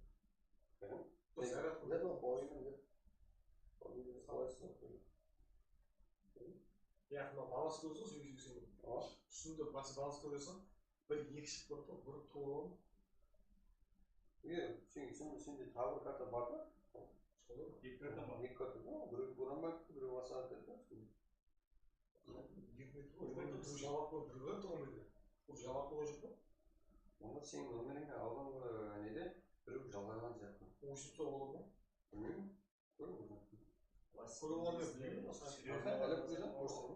Ne de o boyunun da. Boyunun savaşını koyuyor. Ya, balans koyuyorsun, söyleyeceksin. Üstünde balans koyuyorsun, bir екі шығып тұрып, бір туылып. Şimdi tavır kartı var mı? İlk kartı var. İlk kartı var. Buradan bak, buraya vasat etmez mi? Cevap var, bir tuğum dedi. Bu cevap olacak mı? Onda senin numaranı aldığın neydi? Bir жалғаған сияқты. Oysa olur mu? Bilmiyorum. Görmüyor musun? Korulanıyor değil mi? Alep güzel, borsa mı?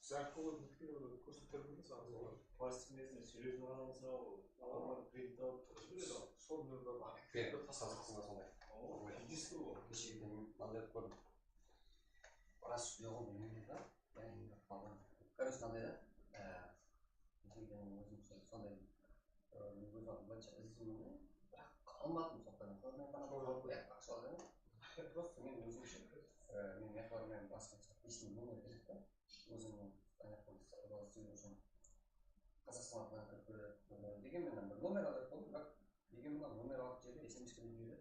Zerk olur, bitkin olur, kursultabilir sanırım olur. Plastik mesele, серьезно алса, адамдар кредит алып тұрып жүреді. Сол нөлді бар. Беріп, қазақстанда сондай. Физически ол. Кешегі мынандай көрдім. Біраз ұйығын білмеймін да. Короче, мынандай да. Сондай былайша іздеймін. Бірақ қалмадым соқтан. Ақша алған. Просто мен өзім үшін менің аяқтарыммен басқа ешкім номер керек та. Өзімнің аяқтарымды сөйлеу үшін Қазақстан атынан кіріп көреді. Дегенмен бір номер алып болды, бірақ дегенмен номер алып жерде смс-ке береді.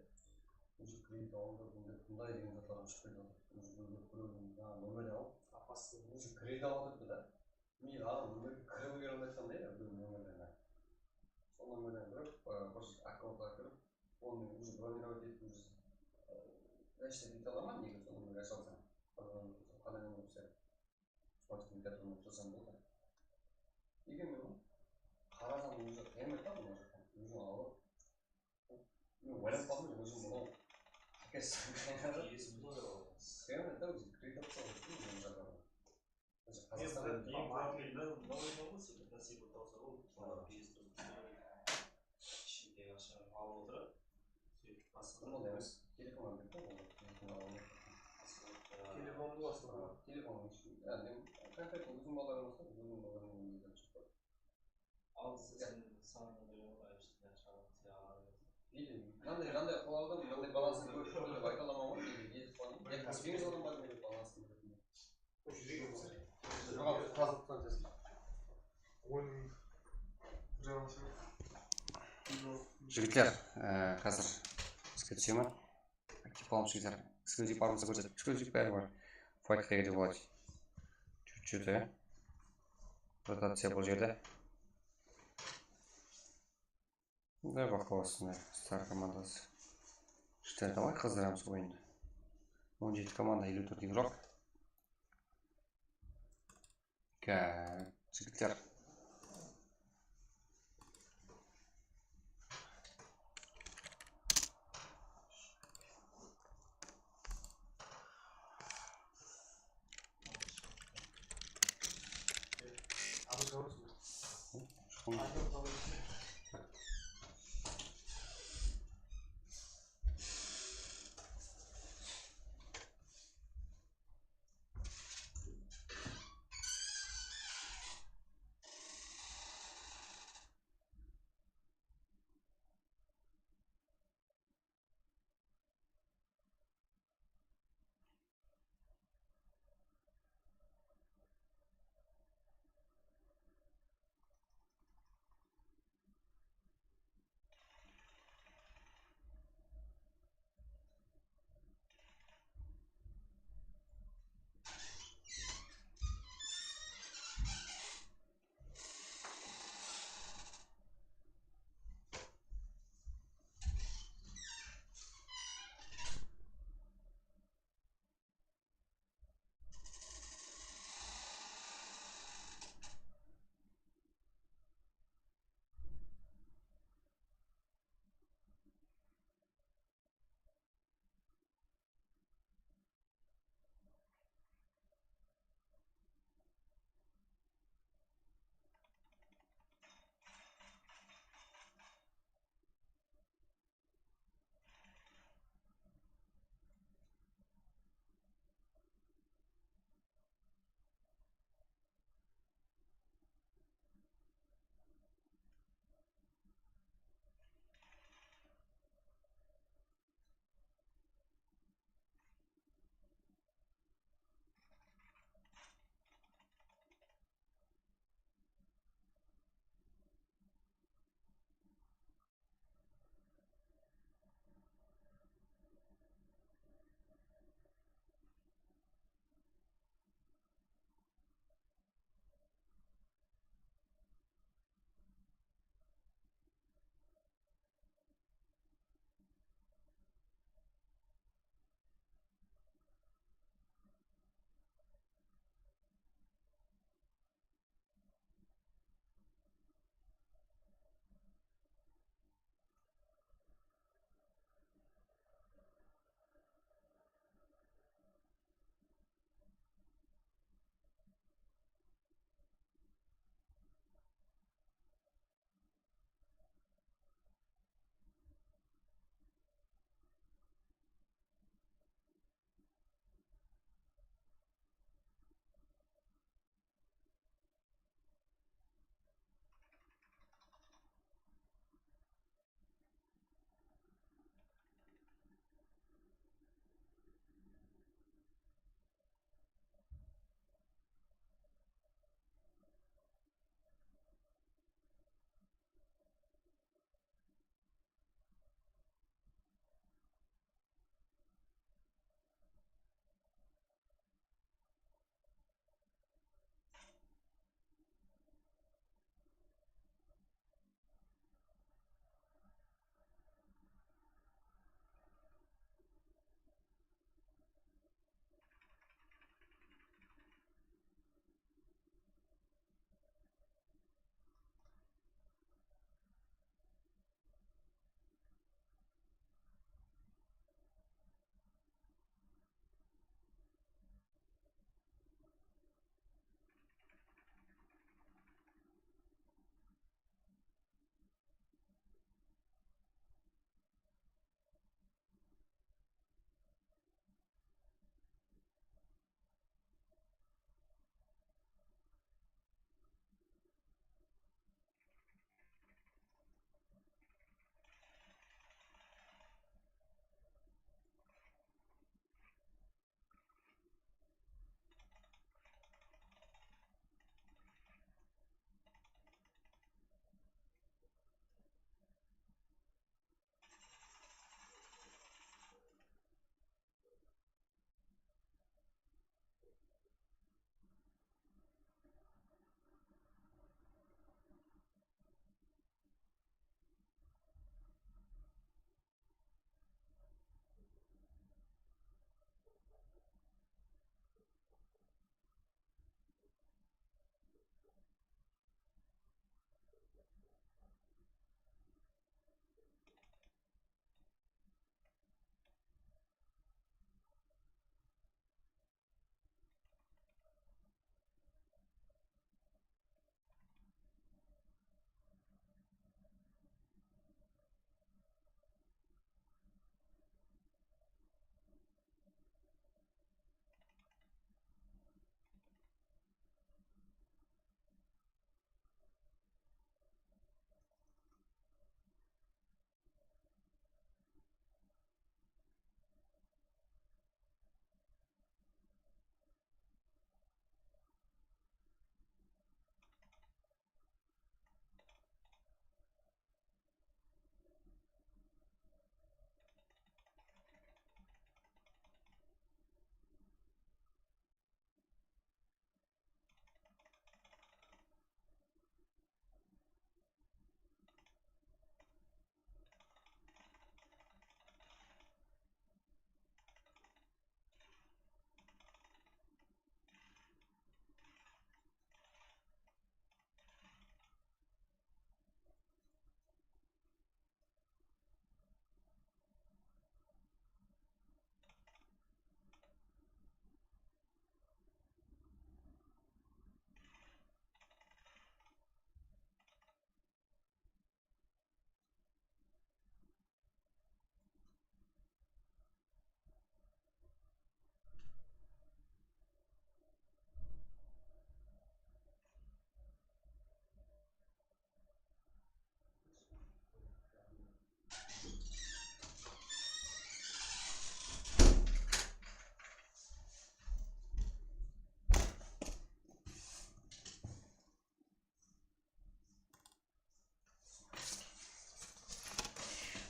Уже кредит алынды, бұндай деген заттарға шығып кетіп отыр. Уже біреудің номер алып, апасы уже кредит алып отырды да. Мен номерге кіріп үлгере алмайтсам да, біреудің номеріне. Сол номерден кіріп, бір аккаунтқа кіріп, оны уже бронировать етіп, уже рәшті ете аламын, неге сол номерге аша алсам. Қандай номер болса, спортивный картаны жасам болды. Дегенмен қарасам уже қиямет та бұны жақтан. Өзім алып. Мен ойлап қалдым, өзім бұны есім болды ғой. Қиямет та өзім кредит алып салып жүрмін бұл жағдайда. Ішінде ақша алып отырады. Ондай емес. Телефон алып кетті. Telefonlu aslında. Телефон үшін. Конкретно өзім балаларым болса, өзім балаларым өздері шықты. Ал сен санында айыпшысында шығарып Қандай қолаудан мынандай балансын көріп айта аламын ғой, неге етіп қойдым. Я каспиңіз одан бар менің балансын көретін. Жоғал, тазылықтан жасын. Ойын жаңашы. Жігіттер, қазір бізге түсе ма? Актив боламыз жігіттер. Эксклюзив барымызды көрсетіп, эксклюзив бәрі бар. Файтқа керек болады. Чуть-чуть, ротация бұл жерде. Да, бақыласында стар командасы. Штер, давай қыздырамыз ойынды. 17 команда, 54 игрок. Жігіттер.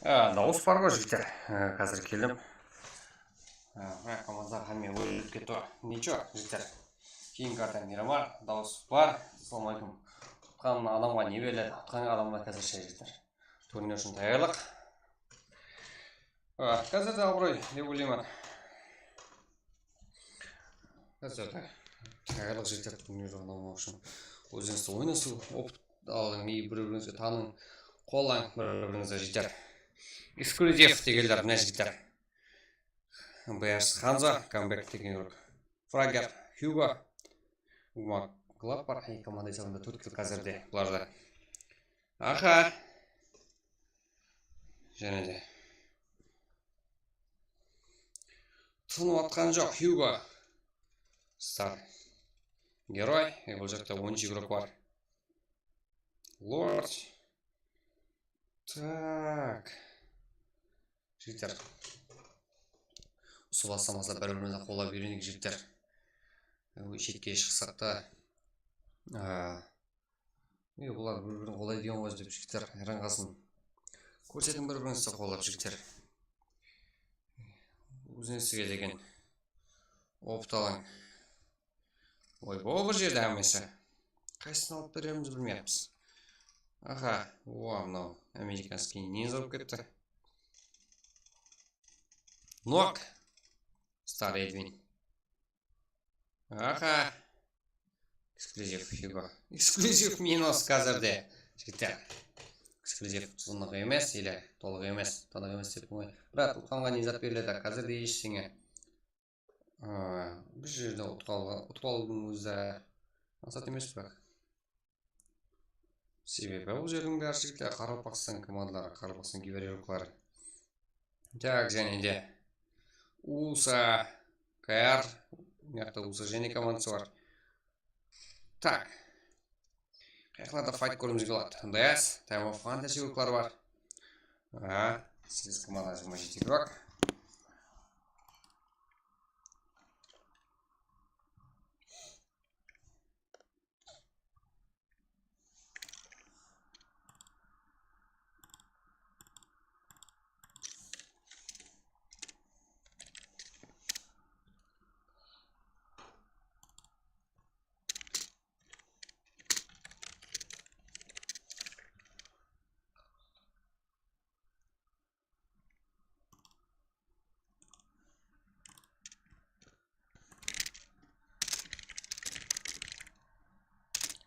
Дауыс бар ғой жігіттер. Қазір келдім. Команда қанмен өліп кетті. Ничего, жігіттер. Кейін карта Мирамар, дауыс бар. Ассалаумалейкум. Ұтқан адамға не беріледі? Ұтқан адамға қазір ше жігіттер. Турнир үшін даярлық. Қазір де абырой деп ойлаймын. Қазір де даярлық жігіттер турнир ойнау үшін. Өзіңізді ойнасу, опыт алың, бір-біріңізге таның, қолаң бір-біріңізді жігіттер. Эксклюзив дегендер мына жігіттер. БС Ханза, камбэк деген көріп. Фрагер, Хьюго, Глаб бар. Команда есебінде 4 кіл қазірде бұларда. Аха. Және де. Тұнып атқан жоқ, Хьюго. Стар. Герой. Бұл жақта 10 игрок бар. Лорд. Так. Жігіттер. Осы бастамаса бір-бірімізді қола берейік жігіттер. Шетке шықсақ та. Бұлар бір-бірін қолай деген ғой деп жігіттер. Раңғасын. Көрсетін бір-біріңізді қолап жігіттер. Өзіңізге деген опыт алаң. Ой, бұл жерде әмесі. Қайсысын алып береміз білмейміз. Аха, мынау американский нинза болып кетті. Нок. Старый Эдвин. Аха. Эксклюзив Хьюго. Эксклюзив минус қазірде. Жігіттер. Эксклюзив тұзынық емес, или толық емес. Толық емес деп қой. Бірақ ұтқанға низат беріледі. Қазірде ештеңе. Бір жерде ұтқалдың өзі мақсат емес бірақ. Себебі бұл жердің бәрі жігіттер Қарақстан командалары, Қарақстан гиберюрлары. Так, және де УСА, КР, мияқта УСА және командасы бар. Так. Қайқыларда файт көрімізге болады. ДС, Time of Fantasy өклары бар. 8 команда 27 игрок.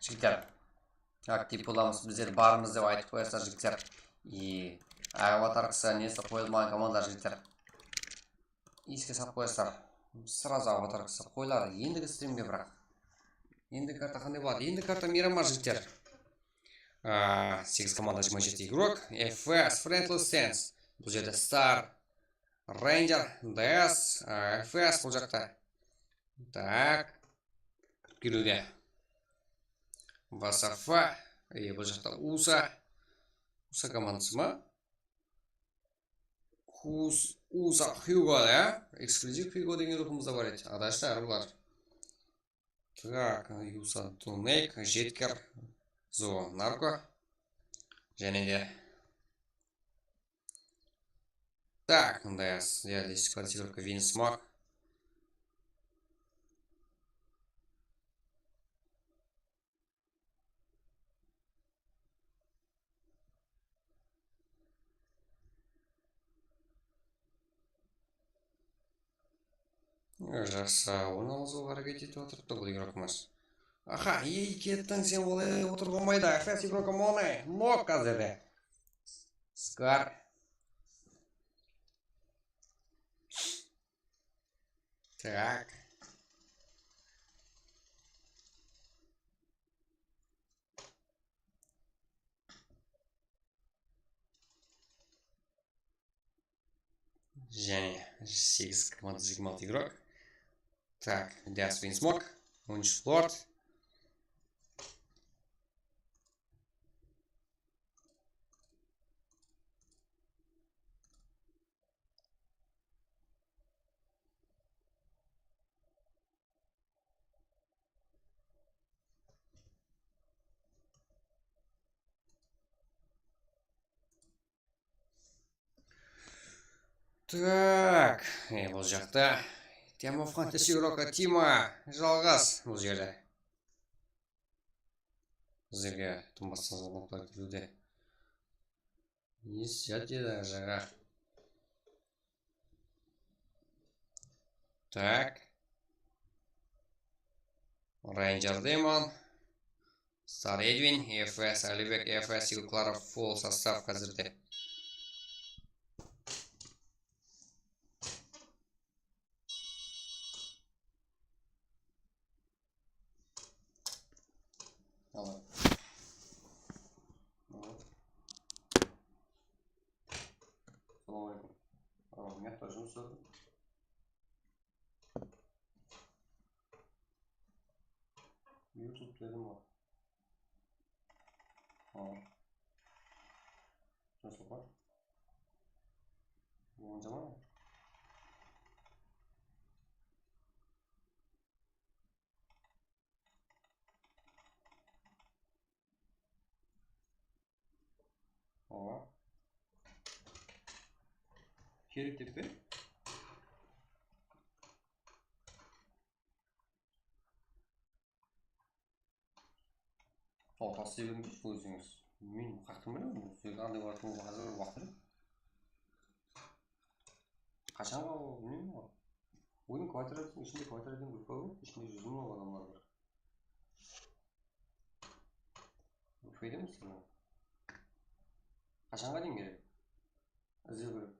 Жігіттер, актив боламыз, біздер барымыз деп айтып қоясыздар жігіттер. Аватарксы несі қойылмаған командар жігіттер. Еске сап қоясыздар. Сразу аватарксы қойылады. Ендігі стримге бірақ. Ендігі карта қандай болады? Ендігі карта Мирамар жігіттер. 8 команда 27 игрок. FS, Friendly Sense. Бұл жерде Star, Ranger, DS, FS бұл жақта. Так. Келуде. Васафа, бұл жақта УСА командасы ма? УСА Хьюго, да? Эксклюзив Хьюго деген рухымызда бар еді. Адашты әрбілар. Так, УСА Тунейк, Жеткер, Зо Нарко. Және де. Так, здесь квартировка Винсмак. Жақсы, оны алғызуға әрекет етіп отырыпты бұл игрокымыз. Аха, кеттің сен олай отыр болмайды. FS игрокым оны. Нок қазірде. Скар. Так. Және 8 команда 26 игрок. Так, Диас Винсмок, Унч Лорд. Так, бұл жақта тема фантаси урока Тима жалғас бұл жерде. Біздерге тумбастан заңлықтар күлуде. Ес жәте жаға. Так. Рейнджер Демон. Стар Эдвин, ЕФС, Алибек, ЕФС, Юкларов, фул состав қазірде. Меня тоже услышал. YouTube dedim o. Nasıl var? Bu zaman Керек деп пе? Тастай беріңізші өзіңіз. Мен қақтым білемін, сөйгі қандай болатынын қазір уақыт. Қашанға білмеймін ғой. Ойын квартиратың ішінде квартиратың көп қой, ішінде 100 мың адамдар бар. Өйді ме сіздің? Қашанға дейін керек? Іздеу керек.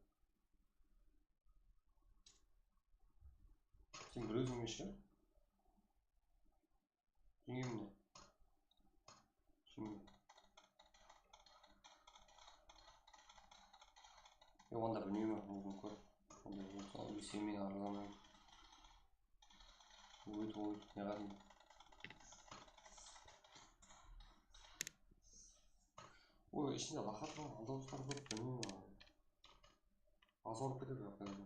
Сен бір өзің ешкі? Жеңем не? Онда білмеймін, өзім көр. Онда мысалы бесемен арғанын. Өйт, неғадым. Ой, ішінде лақат бар, алдауыстар көп, білмеймін. Аз орып кетеді қайда.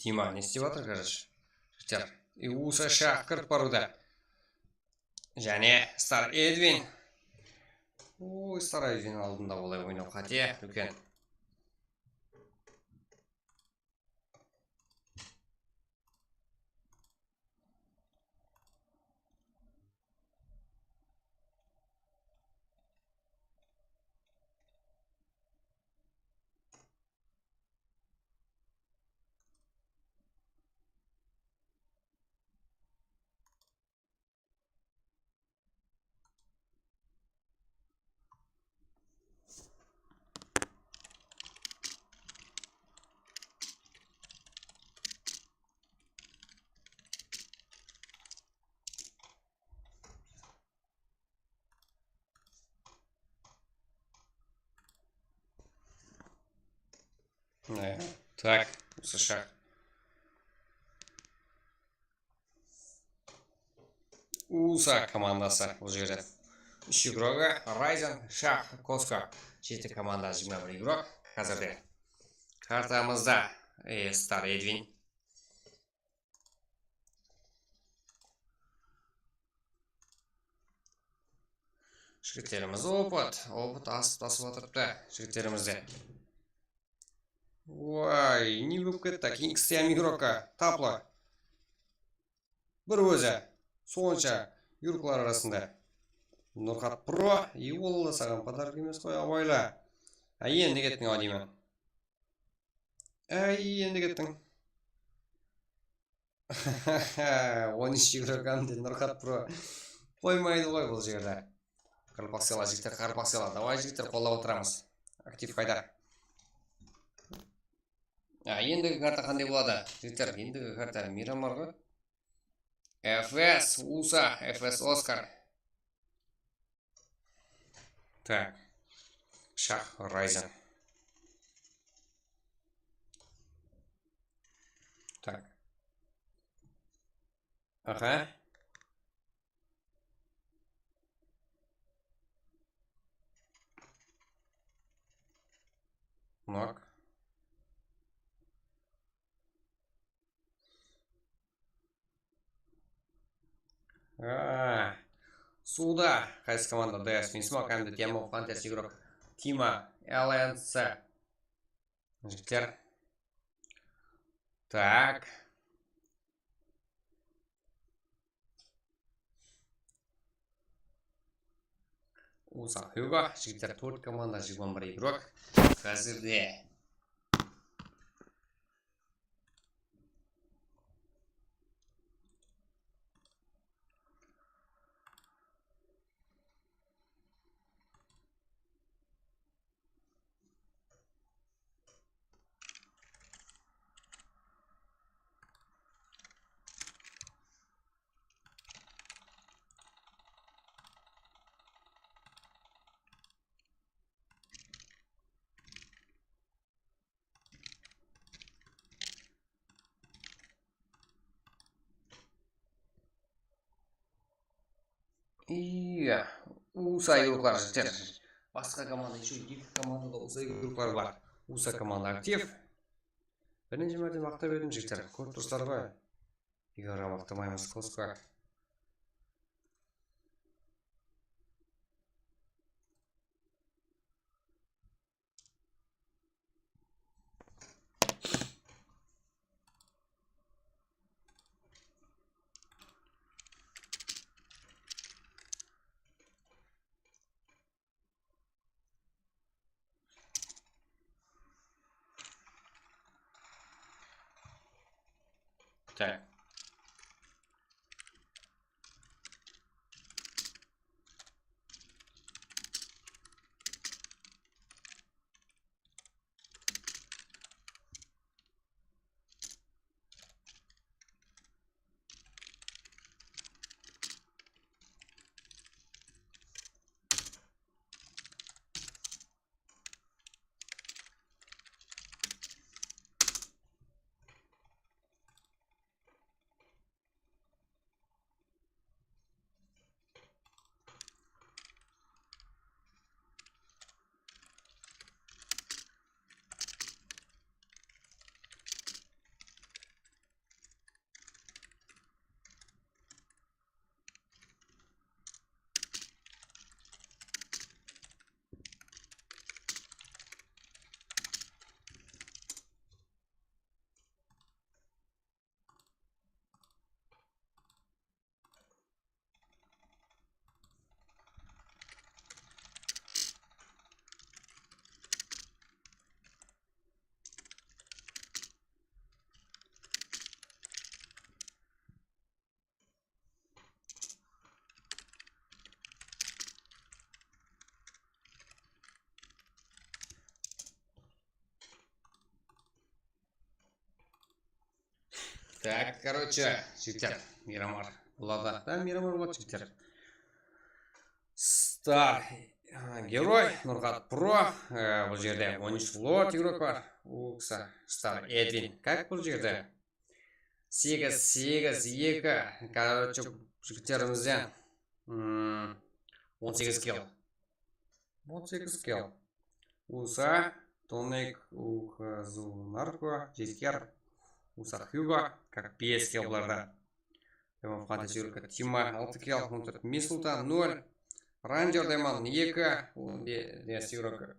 Тима, не істеп жатыр қазір? Жігіттер, Иуса шақ кіріп баруда. Және Стар Эдвин. Ой, Стар Эдвин алдында олай ойнау қате, үлкен. Так, США. USA командасы бұл жерде. 3 игроға Райзен, Шах, Коско. 7 команда 21 игрок. Қазірде. Картамызда Стар Эдвин. Жігіттеріміз опыт асып отырыпты жігіттерімізде. Ой, не болып кетті, Кингстем игрока, таплы. Бір өзі, сонша юрклар арасында. Нұрхат Про, ол саған подарок емес қой, абайла. Енді кеттің ау деймін. Енді кеттің. 13 игрок әмде Нұрхат Про. Қоймайды ғой бұл жерде. Қарпақ села, жігіттер, қарпақ села. Давай жігіттер, қолдап отырамыз. Актив қайда? Ендігі карта қандай болады? Жігіттер, ендігі карта Мирамар ғой. ФС Уса, ФС Оскар. Так. Шах Райзен. Так. Ага. Нок. Суда. Қайсы команда ДС Мисмок әмді тема фантаси игрок Тима ЛНС. Жігіттер. Так. Уса Хьюго. Жігіттер 4 команда 21 игрок. Қазірде. Iya, Уса игроклар жігіттер. Басқа команда, еще 2 командада Уса игроклар бар. Уса команда актив. Бірінші мәртебе мақтап едім жігіттер. Көріп тұрсыздар ғой. Егер мақтамаймыз қосқа. Так. Так, короче, жігіттер, Мирамар болады. Да, Мирамар болады жігіттер. Стар герой, Нұрғат Про. Бұл жерде 13 лот игрок бар. Укса, Стар Эдвин. Как бұл жерде? 8-8-2. Короче, жігіттерімізден 18 килл. 18 килл. Уса, Тонек, Ухазу, Нарко, Жескер. Уса Хьюго, как 5 килл бұларда. Демон фантаси игрока Тима 6 килл. Мислута 0. Рейнджер Демон 2. Дес игрока.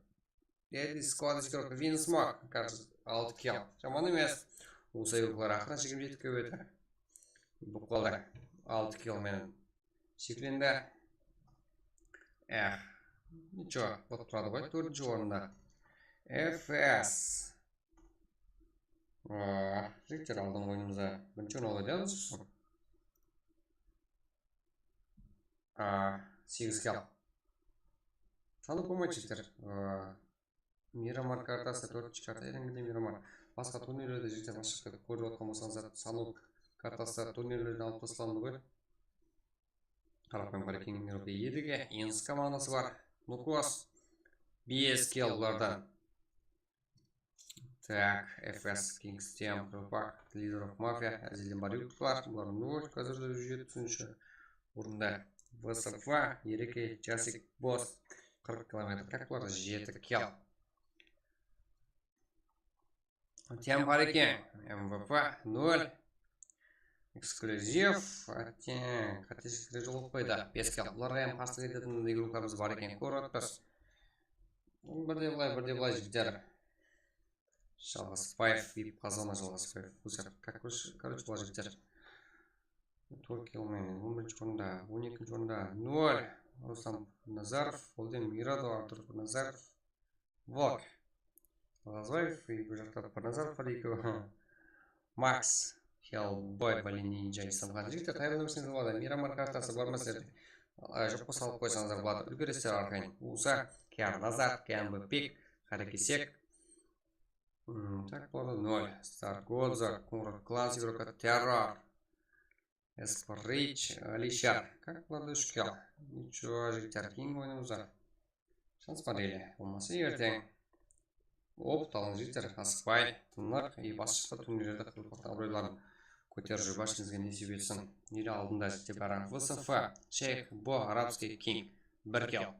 Дес складыш игрока Винсмок, кажется, 6 килл. Жаман емес. Уса игроклар ақырын шегім жетіп көбеді. Бұл қолда 6 килл менің. Секленді. Ничего, вот тұрады ғой, 4-ші орында. ФС. Жігіттер алдың ойынымызда. Бірінші орын алды дедіңіз. 8 килл. Саны болмайды жігіттер. Мирамар картасы 4-ші карта еліңгіде Мирамар. Басқа турнирлерде жігіттер машықта көріп отқан болсаңыздар сану картасы турнирлерден алып тасталынды ғой. Қарапайым Қарекеңнің Миропта едіге, Инс командасы бар. Нукос, BSKL бұлардан. Так, FS, Kingstem, Рупак, Leader of Mafia, әзілден бар юк бар. Бұлар 0, қазірді жетісінші орында. ВСФ, Ереке, Часик, Босс, 40 километр. Как бұлар 7 кел. Тем Қарекен, МВП, 0. Эксклюзив, қатесікті жолып қойды. 5 кел. Бұларға әм қастық ететін игруларымыз бар екен. Көріп тұрс. Бірде бұлай жігдер. Жалғаспаев, вип қазана Жалғаспаев. Короче, бұлай жігдер. 4 киломен 11 орында, 12 орында 0. Рустам Назаров, Олден Мирадо, Артур Назаров, Вок. Лазаев, и Гужартар Назаров, Макс. Хелбой, Балининджа и Самхан. Жігіттер қайрын өмірсіңіз болады. Мирамар картасы бар мәселер. Жоққа салып қойсаңыздар болады. Үлгерестер арқайын. Уса, Киар Назар, Киан Пик, Харекисек. Так, болады 0. Стар Годзар, Кумрат Кланс, игрока Террор. Эспор Рич, Алишар. Как болады 3 кел. Ничего, жігіттер кейін ойнымыздар. Шанс смотрели. Болмасы ертең. Талын жігіттер асықпай, тыннық и басшықта турнирлерді қылпақта абыройларын көтер жүрбашыңызға несіп етсін. Нері алдында жігіттер бәрі. ВСФ, Шейх, Бо, Арабский Кинг, 1 кел.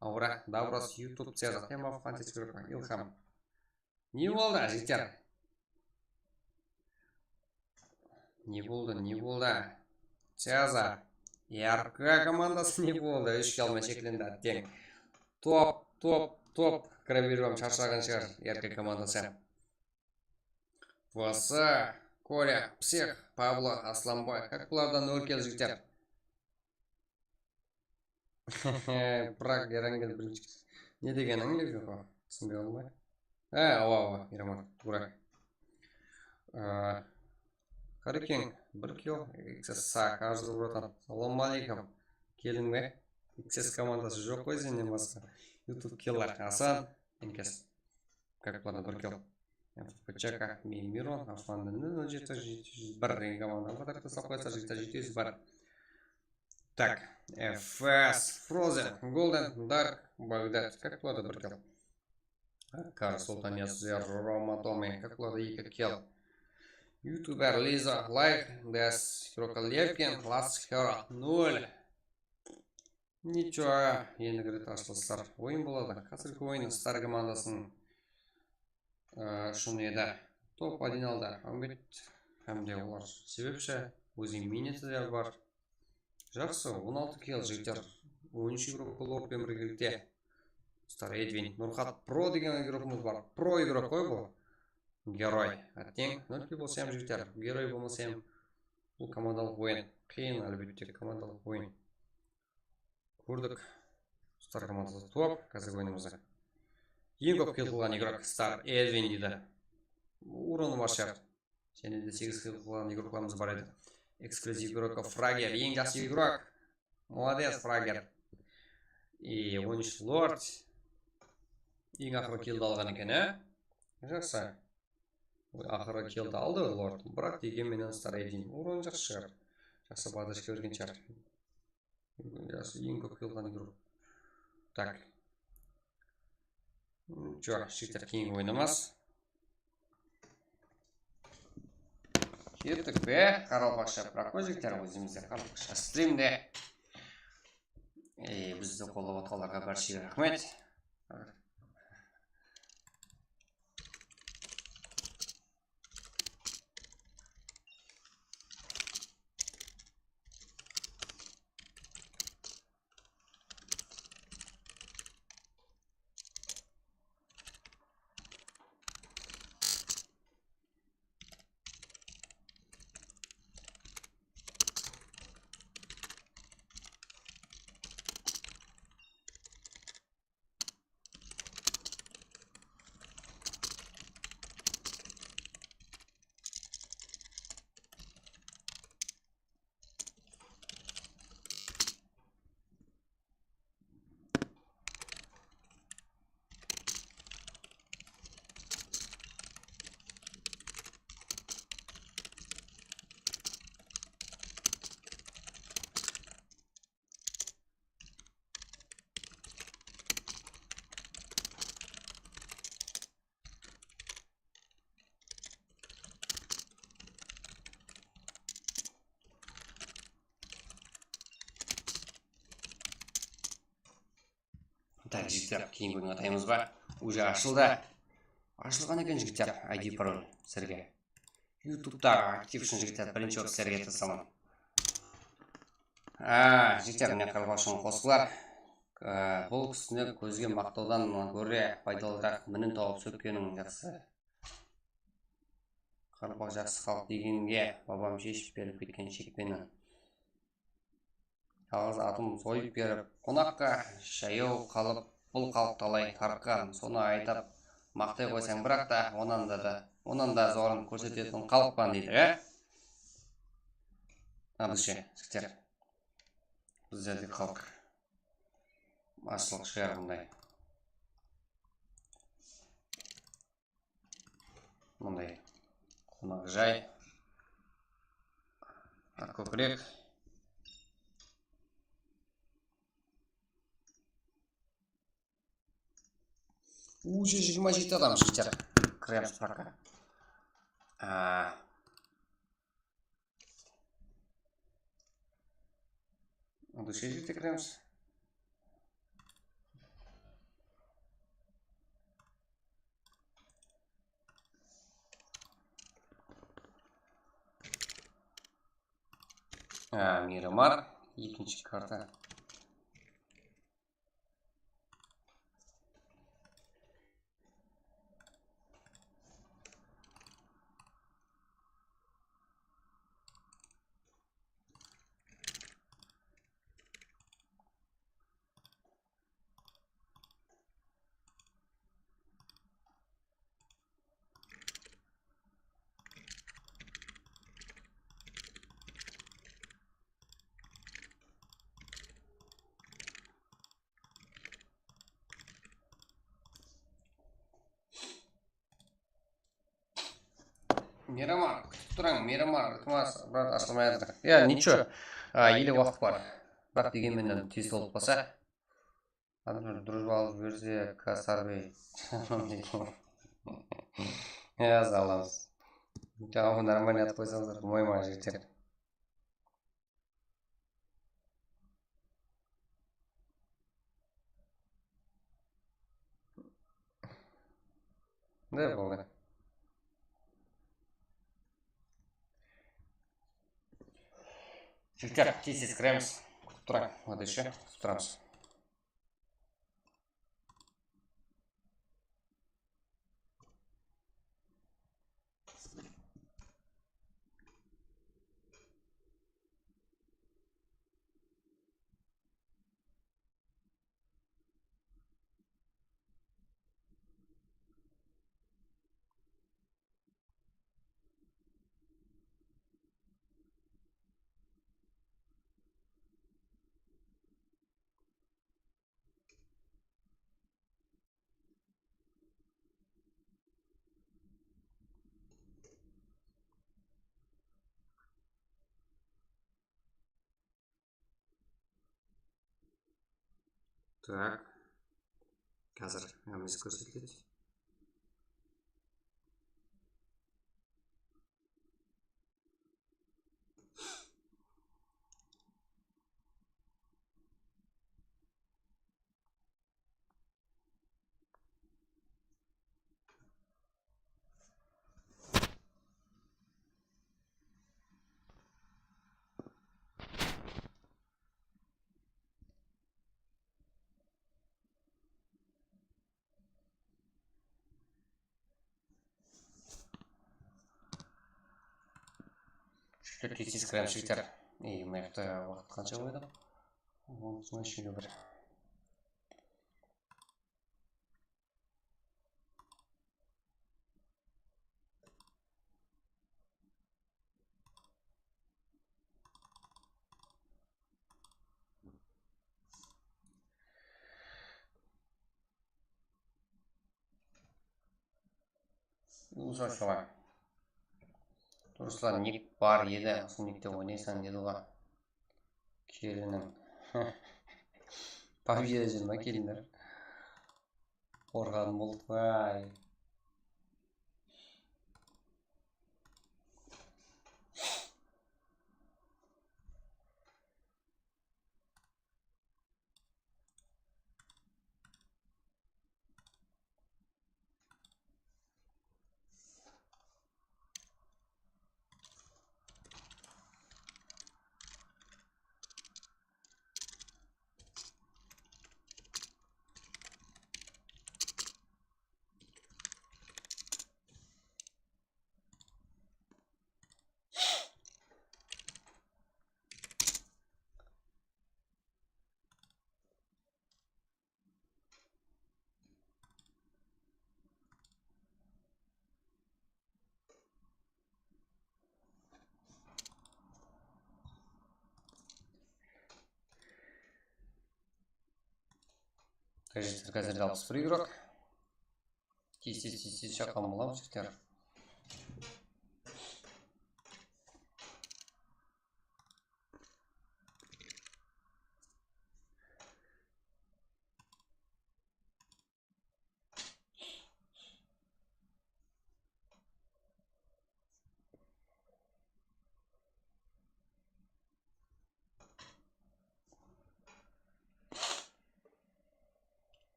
Аура, Даврос, YouTube, Цеза, Темов, Фантастик, Илхам. Не болды, жігіттер? Не болды. Цеза, РК командасы не болды. 3 кел мәшекленді әттең. Топ. Кірабербам шаршаған шығар, РК командасы. Васа, Коля, Псих, Павло, Асланбай. Как бұлардан 0 кел жігіттер? Праг, Ерангел бірінші. Не деген аңлеп жоқ? Түсінбей олмай. Ава, Мирамар, Турак. Қарекен, 1 кел. XSA, кажды бұратан. Салам алейкум. Келдің бе? XS командасы жоқ қой сенен басқа. YouTube киллар Асан, Инкес. Как плана 1 кел. ФПЧК, Мирон, Афанды 0-7-1 команда. Батарты сапқайса 7-7-1. Так, FS, Frozen, Golden, Dark, Багдад. Как плана 1 кел. Кар Султанец, Рома Томи. Как плана 2 кел. Ютубер Лиза, Лайк, Дес, Кроколевкин, Лас Хера 0. Ничего, енді кірет ашылыстар. Ойын болады. Қазіргі ойын Стар командасының шын еді. Топ 1 алды. Әмде олар себепші. Өзің минеті де бар. Жақсы, 16 кел жігіттер. 13 игрок бұл оппен біргілікте. Стар Эдвин. Нұрхат Про деген игрокымыз бар. Про игрок қой бұл. Герой. Әттең, 0 кел болсам жігіттер. Герой болмасам бұл командалық ойын. Қиын әлбетте командалық ойын. Көрдік. Стар командасы топ. Қазір ойнымызда. Ең көп кел қылған игрок Стар Эдвин дейді. Уроны бар шар. Және де 8 кел қылған игрокларымыз бар еді. Эксклюзив игрока Фрагер. Ең жақсы игрок. Молодец, Фрагер. И 13 Лорд. Ең ақыры келді алған екен, Жақсы. Ақыры келді алды Лорд. Бірақ деген менен Стар Эдвин. Урон жақсы шығар. Жақсы бадышқа өрген шар. Ең көп келған игрок. Так. Жоқ, шектер кейін ойнамас. Кеттік бе, қаралбақша прокозиктер өзімізде қаралбақша стримде. Бізді қолы отқаларға баршығы рахмет. Так, жігіттер, кейін бүгін атаймыз ба? Уже ашылды. Ашылған екен жігіттер, ID пароль сіздерге. Ютубтағы актив үшін жігіттер бірінші от сіздерге тасамын. Жігіттер, міне қарғашын қосқылар. Бұл кісіні көзге мақтаудан көре пайдалырақ мінін тауып сөккенің жақсы. Қарбақ жақсы халық дегенге бабам шешіп беріп кеткен шекпені. Жалғыз атым сойып беріп, қонаққа шаяу қалып, бұл халық талай тарққан. Соны айтып, мақтай қойсаң бірақ та, онан да зорын көрсететін халықпан дейді, Абыше, жігіттер. Біздерде халық ашылық шығар бұндай. Мұндай қонақ жай. Көкірек. Уже 27 адам жігіттер. Кіреміз парқа. Душе жігіттер кіреміз. Мирамар. Екінші карта. Мирамар, тұрың, Мирамар, ытымас, брат, ашылмай жатыр. Ничего, еле уақыт бар. Бірақ дегенмен тез толып қалса. Дружбалы берсе, Касарбей. Аламыз. Жаңағы нормально атып қойсаңыздар, мойма жігіттер. Да, болды. Жігіттер, тез кіреміз. Күтіп тұрайын. Ода еще күтіп тұрамыз. Так. Қазір әміз көрсетіледі. Тез кіреміз жігіттер. Маяқты уақыт қанша қойдық? 10:51. Ұзашыға. Руслан, ник бар еді, осы никте ойнайсың деді ғой. Келінің. Победа жүрма келіндер. Қорғаным болды бай. Жігіттер қазір 61 игрок. Тез шаққан боламыз жігіттер.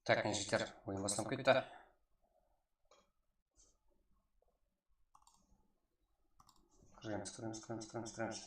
Так, жігіттер, ойын бастап кетті. Кіреміз.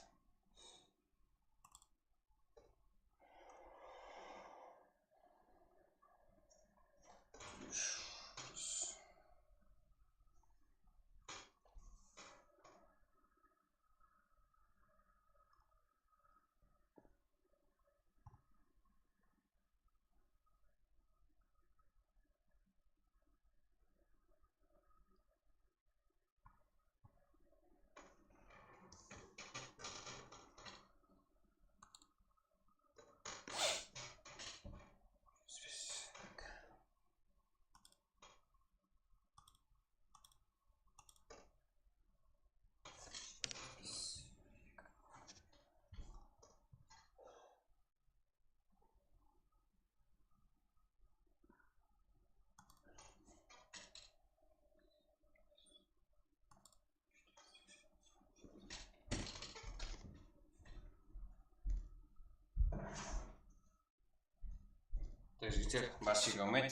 Так, жігіттер, бас шеге алмайды.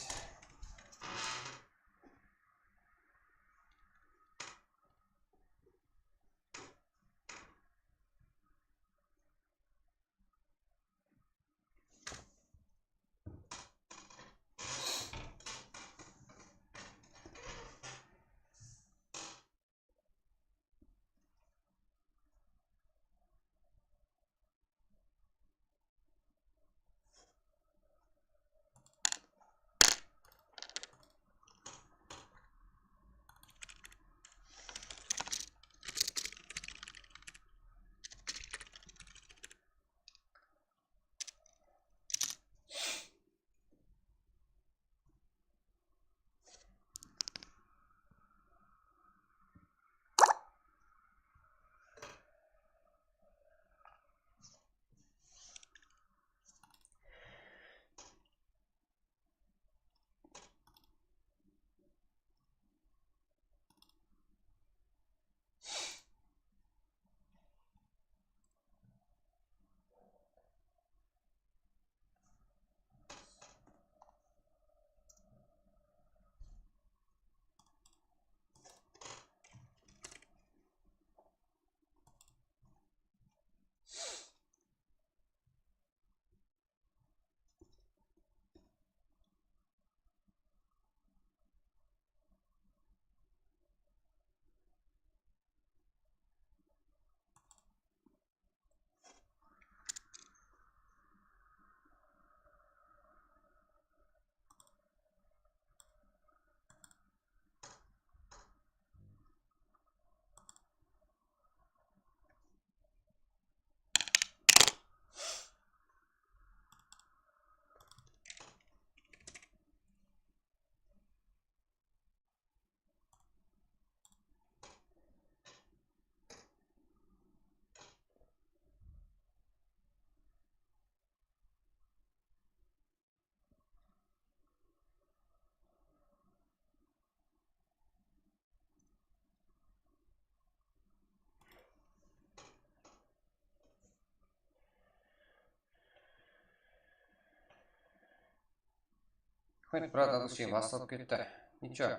Брат адуши басталып кетті. Ничего.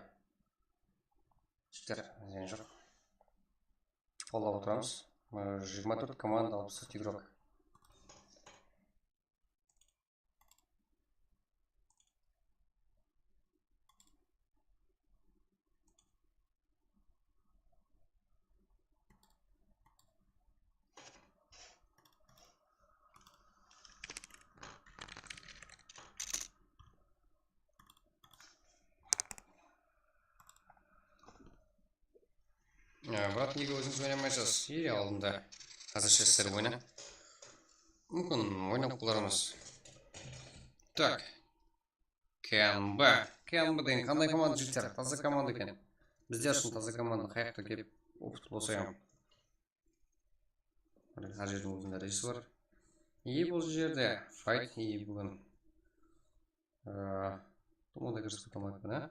Іштер зен жоқ. Қолдап отырамыз. 24 команда 60 игрок. Брат, неге өзіңіз ойнамайсыз? Ере алдында. Қазірше сіздер ойна. Мүмкін ойнап қалармыз. Так. КНБ. КНБ деген қандай команда жігіттер? Таза команда екен. Біздер үшін таза команда қаяқта келіп опыт болса ем. Ар жердің өзінде рейс бар. Бұл жерде файт бүгін. Тумада кірісіп тамадық, да?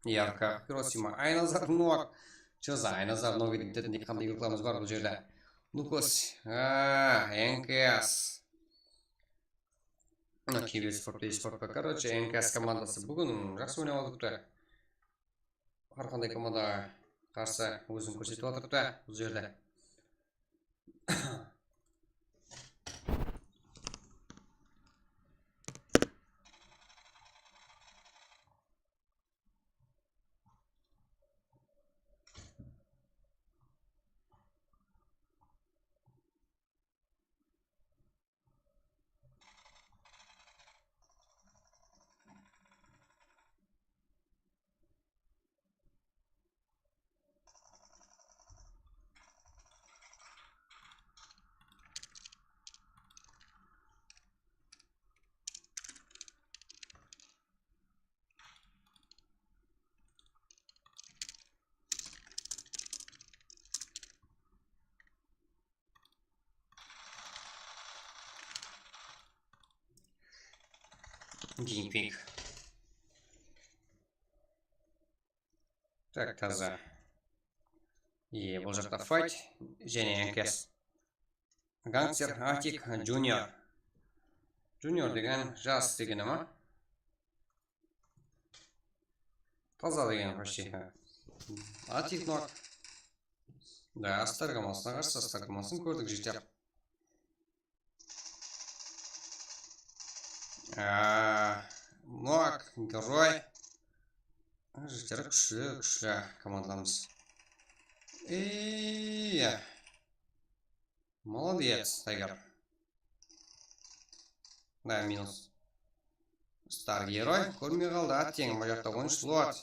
Ярко. Хиросима. Айназар Нуак. Что за Айназар Нуак дейтін қандай игрокlarımыз бар бұл жерде? Нукос. НКС. Кивес Форпей Спортпа. Короче, НКС командасы бүгін жақсы ойнап алдық. Әрқандай команда қарсы өзін көрсетіп отырды бұл жерде. Геймпинг. Так, таза. Бұл жақта файт. Және НКС. Гангстер, Атик, Джуниор. Джуниор деген жас дегені ма? Таза деген почти. Атик Нуак. Да, Астар командасына қарсы Астар командасын көрдік жігіттер. Нуак, герой. Жігіттері күшті командамыз. Молодец, Тайгер. Да, минус. Стар герой. Көрмей қалды, аттең бұл жақта ойыншы Луат.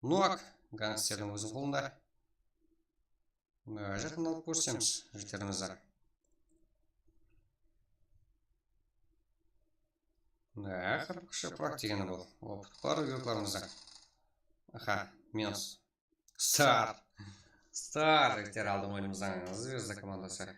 Нуак, гангстердің өзің қолында. Жақын алып көрсеміз жігіттерімізді. Да, хорошо практиканы бұл. Опыт игрокlarımızda. Минус. Стар жігіттер алдым ойынымыздан. Звезда командасы.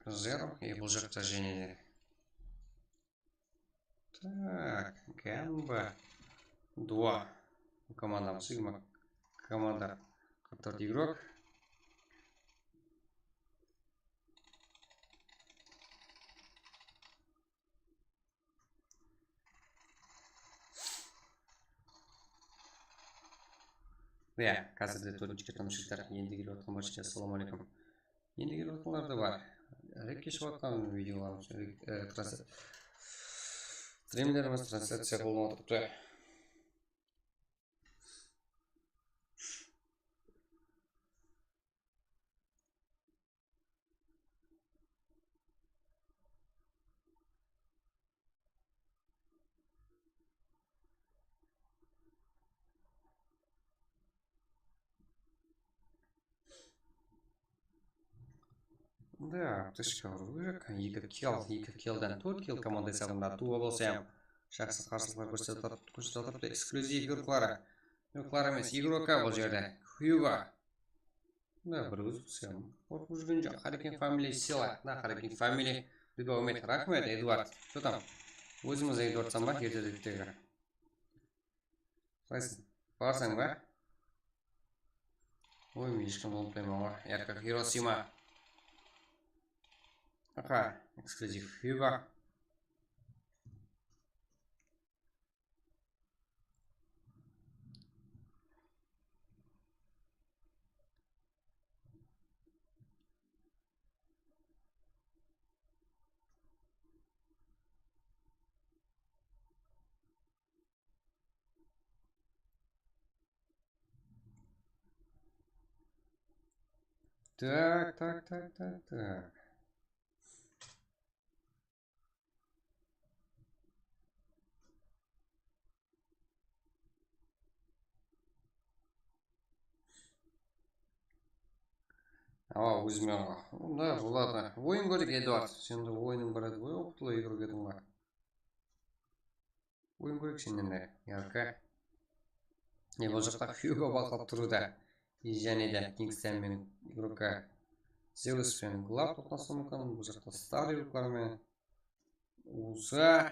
Зеро. И бұл жақта женеде. Так, КНБ 2. Команда Сигма. Команда 4 игрок. Қазірде төртінші танышылар енді келіп отқан баршаға ассаламу алейкум. Енді келіп отқандар да бар. Кешіп отқан видеоларымыз, стримлеріміз трансляция қолына отырыпты. Да, пташка вырок, 2 киллдан 4 килл команда сағында туа болсам. Жақсы қарсылықлар көрсетіп эксклюзив игроклары. Игроклар емес, игрока бұл жерде. Хьюго. Да, бір өз болсам. Қорқып жүрген жоқ. Харикин фамилия сила. Да, Харикин фамилия. Рахмет, Эдуард. Что там? Өзіміз Эдуард Самбак ертедіктегі. Қайсың? Барсың ба? Ой, мен ешкімді ұмытпаймын ғой. Яка Хиросима. Аха, эксклюзив Хьюго. Так. Ау, өзіме алға. Да, болады. Ойын көрек, Эдуард. Сен де ойының бар еді ғой, оқтылы игрок едің ғой. Ойын көрек сенен де. Ярка. Бұл жақта Хьюго байқалып тұруда. И және де Кингстен мен игрока Зеус пен Глав тоқтасуы мүмкін. Бұл жақта Стар игроклармен Уза.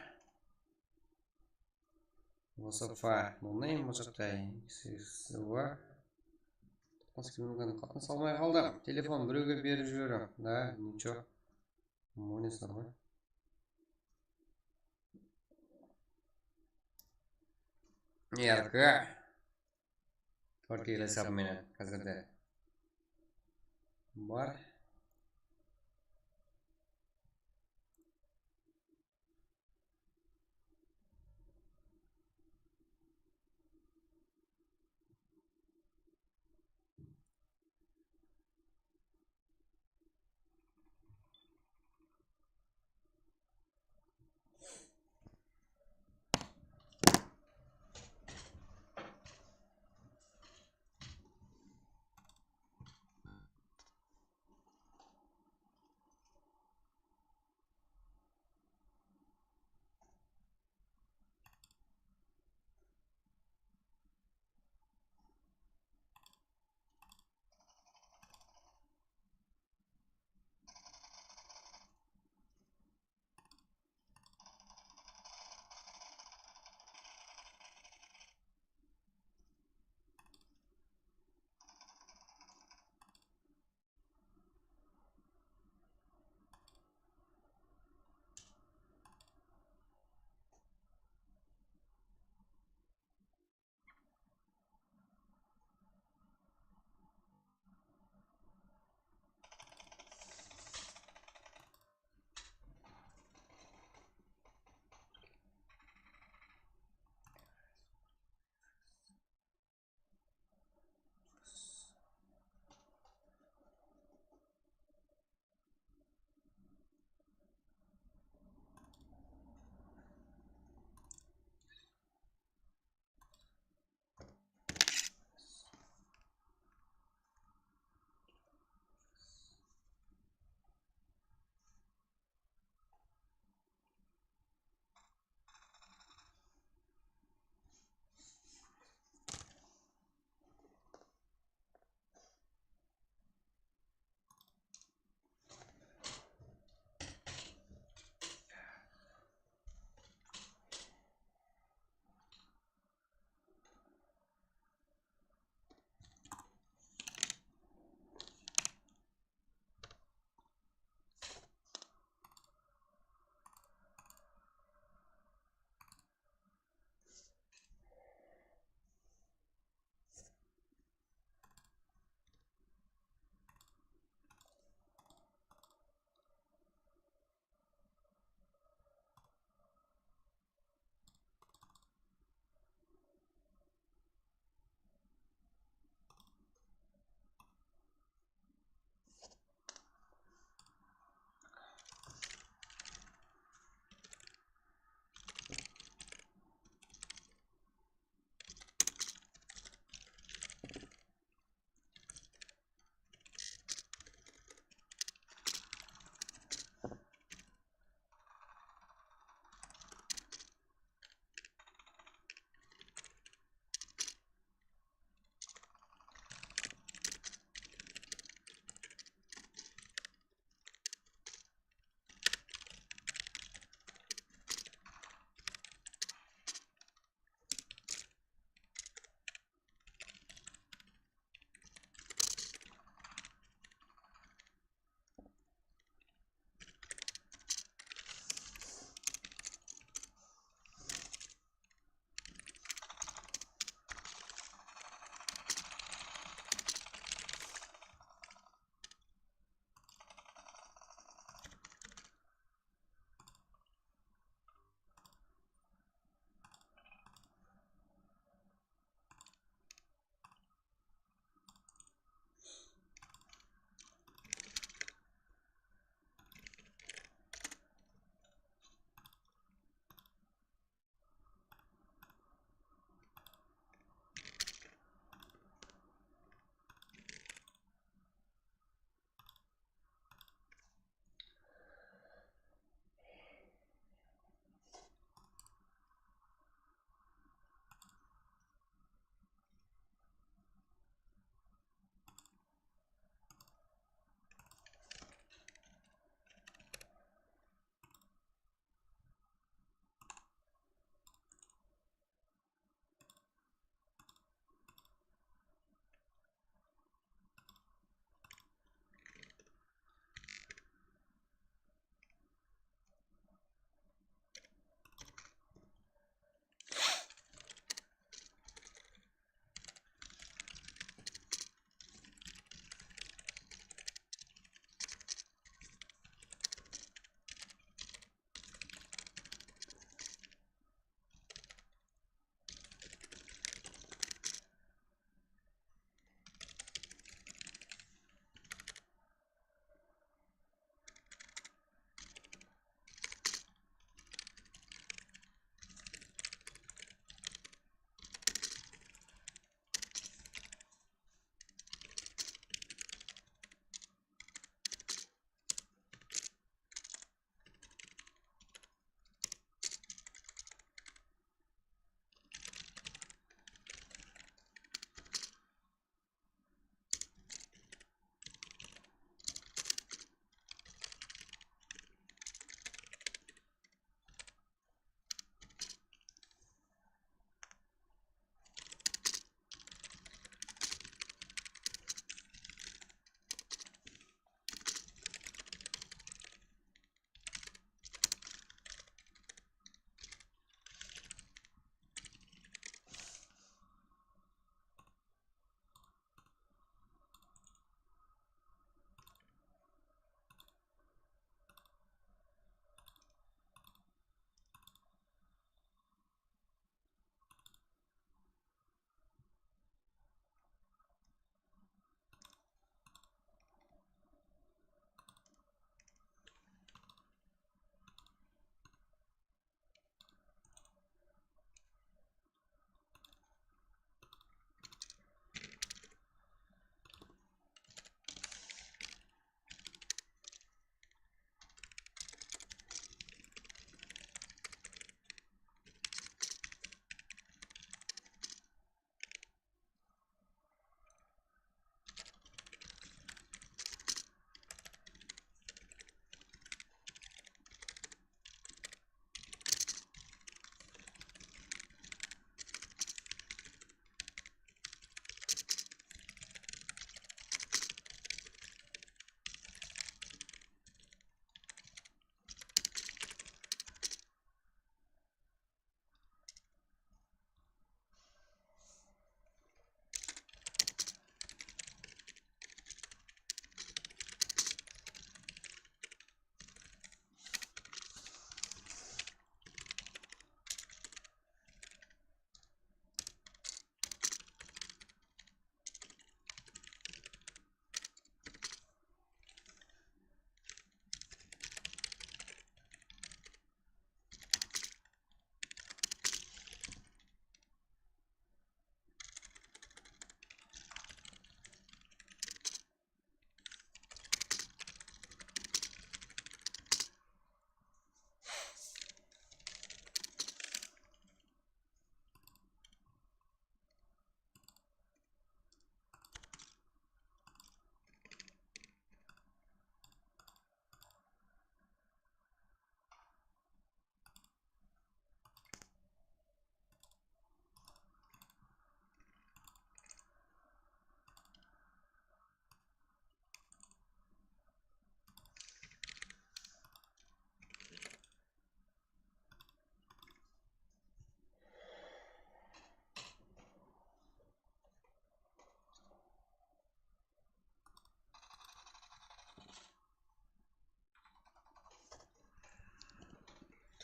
Васафа. Нонейм бұл жақта. Сызыва. Қатын салмай қалды. Телефон біреуге беріп жіберем. Да, ничего. Монесар ғой. Ярка. Төртейлі сабымен қазірде бар.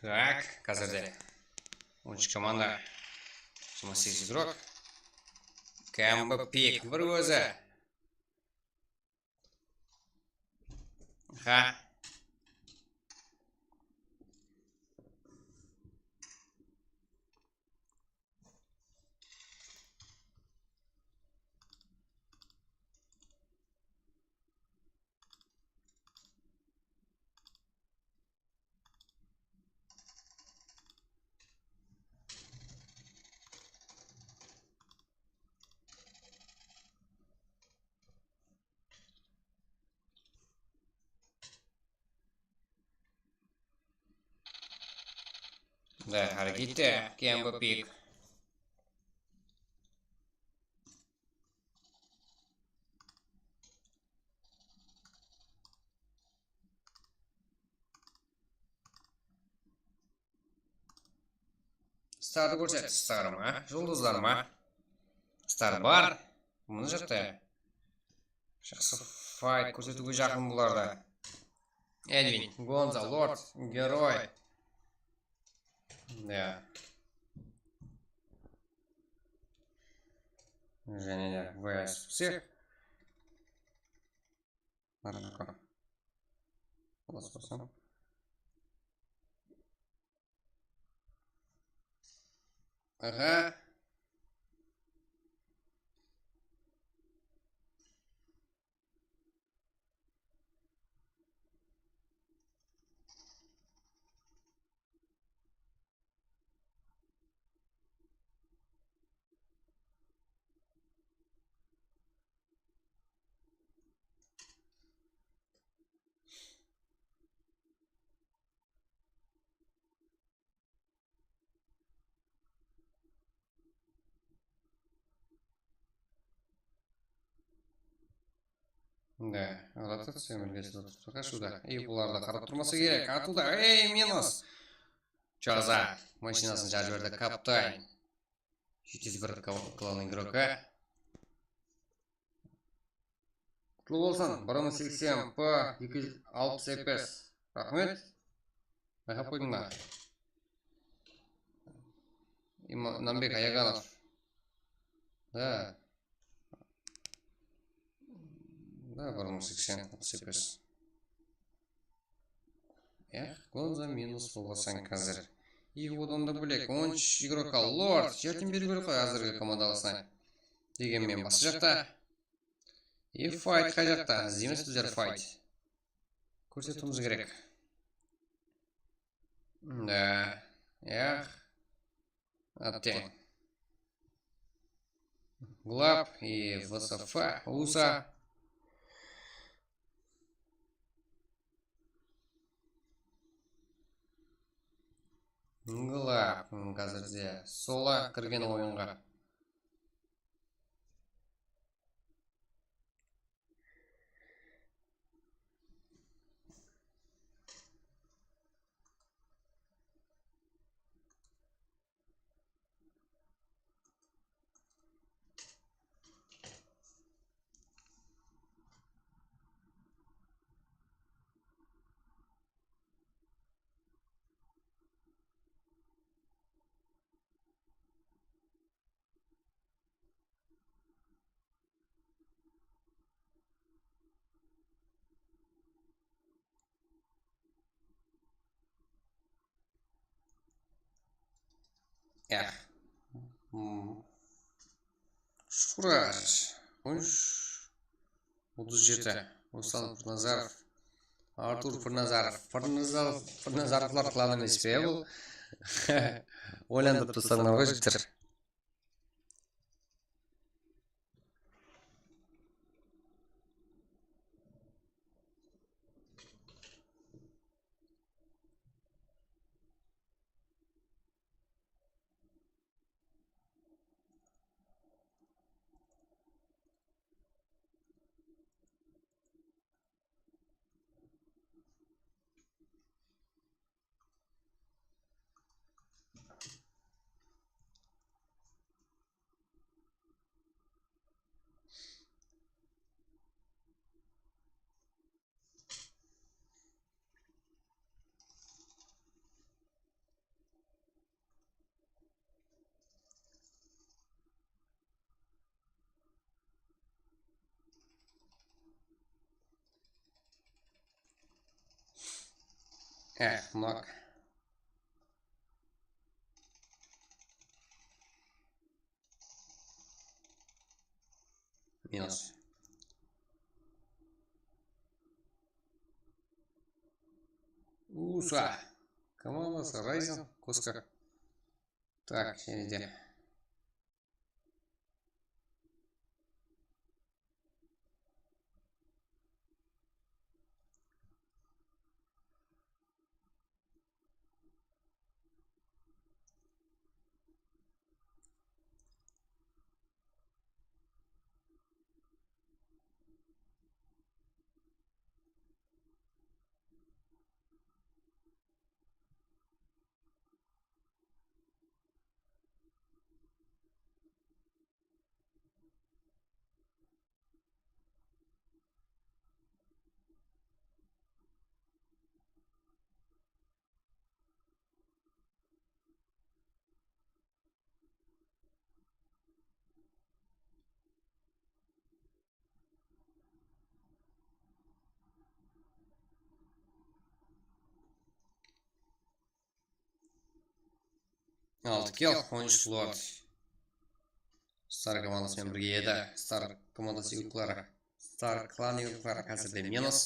Так, қазірде 13 команда, 28 игрок. Кәмбі пик бір өзі. Ха. Да, әрекетте Кәмбі пик. Старды көрсет. Стар ма? Жұлдыздар ма? Стар бар. Мұны жақты. Жақсы файт көрсетуге жақын бұларда. Эдвин, Гонза, Лорд, Герой. Да. Және де ВС всех. Нарака. Ласосан. Ага. Да, ротация мүлгесі сюда. И бұларды қарап тұрмасы керек. Атуда, эй, минус! Чоза, машинасын жарып жіберді каптай. 701 клан игрока. Құтлы болсын, 1080 P 260 FPS. Рахмет. Байқап қойдың ба? Намбек Аяганов. Да. Да, 1080 FPS. Гонза минус болғасан қазір. И одан да бөлек 13 игрокқа Лорд жәрдем беру керек қой әзіргі командалысына. Дегенмен басы жақта. И файт қай жақта? Іздейміз біздер файт. Көрсетуіміз керек. Да. Аттен. Глаб и ВСФ. Уса. Глаб қазірде сола кірген ойынға. Шураш. 37. Руслан Пырназаров. Артур Пырназаров. Пырназаровлар кланы емес пе бұл? Ойландырып тұрсаңдар ғой жігіттер. Много. Минус. Уса. Командасы Райзен, Куска. Так, середина. Алтыкел, 13 лорд. Стар командасымен бірге еді. Стар командасы юклары. Стар клан юклары қазірде минус.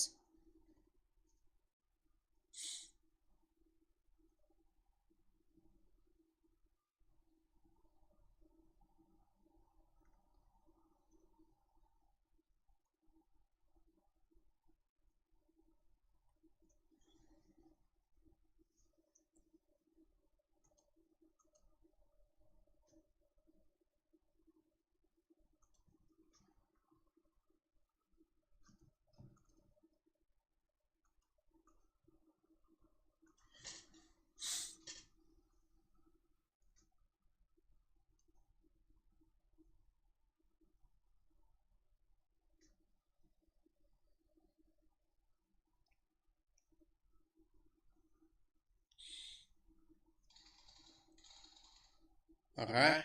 Ага.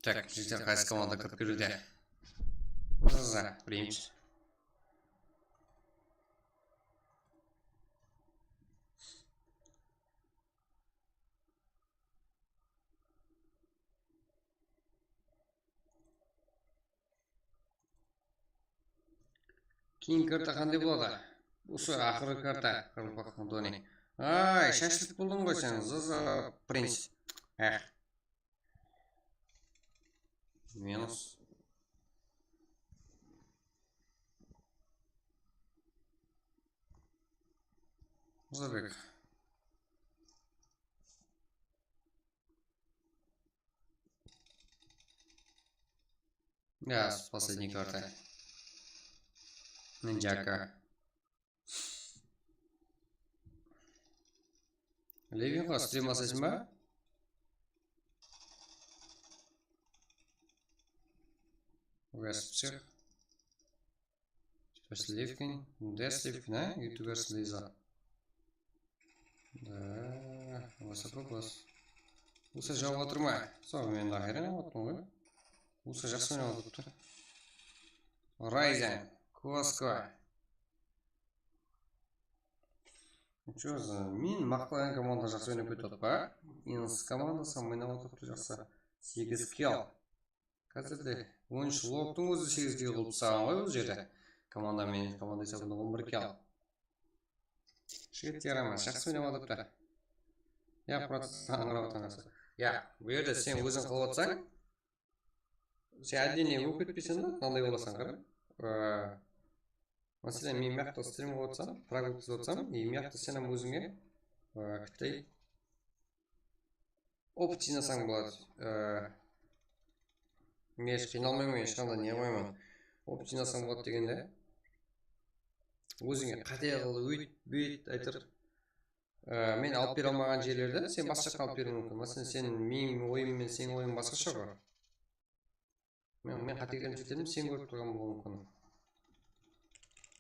Так, житель қайсы команда кіріп келуде. За, білейміз. Кейін карта қандай болады? Осы ақыры карта. Дони. Ай, шашылып болдың ғой сен, Заза принц. Минус. Забег. Да, с последней карты. Ниндзяка. Ливинға стрим асасың ба? Вестчик. Сливкин. Сливкин, а? Ютубер слиза. Да, высоко класс. Осы жауып отыр ма? Сол, мен ахерен отырмын ғой. Осы жақсы ойнап отыр. Райзен, Куаско. Че за мен мақтаған команда жақсы ойнап кетіп па? Инс командасы ойнап отыр жақсы. 8 килл. қазірде ойыншы локтың өзі 8-ге қылып тастаған ғой бұл жерде. Командамен команда есебінде 11-ге ал. Жігіттер аман жақсы ойнап жатыр. Я процесс аңырап отырғансың. Я, бұл жерде сен өзің қылып отырсаң, сен әдейі болып кетпейсің да, мынандай боласың қара. Мәселен, мен мияқты стрим қылып отырсам, праг өткізіп отырсам, и мияқты сенің өзіңе кіттей опыт жинасаң болады. Мен еш қиналмаймын, ешқандай не қоймаймын. Опыт жинасаң болады дегенде, өзіңе қате қылып өйт айтыр. Мен алып бере алмаған жерлерді сен басқа жаққа алып беруің мүмкін. Мәселен, сенің менің ойым мен сенің ойың басқаша ғой. Мен қатыгерім жетемін, сен көріп тұрған болуы мүмкін.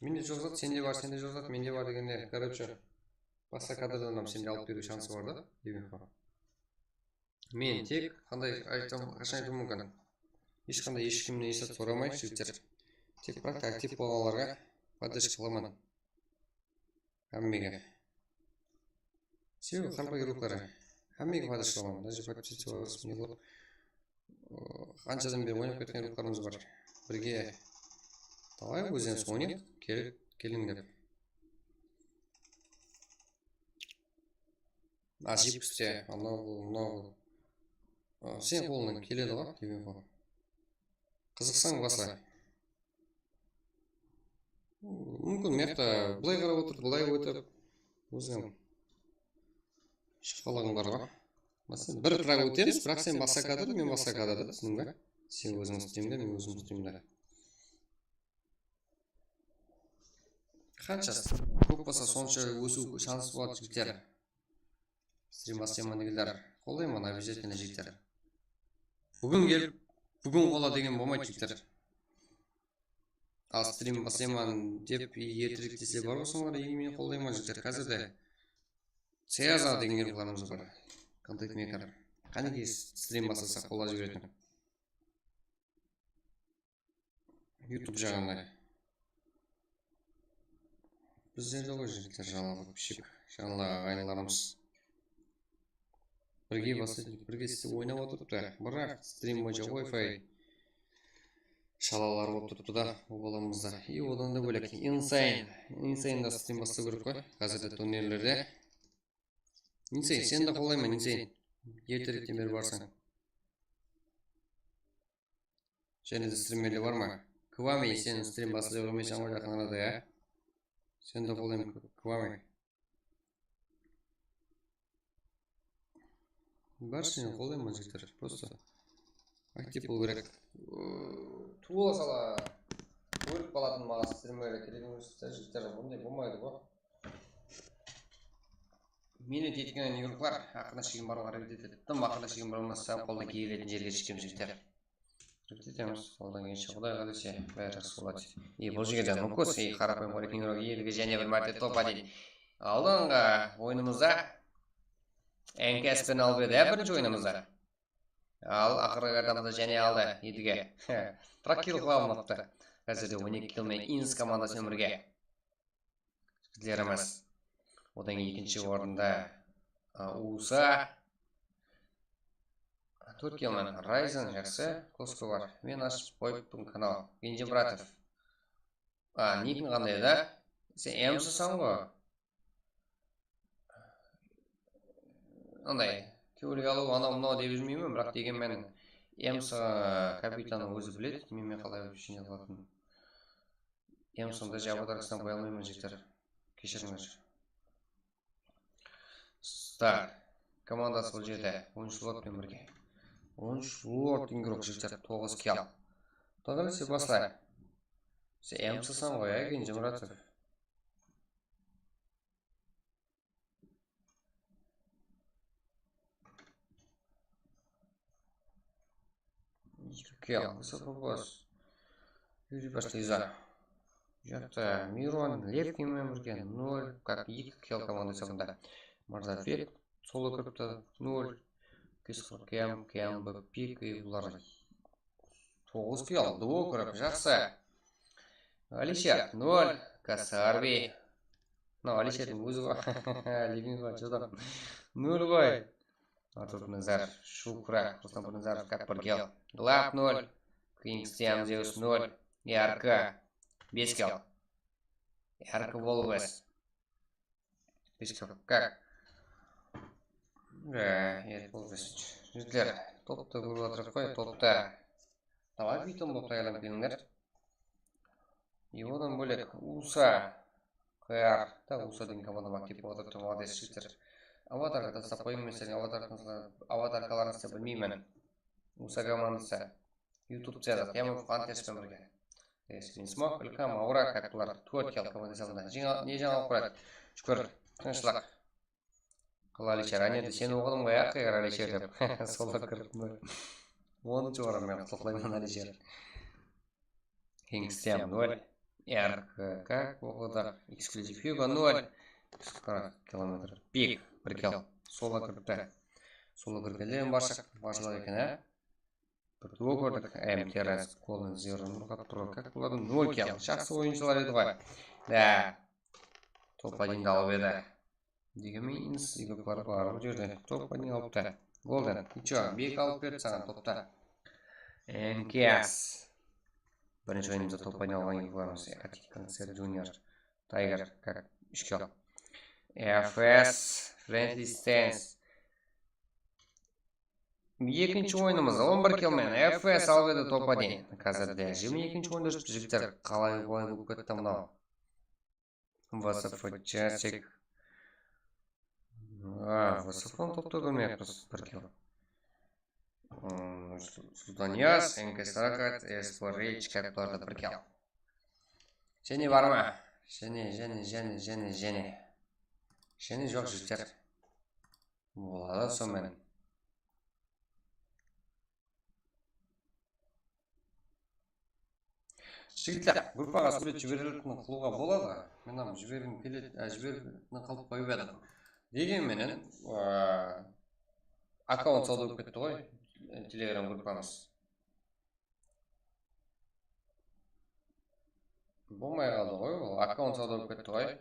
Менде жоқ зат, сенде бар, сенде жоқ зат, менде бар дегенде, короче, басқа кадрдан сенде алып беру шансы бар да, деген бар. Мен тек қандай қашан айтуым мүмкін. Ешқандай ешкімнен есеп сұрамай, жігіттер. Тек бірақ актив болғанларға поддержка қыламын. Әммеге. Себебі қарапайым рухлары. Әммеге поддержка қыламын. Даже подписывалась не болды. Қаншадан бері ойнап кеткен рухларымыз бар. Бірге давай өзіміз ойнайық, келіңдер. Жипкісте, анау. Сен қолынан келеді ғой, деген ғой. Қызықсаң баса. Мүмкін мияқта бұлай қарап отырып, бұлай өтіп, өзің шықпалағың бар ғой. Бір праг өтеміз, бірақ сен басқа кадр, мен басқа кадрда, түсінің бе? Сен өзің стримде, мен өзім стримде. Қанша көп болса сонша өсу шансы болады жігіттер. Стрим бастаймын дегендер, қолдаймын обязательно жігіттер. Бүгін келіп, бүгін қола деген болмайды жігіттер. Ал стрим бастаймын деп ертерек десе бар болсаңдар, мен қолдаймын жігіттер. Қазірде Сеза деген ерқыларымыз бар. Контент мейкер. Қанеке стрим бастаса қола жіберетін. YouTube жағында. Біздерде ғой жігіттер жаңағы көпшік, жаңағы ағайындарымыз. Бірге бастайды, бірге ойнап отырыпты. Бірақ стрим бойынша Wi-Fi шалалар болып тұрыпты да, ол баламызда. И одан да бөлек Insane да стрим бастау керек қой. Қазірде турнирлерде. Insane, сен де қолдаймын, Insane. Ертеректен бері барсаң. Және де стримерлер бар ма? Квами, сен стрим бастау көрмейсің ғой жақын арада, я? Сен де қолдаймын, Квами. Бар сен қолдаймын жігіттер, просто актив болу керек. Туыла сала өліп қалатын маған стримерлер керегін жігіттер, бұндай болмайды ғой. Мені теткен негрлар ақырына шеген баруға әрекет етеді. Тым ақырына шеген бармаса қолдан келетін жерге жеткен жігіттер. Әрекет етеміз, қолдан келші құдай қалесе бәрі жақсы болады. Бұл жерде мүмкіс, қарапайым қорекең елге және бір мәрте топа дейді. Алдыңғы ойынымызда Энкеспен алып еді, бірінші ойынымызда. Ал ақырғы адамда және алды едіге. Бірақ килл қылауымапты. Қазірде 12 киллмен Инс командасымен бірге. Жігітлеріміз. Одан екінші орында Уса. 4 киллмен Райзен жақсы. Коско бар. Мен ашып қойыппын канал. Генже Братов. Никін қандай да? Сен М-сысың ғой? Андай, көлік алу, анау-мынау деп жүрмеймін, бірақ дегенмен М-сы капитаның өзі біледі, менмен қалай өшіне қалатын. М-сында жабыдар кісінен қоя алмаймын жігіттер. Кешіріңдер. Стар. Командасы бұл жерде. 10 лотпен бірге. 10 лот игрок жігіттер. 9 килл. Тоғыры сен басылай. Сен М-сысан ғой, Генже Братов. Кел, высокий босс. Юрий Паштейза. Жақта Мирон, Левкинмен бірге 0, как 2 кел команда сағында. Марзафет, солы күріпті 0, Кесқыр Кем, Пик и бұлар 9 кел, дуо күріп, жақсы. Алишер 0, Касарби. Алишердің өзі ғой, Левин ғой, жодам 0 ғой. Артур Назар, Шукра, Рустам Назаров, как бір кел. Глаб 0, Кингстиан Зеус 0. Ярко. 5 килл. Ярко Волвес. 5 килл. Как? Ярко Волвес. Жителер. Топты көріп отырып қой, топта. Давай бейтін болып қайылым келіңдер. И одан бөлек Уса. КР. Да, Уса деген командам актив болып отырып молодец жігіттер. Аватарға тастап қоймын сен аватаркаларыңызды білмеймін. Уса командасы. YouTube жазады. Яғни фантастикпен бірге. Если не смог, Илкам, Аура, как бұлар 4 килл командасында. Не жаңалық құрайды? Шүкір, тыныштылық. Қыл Алишер, әнеді сен оқыдым ғой, қайғыр Алишер деп. Солда кіріп. 10-шы орын мен құтылаймын Алишер. Кингстиан 0. РК, как оқыдық? Эксклюзив Hugo 0. 40 километр. Пик, 1 килл. Сола кіріпті. Сола кіргелен баршылық екен, ә? Бір дуо көрдік. МТРС, Колын, Зерон, Нұрғат тұрғы. Как бұлардың 0 килл. Жақсы ойыншылар еді ғой. Да. Топ-1 алып еді. Дегенмен, игіліктері бар бұл жерде. Топ-1 алыпты. Голден. Ничего, бек алып берді саған топта. МКС. Бірінші ойынымызда топ-1 алған игіліктеріміз. Концерт Junior. Тайгер. Как 3 килл. FS. Friendly Stance. Екінші ойынымыз 11 килмен FS алып еді топ-1. Қазірде жемін екінші ойында жүріп жігіттер қалай болып кетті мынау. ВСФ Часик. ВСФ-ны топты көрмейіппіз 1 килл. Сұлтанияз, НКС Ракат, Эспор Рейч, как бұларда 1 килл. Және бар ма? Және жоқ жігіттер. Болады сонымен. Жігіттер, группаға сурет жіберілетін қылуға болады. Мен жіберілетін қалып қойып едім. Дегенменен, аккаунт сауда өп кетті ғой, телеграм группамыз. Болмай қалды ғой, аккаунт сауда өп кетті ғой.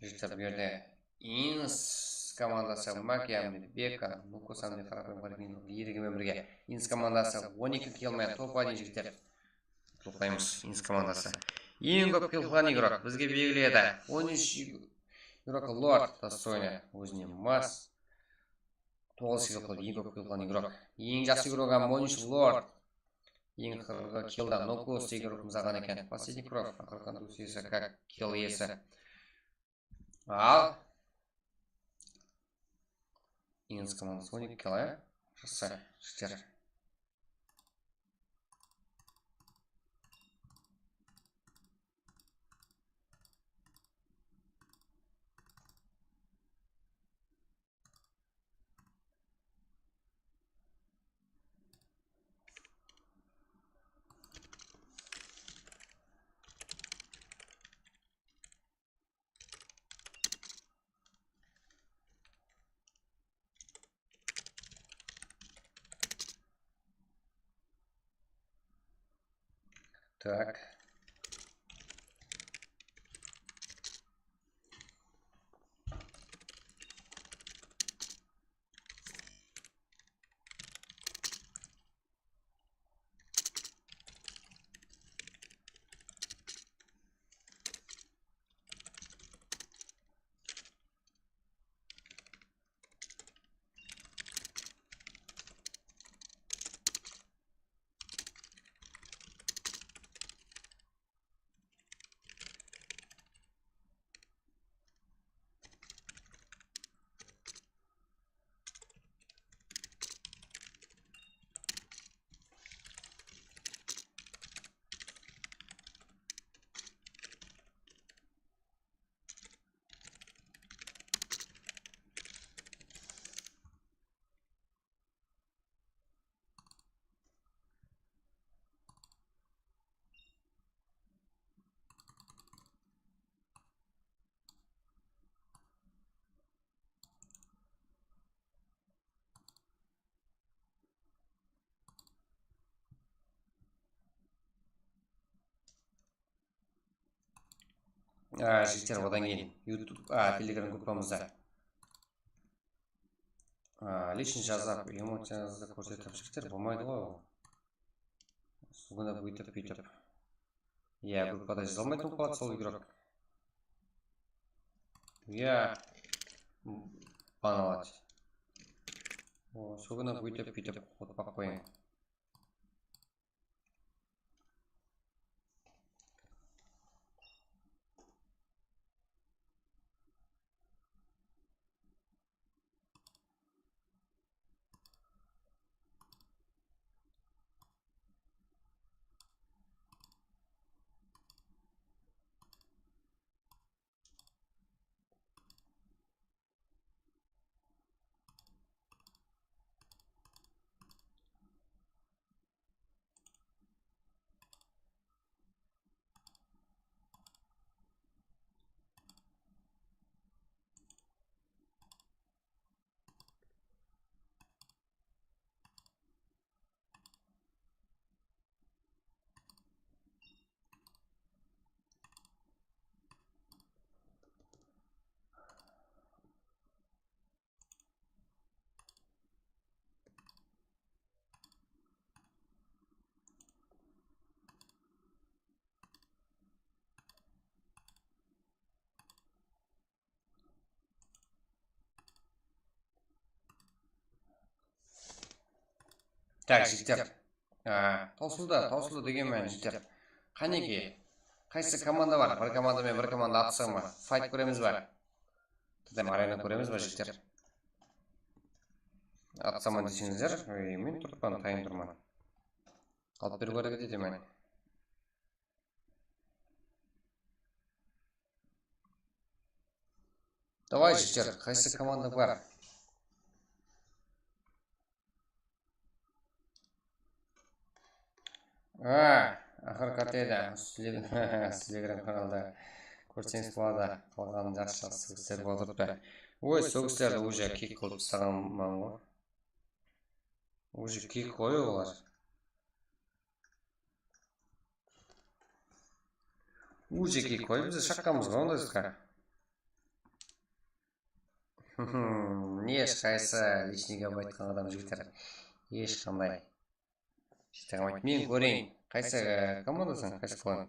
Жігіттер берді. Инс командасы Макиямды, Бека, Нукосамды қарапайым қарапайым ерігімен бірге. Инс командасы 12 килмен топ-1 жігіттер. Тоқтаймыз, Инс командасы. Ең көп килған игрок бізге белгіледі. 13 игрок Лорд достойны өзіне мас. 9 килл ең көп килған игрок. Ең жақсы игрогам 13 Лорд. Ең килда Нокос игрокымыз аған екен. Последний кров, ақырқан дұсесі, как килл есі. Ал Инс командасы 12 килл, жақсы жігіттер. Так. Жігіттер одан кейін YouTube, Telegram группамызда лишний жазап эмоцияңызды көрсетіп жігіттер болмайды ғой ол. Сугына бүйтіп. Иә, группада жаза алмайтын болып қалады сол игрок. Иә, баналады. Сугына бүйтіп отпақ қойын. Так, жігіттер. Таусылды дегенмен жігіттер. Қанеке, қайсы команда бар? Бір командамен бір команда атса ма? Файт көреміз ба? Тәдем арена көреміз ба жігіттер? Атсаман десеңіздер, мен тұртпан, тайын тұрман. Қалып беру керек еді мен. Давай жігіттер, қайсы команда бар? Ақыр қартеді. Телеграм каналда көрсеңіз болады. Қалғанын жақсы сөгістер болып бе. Ой, сөгістерді уже кик қылып тастағанмын ғой. Уже кик қой олар. Уже кик қой, бізді шаққамыз ғой ондайсызға. Не ешқайсы личныйға байтқан адам жігіттер. Ешқандай. Мен көрейін. Қайсы командасың? Қайсы клан?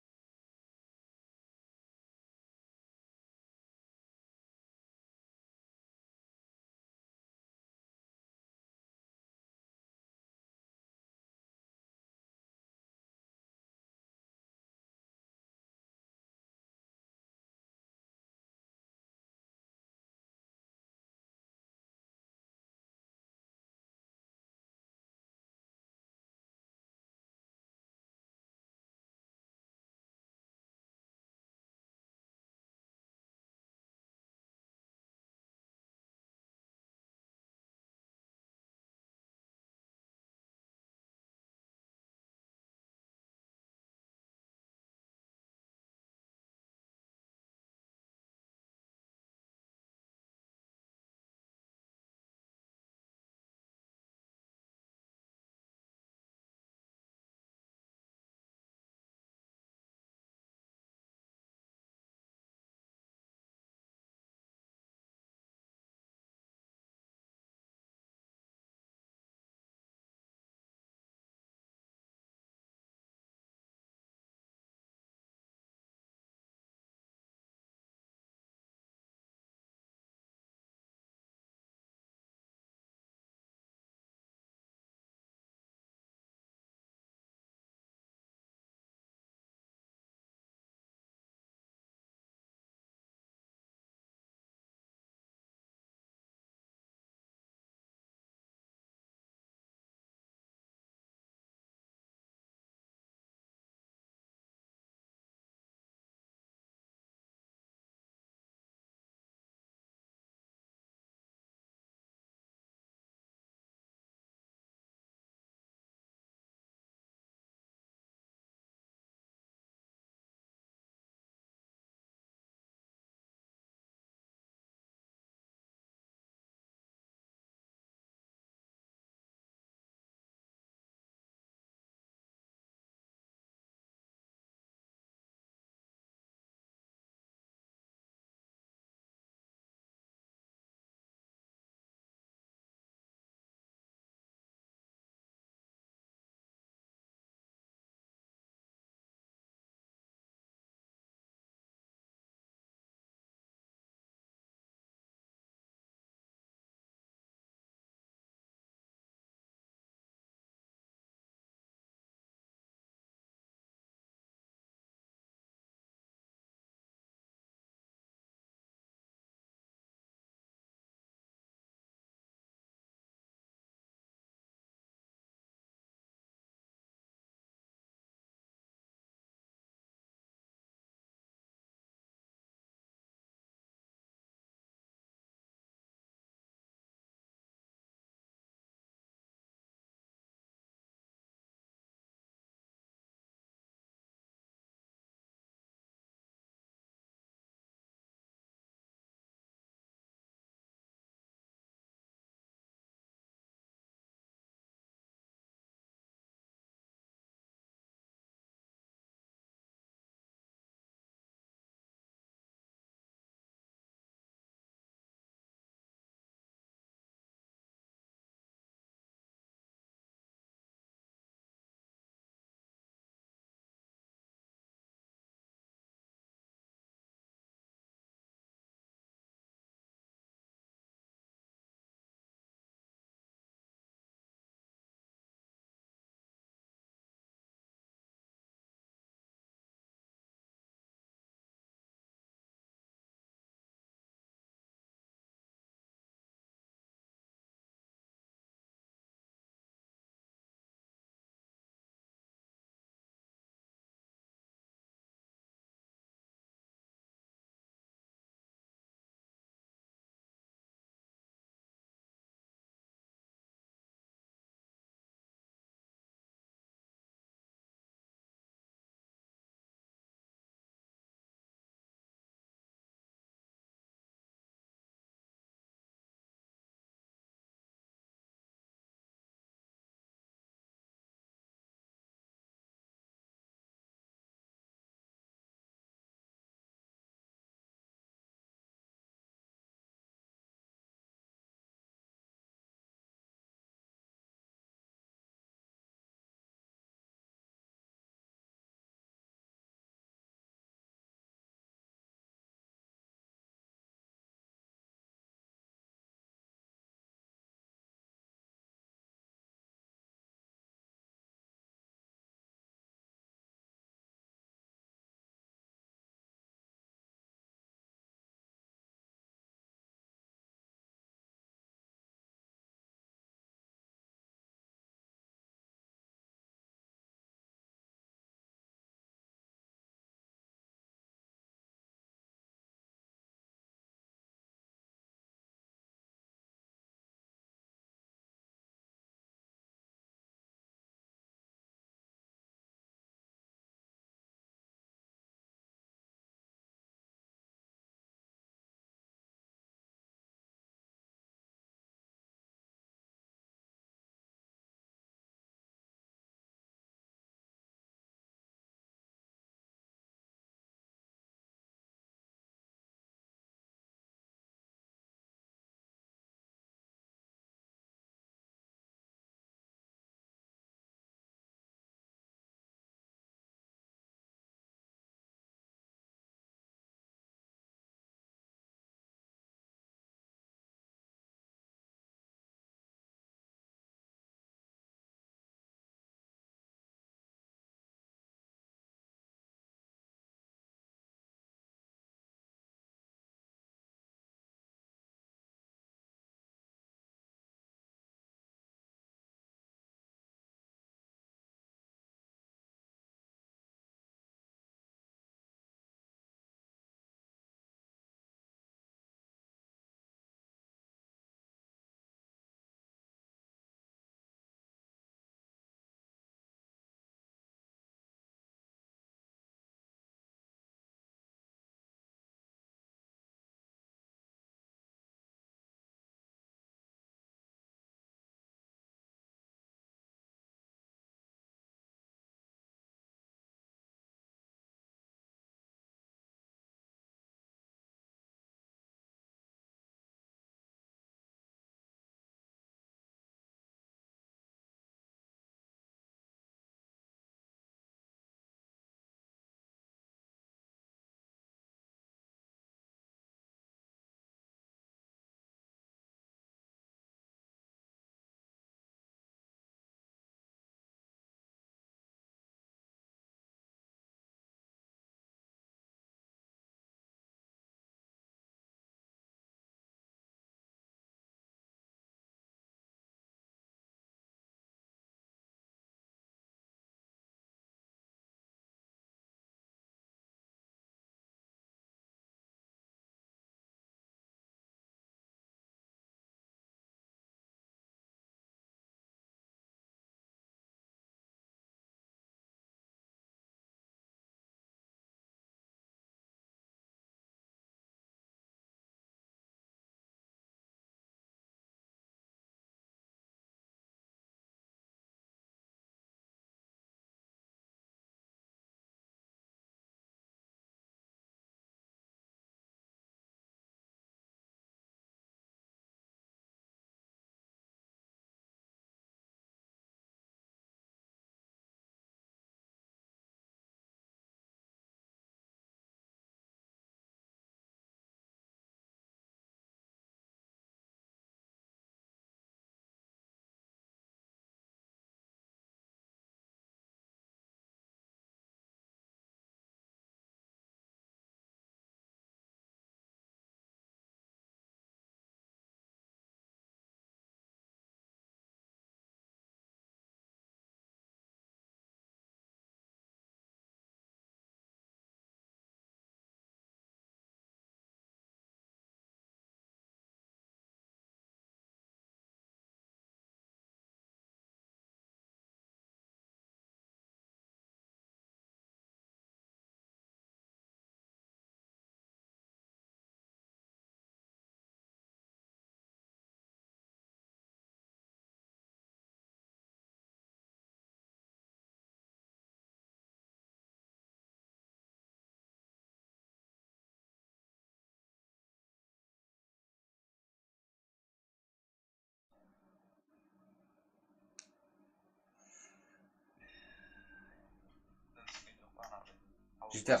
жігіттер,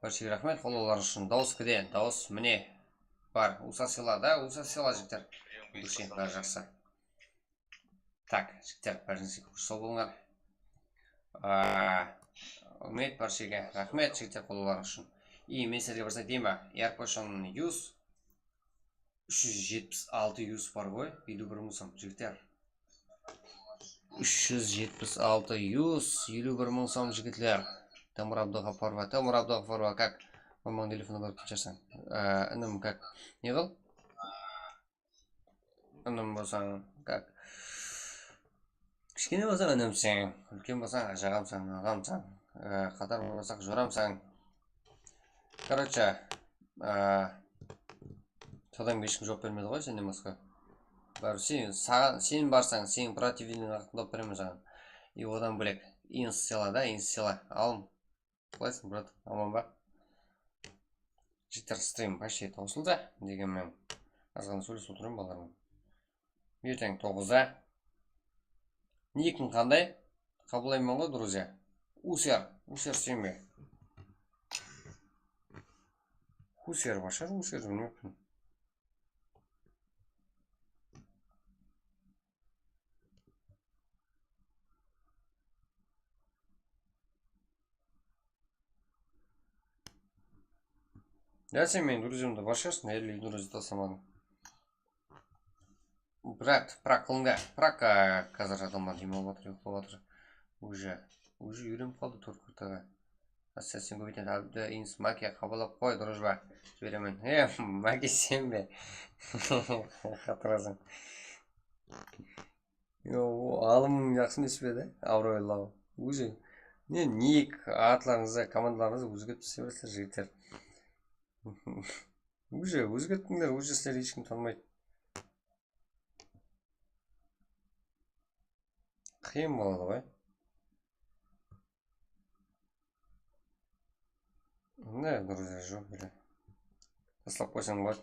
баршаға рахмет қолдауларыңыз үшін. Дауыс кіден, дауыс міне бар. Уса сыйла да, уса сыйла жігіттер. Дұрыс, бәрі жақсы. Так, жігіттер, бәріңізге құшсау болыңдар. Үмет баршаға рахмет жігіттер қолдауларыңыз үшін. И мен сіздерге бір айтайын ба? Airpotion use 376 use бар ғой, елу бір мың сом жігіттер. 376 use, 51 мың сом жігітлер. Тамыр Абдуғафарова, как? Мамаң телефоны барып кетшерсің. Інім как? Не қыл? Інім болсаң, как? Кішкене болсаң інімсің, үлкен болсаң ажағамсың, ағамсың, қатар болсақ жорамсың. Короче, содан ешкім жоп бермеді ғой, сенен басқа. Сен барсаң, сенің противнің ақтындап беремін жаған. И одан бөлек, инстила да, инстила. Алым. Қалайсың, брат? Аман ба? Жігіттер стрим почти таусылды. Деген мен азғаны сөйлесіп отырмын баларым. Ертең 9-да. Никің қандай? Қабылаймын ғой, друзья. Усер стрим бе? Усер башар, усер білмеппін. Я сен менің друзьямды башарсың, әлі друзья тасамадың. Брат, прак қылыңда. Прак қазір адамдар демал батыр, ұйықтап батыр. Уже үйреніп қалды төрт-күртаға. Сен көбейтен әбді инс Маки қабылап қой, дружба. Жіберемен. Маки сен бе? Қатырасың. Алым жақсын еспеді, Авройлау. Уже. Ник, атларыңызды, командаларыңызды өзгертіп себерсіздер, жігіттер. Уже өзгерттіңдер, уже сіздер ешкім танымайды. Қиын болады ғой. Не, друзья, жоқ. Таслап қойсаң болады.